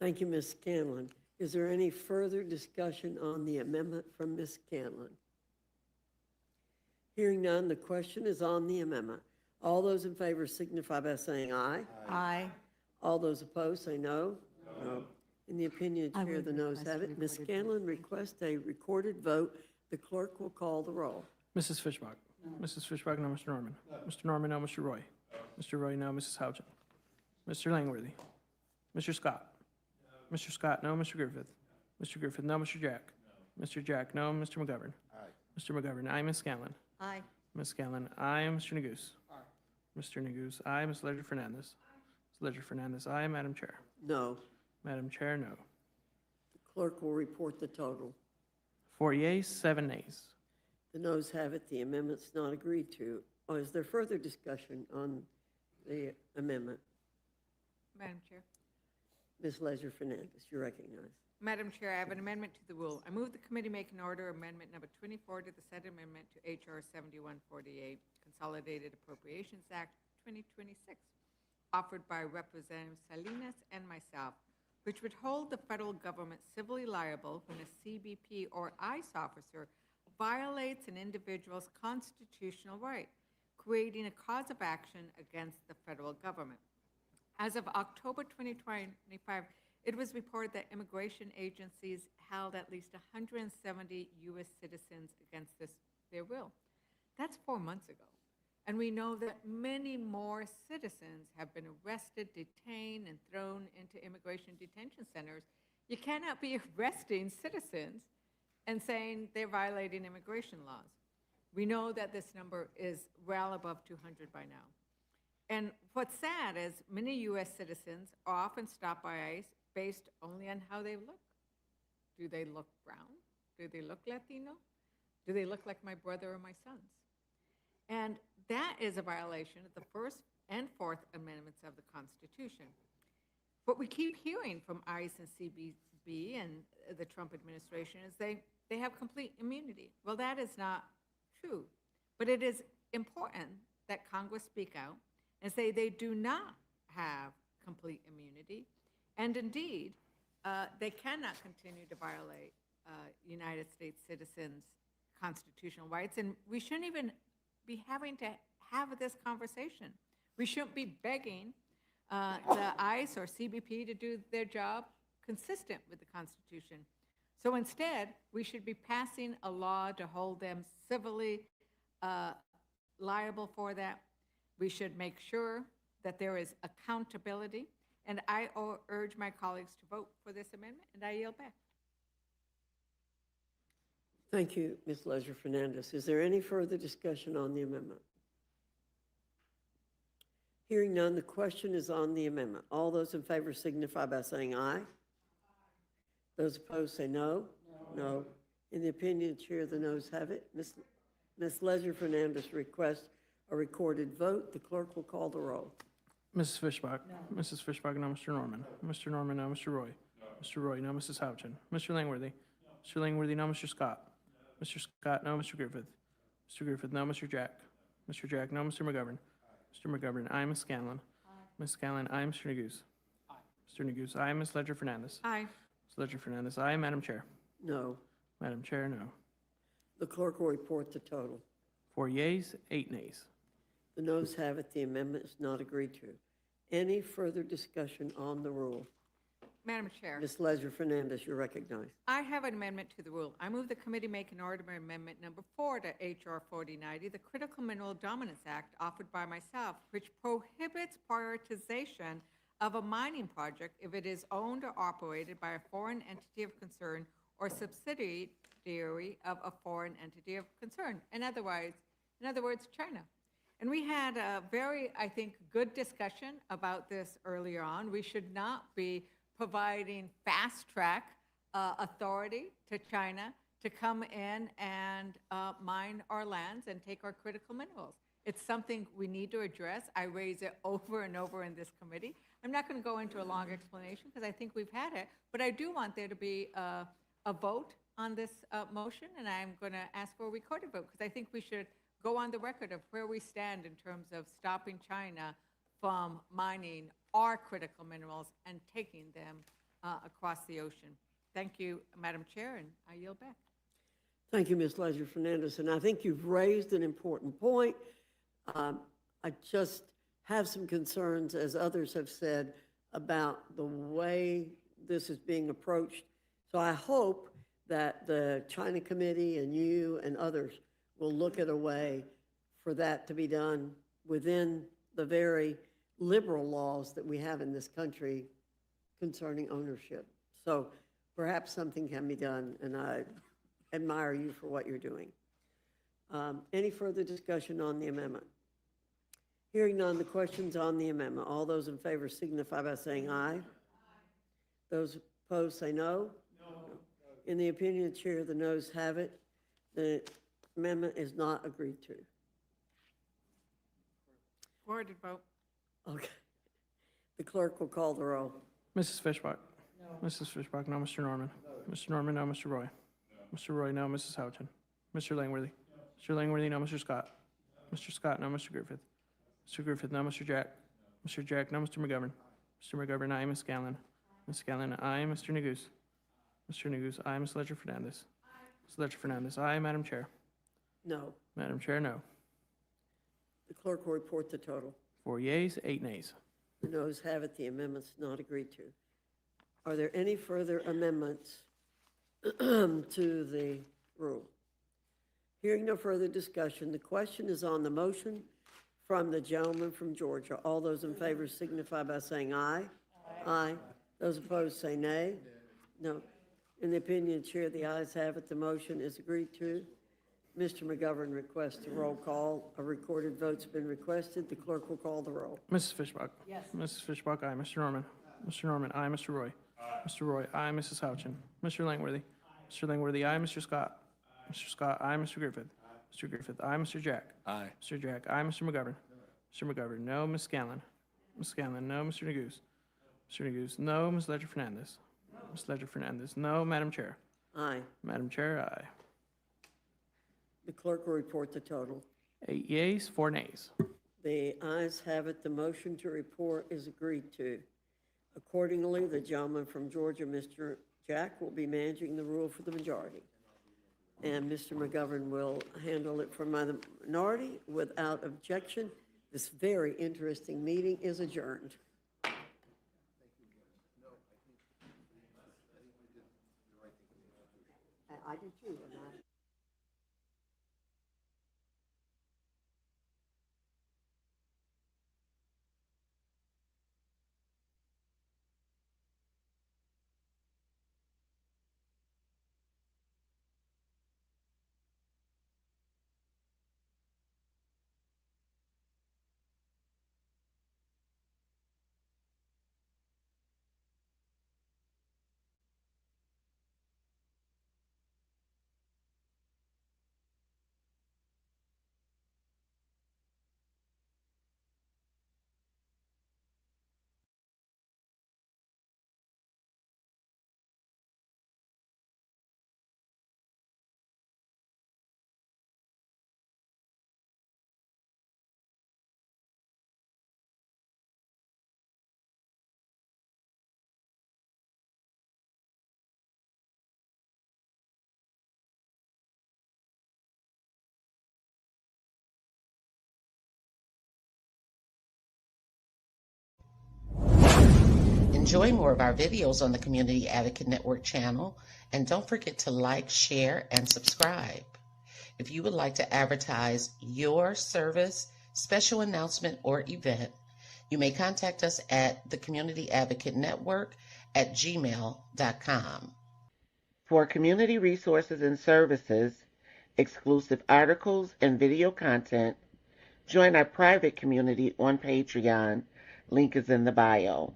[SPEAKER 1] Thank you, Ms. Scanlon. Is there any further discussion on the amendment from Ms. Scanlon? Hearing none, the question is on the amendment. All those in favor signify by saying aye.
[SPEAKER 7] Aye.
[SPEAKER 1] All those opposed say no. No. In the opinion of
[SPEAKER 4] I
[SPEAKER 1] Chair,
[SPEAKER 4] would
[SPEAKER 1] the noes
[SPEAKER 4] request
[SPEAKER 1] have
[SPEAKER 4] a
[SPEAKER 1] it. Ms.
[SPEAKER 4] recorded vote.
[SPEAKER 1] Scanlon requests a recorded vote. The clerk will call the roll.
[SPEAKER 14] Mrs. Fishbach. Mrs. Fishbach, no. Mr. Norman. Mr. Norman, no. Mr. Roy. Mr. Roy, no. Mrs. Houchin. Mr. Langworthy. Mr. Scott. Mr. Scott, no. Mr. Griffith. Mr. Griffith, no. Mr. Jack. Mr. Jack, no. Mr. McGovern. Mr. McGovern, aye. Ms. Scanlon.
[SPEAKER 7] Aye.
[SPEAKER 14] Ms. Scanlon, aye. Mr. Neguse. Mr. Neguse, aye. Ms. Ledger Fernandez. Ms. Ledger Fernandez, aye. Madam Chair.
[SPEAKER 1] No.
[SPEAKER 14] Madam Chair, no.
[SPEAKER 1] The clerk will report the total.
[SPEAKER 14] 4 yeas, 7 nays.
[SPEAKER 1] The noes have it. The amendment's not agreed to. Oh, is there further discussion on the amendment?
[SPEAKER 12] Madam Chair.
[SPEAKER 1] Ms. Ledger Fernandez, you're recognized.
[SPEAKER 12] Madam Chair, I have an amendment to the rule. I move the committee make an order amendment number 24 to the said amendment to H.R. 7148, Consolidated Appropriations Act 2026, offered by Representative Salinas and myself, which would hold the federal government civilly liable when a CBP or ICE officer violates an individual's constitutional right, creating a cause of action against the federal government. As of October 2025, it was reported that immigration agencies held at least 170 U.S. citizens against their will. That's 4 months ago. And we know that many more citizens have been arrested, detained, and thrown into immigration detention centers. You cannot be arresting citizens and saying they're violating immigration laws. We know that this number is well above 200 by now. And what's sad is many U.S. citizens are often stopped by ICE based only on how they look. Do they look brown? Do they look Latino? Do they look like my brother or my sons? And that is a violation of the First and Fourth Amendments of the Constitution. What we keep hearing from ICE and CBP and the Trump administration is they have complete immunity. Well, that is not true. But it is important that Congress speak out and say they do not have complete immunity. And indeed, they cannot continue to violate United States citizens' constitutional rights. And we shouldn't even be having to have this conversation. We shouldn't be begging the ICE or CBP to do their job consistent with the Constitution. So instead, we should be passing a law to hold them civilly liable for that. We should make sure that there is accountability. And I urge my colleagues to vote for this amendment, and I yield back.
[SPEAKER 1] Thank you, Ms. Ledger Fernandez. Is there any further discussion on the amendment? Hearing none, the question is on the amendment. All those in favor signify by saying aye. Those opposed say no. No. In the opinion of the chair, the noes have it. Ms. Ledger Fernandez requests a recorded vote. The clerk will call the roll.
[SPEAKER 14] Mrs. Fishbach. No. Mrs. Fishbach, no. Mr. Norman. Mr. Norman, no. Mr. Roy. Mr. Roy, no. Mrs. Houchin. Mr. Langworthy. Mr. Langworthy, no. Mr. Scott. Mr. Scott, no. Mr. Griffith. Mr. Griffith, no. Mr. Jack. Mr. Jack, no. Mr. McGovern. Mr. McGovern, aye. Ms. Scanlon. Ms. Scanlon, aye. Mr. Neguse. Mr. Neguse, aye. Ms. Ledger Fernandez.
[SPEAKER 12] Aye.
[SPEAKER 14] Ms. Ledger Fernandez, aye. Madam Chair.
[SPEAKER 1] No.
[SPEAKER 14] Madam Chair, no.
[SPEAKER 1] The clerk will report the total.
[SPEAKER 14] 4 yeas, 8 nays.
[SPEAKER 1] The noes have it. The amendment is not agreed to. Any further discussion on the rule?
[SPEAKER 12] Madam Chair,
[SPEAKER 1] Ms. Ledger Fernandez, you're recognized.
[SPEAKER 12] I have an amendment to the rule. I move the committee make an order amendment number 4 to H.R. 4090, the Critical Mineral Dominance Act, offered by myself, which prohibits prioritization of a mining project if it is owned or operated by a foreign entity of concern or subsidiary of a foreign entity of concern. In other words, China. And we had a very, I think, good discussion about this earlier on. We should not be providing fast-track authority to China to come in and mine our lands and take our critical minerals. It's something we need to address. I raise it over and over in this committee. I'm not going to go into a long explanation because I think we've had it, but I do want there to be a vote on this motion, and I'm going to ask for a recorded vote because I think we should go on the record of where we stand in terms of stopping China from mining our critical minerals and taking them across the ocean. Thank you, Madam Chair, and I yield back.
[SPEAKER 1] Thank you, Ms. Ledger Fernandez. And I think you've raised an important point. I just have some concerns, as others have said, about the way this is being approached. So I hope that the China Committee and you and others will look at a way for that to be done within the very liberal laws that we have in this country concerning ownership. So perhaps something can be done, and I admire you for what you're doing. Any further discussion on the amendment? Hearing none, the question's on the amendment. All those in favor signify by saying aye. Those opposed say no. No. In the opinion of the chair, the noes have it. The amendment is not agreed to.
[SPEAKER 12] Recorded vote.
[SPEAKER 1] Okay. The clerk will call the roll.
[SPEAKER 18] Mrs. Fishbach? No. Mrs. Fishbach, no. Mr. Norman? No. Mr. Norman, no. Mr. Roy? No. Mr. Roy, no. Mrs. Houchin? Mr. Langworthy? No. Mr. Langworthy, no. Mr. Scott? No. Mr. Scott, no. Mr. Griffith? Mr. Griffith, no. Mr. Jack? No. Mr. Jack, no. Mr. McGovern? Mr. McGovern, aye. Ms. Scanlon? Ms. Scanlon, aye. Mr. Neguse? Mr. Neguse, aye. Ms. Ledger Fernandez? Ms. Ledger Fernandez, aye. Madam Chair?
[SPEAKER 1] No.
[SPEAKER 18] Madam Chair, no.
[SPEAKER 1] The clerk will report the total.
[SPEAKER 18] 4 yeas, 8 nays.
[SPEAKER 1] The noes have it. The amendment's not agreed to. Are there any further amendments to the rule? Hearing no further discussion, the question is on the motion from the gentleman from Georgia. All those in favor signify by saying aye. Aye. Those opposed say nay. No. In the opinion of the chair, the ayes have it. The motion is agreed to. Mr. McGovern requests a roll call. A recorded vote's been requested. The clerk will call the roll.
[SPEAKER 18] Mrs. Fishbach?
[SPEAKER 12] Yes.
[SPEAKER 18] Mrs. Fishbach, aye. Mr. Norman? Mr. Norman, aye. Mr. Roy? Mr. Roy, aye. Mrs. Houchin? Mr. Langworthy? Mr. Langworthy, aye. Mr. Scott? Mr. Scott, aye. Mr. Griffith? Mr. Griffith, aye. Mr. Jack?
[SPEAKER 11] Aye.
[SPEAKER 18] Mr. Jack, aye. Mr. McGovern? Mr. McGovern, no. Ms. Scanlon? Ms. Scanlon, no. Mr. Neguse? Mr. Neguse, no. Ms. Ledger Fernandez? Ms. Ledger Fernandez, no. Madam Chair?
[SPEAKER 1] Aye.
[SPEAKER 18] Madam Chair, aye.
[SPEAKER 1] The clerk will report the total.
[SPEAKER 18] 8 yeas, 4 nays.
[SPEAKER 1] The ayes have it. The motion to report is agreed to. Accordingly, the gentleman from Georgia, Mr. Jack, will be managing the rule for the majority. And Mr. McGovern will handle it for the minority without objection. This very interesting meeting is adjourned. I do too.
[SPEAKER 19] Enjoy more of our videos on the Community Advocate Network channel, and don't forget to like, share, and subscribe. If you would like to advertise your service, special announcement, or event, you may contact us at the Community Advocate Network at gmail.com. For community resources and services, exclusive articles, and video content, join our private community on Patreon. Link is in the bio.